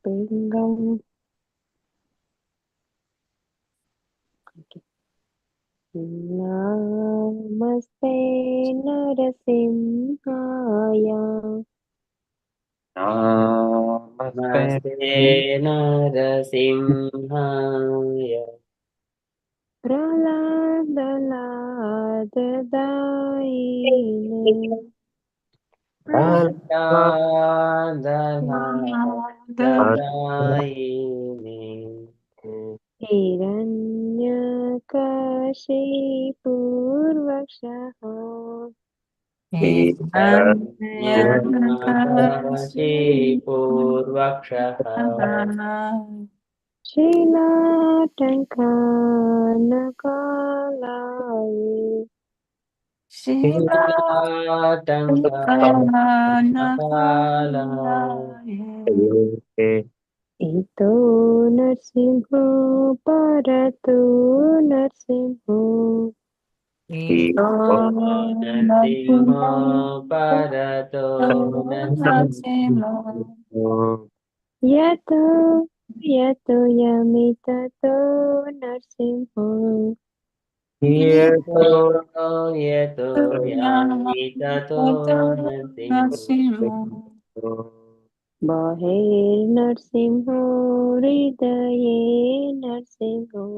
[SPEAKER 6] Pingam. Namaste Narasimhaya.
[SPEAKER 5] Namaste
[SPEAKER 1] नमस्ते नरसिंहाय
[SPEAKER 6] प्रह्लादलाददायिने
[SPEAKER 1] प्रह्लादलाददायिने
[SPEAKER 6] हिरण्यकशिपूर्वक्षः
[SPEAKER 1] हिरण्यकाशीपूर्वक्षः
[SPEAKER 6] शीलाटङ्कानकालाये
[SPEAKER 1] शीलाटङ्कानकालाय
[SPEAKER 6] इतो नरसिंहो परतो नरसिंहो
[SPEAKER 8] ईशो
[SPEAKER 1] नरसिंह परतो नरसिंह
[SPEAKER 6] यतो यतो यमिततो नरसिंहो
[SPEAKER 1] यतो यतो यामि ततो नरसिंह
[SPEAKER 6] बाहिर्नरसिंहो हृदये नरसिंहो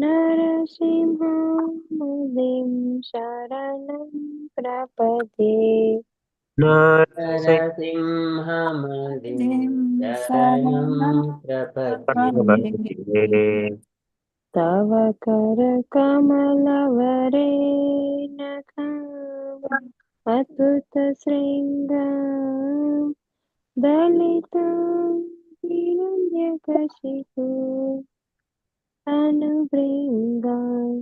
[SPEAKER 6] नरसिंहो मुदिं शरणं प्रपद्ये
[SPEAKER 1] नरसिंहमदिं शरणं प्रपद्ये
[SPEAKER 6] तव करकमलवरेणखम् अतुतशृङ्गम् दलितं हिरण्यकशिपु अनुबृङ्गान्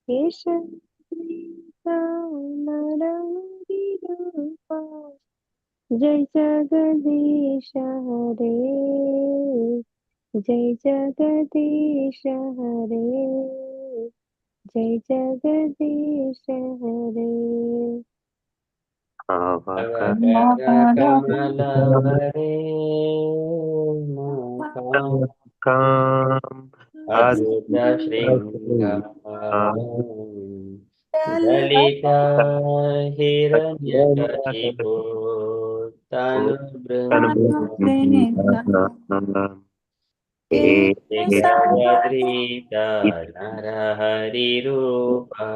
[SPEAKER 6] केशवृतामरविरूपा जय जगदीश हरे जय जगदीश हरे जय जगदीश हरे
[SPEAKER 1] कमलवरे अद्भुत ललिता हिरण्यकशिपो केशवधृता नरहरिरूपा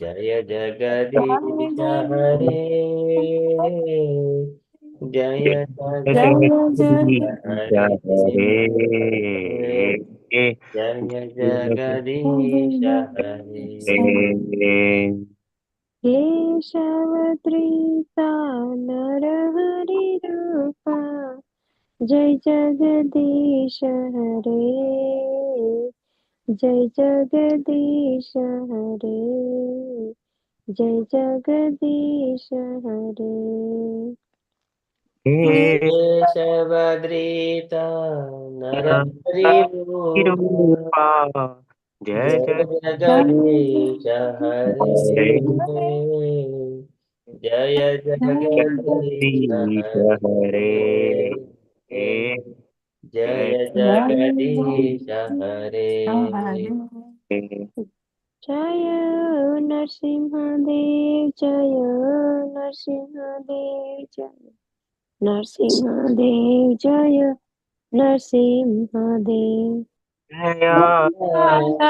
[SPEAKER 1] जय जगदीश हरे जय जगदीश हरे जय जगदीश हरे
[SPEAKER 6] केशवधृता नरहरिरूपा जय जगदीश हरे जय जगदीश हरे जय जगदीश हरे
[SPEAKER 1] केशवधृता नरहरिरूपा जय जगदीश हरे जय जगदीश हरे जय जगदीश हरे
[SPEAKER 6] जय नरसिंहदेव जय नरसिंहदेव जय नरसिंहदेव जय नरसिंहदेव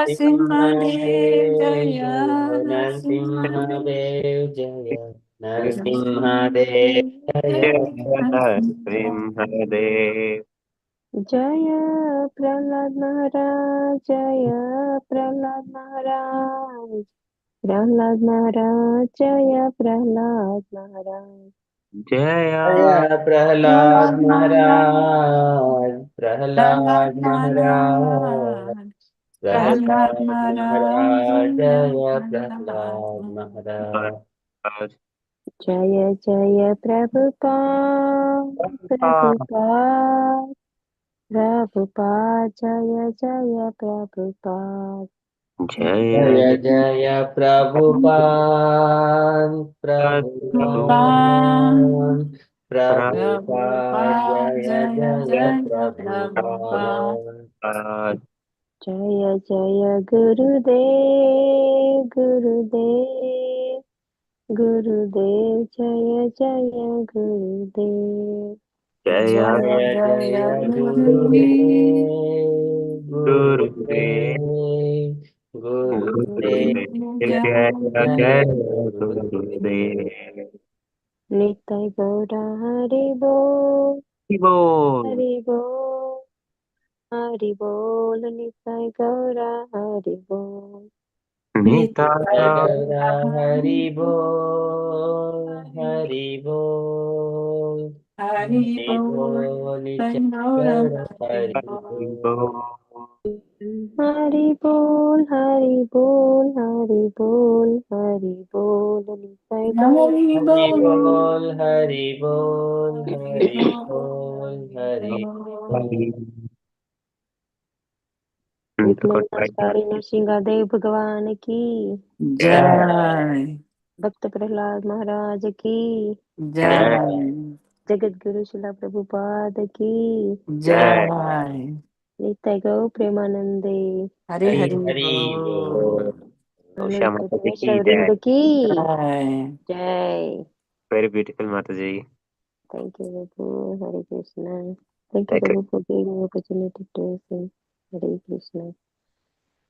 [SPEAKER 1] नरसिंहदेव जय नरसिंहदेव जय नरसिंहदेव जय नरसिंहदेव
[SPEAKER 6] जय प्रहलाद महाराज जय प्रहलाद महाराज प्रहलाद महाराज जय प्रहलाद महाराज
[SPEAKER 1] जय प्रहलाद महाराज प्रहलाद महाराज प्रहलाद महाराज जय प्रहलाद महाराज
[SPEAKER 6] जय जय प्रभुपाद प्रभुपाद प्रभुपाद जय जय प्रभुपाद
[SPEAKER 1] जय जय प्रभुपाद प्रभुपाद प्रभुपाद जय जय प्रभुपाद
[SPEAKER 6] जय जय गुरुदेव Gurudev Jaya Jaya Gurudev.
[SPEAKER 5] Jaya
[SPEAKER 1] Jaya Jaya Gurudev,
[SPEAKER 5] Gurudev,
[SPEAKER 1] Gurudev,
[SPEAKER 5] Jaya
[SPEAKER 1] Jaya
[SPEAKER 5] Jaya
[SPEAKER 1] Gurudev.
[SPEAKER 5] Gurudev.
[SPEAKER 6] Nitai Gaura Hari Bol,
[SPEAKER 5] Bol,
[SPEAKER 6] Hari Bol, Hari Bol, Nitai Gaura Hari Bol.
[SPEAKER 5] Nita
[SPEAKER 1] Jai Gaura Hari Bol, Hari Bol,
[SPEAKER 8] Hari
[SPEAKER 1] Hari Bol, Jai
[SPEAKER 8] Gaura
[SPEAKER 1] Gaura Hari Bol.
[SPEAKER 5] Bol.
[SPEAKER 6] Hari Bol, Hari Bol, Hari Bol, Hari Bol, Nitai Gaura
[SPEAKER 8] Hari
[SPEAKER 1] Hari
[SPEAKER 8] Bol.
[SPEAKER 1] Bol, Hari Bol, Hari Bol, Hari Bol.
[SPEAKER 6] विघ्नविनाशकारी Narasimhadeva भगवान की,
[SPEAKER 8] Jai.
[SPEAKER 6] भक्त प्रहलाद महाराज की,
[SPEAKER 8] Jai.
[SPEAKER 6] Jagat Guru शिला प्रभुपाद की,
[SPEAKER 8] Jai.
[SPEAKER 6] नित्य गौ प्रेमानंदे,
[SPEAKER 8] Hari
[SPEAKER 1] Hari
[SPEAKER 8] Hari
[SPEAKER 1] Hari
[SPEAKER 8] Bol.
[SPEAKER 1] Bol.
[SPEAKER 5] Usha
[SPEAKER 6] अनंत
[SPEAKER 5] Mataji ki
[SPEAKER 6] वृंद
[SPEAKER 5] jai.
[SPEAKER 6] की
[SPEAKER 8] Jai.
[SPEAKER 6] जय.
[SPEAKER 5] Very beautiful, Mataji.
[SPEAKER 6] Thank you, Prabhu. Hare Krishna. Thank you,
[SPEAKER 5] Thank you.
[SPEAKER 6] Prabhu, for giving me opportunity to sing. Hare Krishna.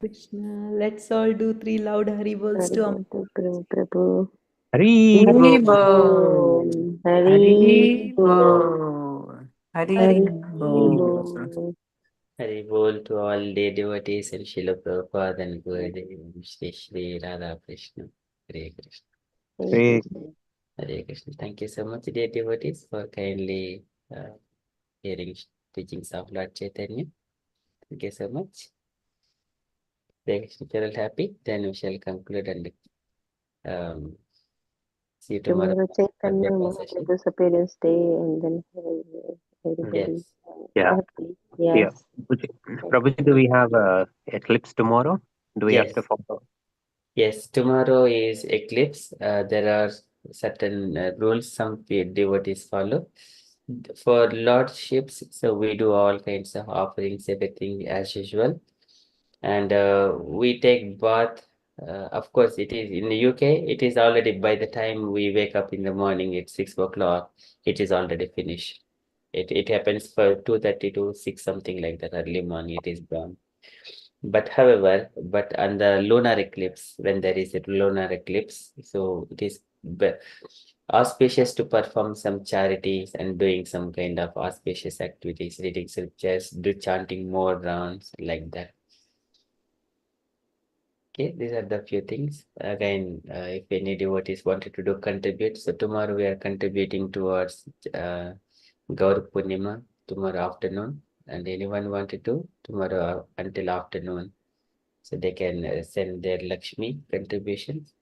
[SPEAKER 2] Krishna. Let's all do 3 loud Hari Bols
[SPEAKER 6] Hare
[SPEAKER 2] to
[SPEAKER 6] Bol to Prabhu.
[SPEAKER 5] Hari
[SPEAKER 8] Hari
[SPEAKER 5] Bol.
[SPEAKER 8] Bol.
[SPEAKER 6] Hare
[SPEAKER 8] Hari
[SPEAKER 6] Bol.
[SPEAKER 8] Bol. Hari
[SPEAKER 6] Hare
[SPEAKER 8] Bol.
[SPEAKER 6] Bol.
[SPEAKER 1] Hari Bol to all the devotees and Srila Prabhupada and Gurudev Shri Shri Radha Krishna. Hare Krishna.
[SPEAKER 6] Hare
[SPEAKER 5] Hey,
[SPEAKER 6] Krishna.
[SPEAKER 1] Hare Krishna. Thank you so much, dear devotees, for kindly hearing teachings of Lord Chaitanya. Thank you so much. Hare Krishna. If you're all happy, then we shall conclude and see you tomorrow
[SPEAKER 6] Tomorrow,
[SPEAKER 1] for
[SPEAKER 6] Chaitanya
[SPEAKER 1] breakfast session.
[SPEAKER 6] Mahaprabhu's appearance day, and then everybody
[SPEAKER 1] Yes.
[SPEAKER 5] yeah,
[SPEAKER 6] happy.
[SPEAKER 5] yeah.
[SPEAKER 6] Yes.
[SPEAKER 5] Prabhuji, do we have a eclipse tomorrow? Do we have to
[SPEAKER 1] Yes.
[SPEAKER 5] follow?
[SPEAKER 1] Yes. Tomorrow is eclipse. There are certain rules some devotees follow. For lordships, so we do all kinds of offerings, everything as usual. And we take bath. Of course, it is in the UK, it is already by the time we wake up in the morning at 6 o'clock, it is already finished. It happens for 2:30 to 6, something like that, early morning, it is gone. But however, but on the lunar eclipse, when there is a lunar eclipse, so it is auspicious to perform some charities and doing some kind of auspicious activities, reading scriptures, do chanting more rounds like that. Okay, these are the few things. Again, if any devotees wanted to do contribute, so tomorrow we are contributing towards Gaur Purnima tomorrow afternoon, and anyone wanted to tomorrow until afternoon, so they can send their Lakshmi contributions.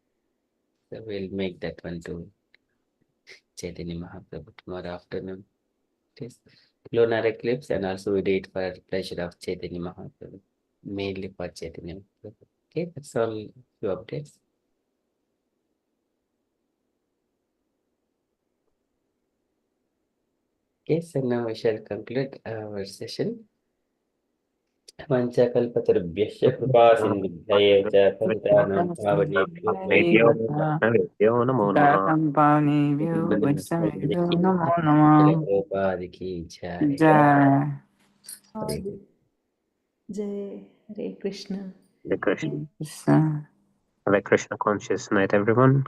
[SPEAKER 1] So we'll make that one to Chaitanya Mahaprabhu tomorrow afternoon. It is lunar eclipse, and also we do it for pleasure of Chaitanya Mahaprabhu, mainly for Chaitanya Mahaprabhu. Okay, that's all few updates. Okay, so now we shall conclude our session. Vanchakalpatarubhyasya कृपा सिन्धुभ्यैव च पतितानां पावनेभ्यो
[SPEAKER 5] Nityo,
[SPEAKER 1] वैष्णवेभ्यो
[SPEAKER 5] Nityo, Namo Namah.
[SPEAKER 8] Company Vaishnava Namo Namo.
[SPEAKER 1] Prabhupada ki jai.
[SPEAKER 8] Jai.
[SPEAKER 2] Jai. Hare Krishna.
[SPEAKER 5] Hare Krishna.
[SPEAKER 8] Krishna.
[SPEAKER 5] Have a Krishna conscious night, everyone.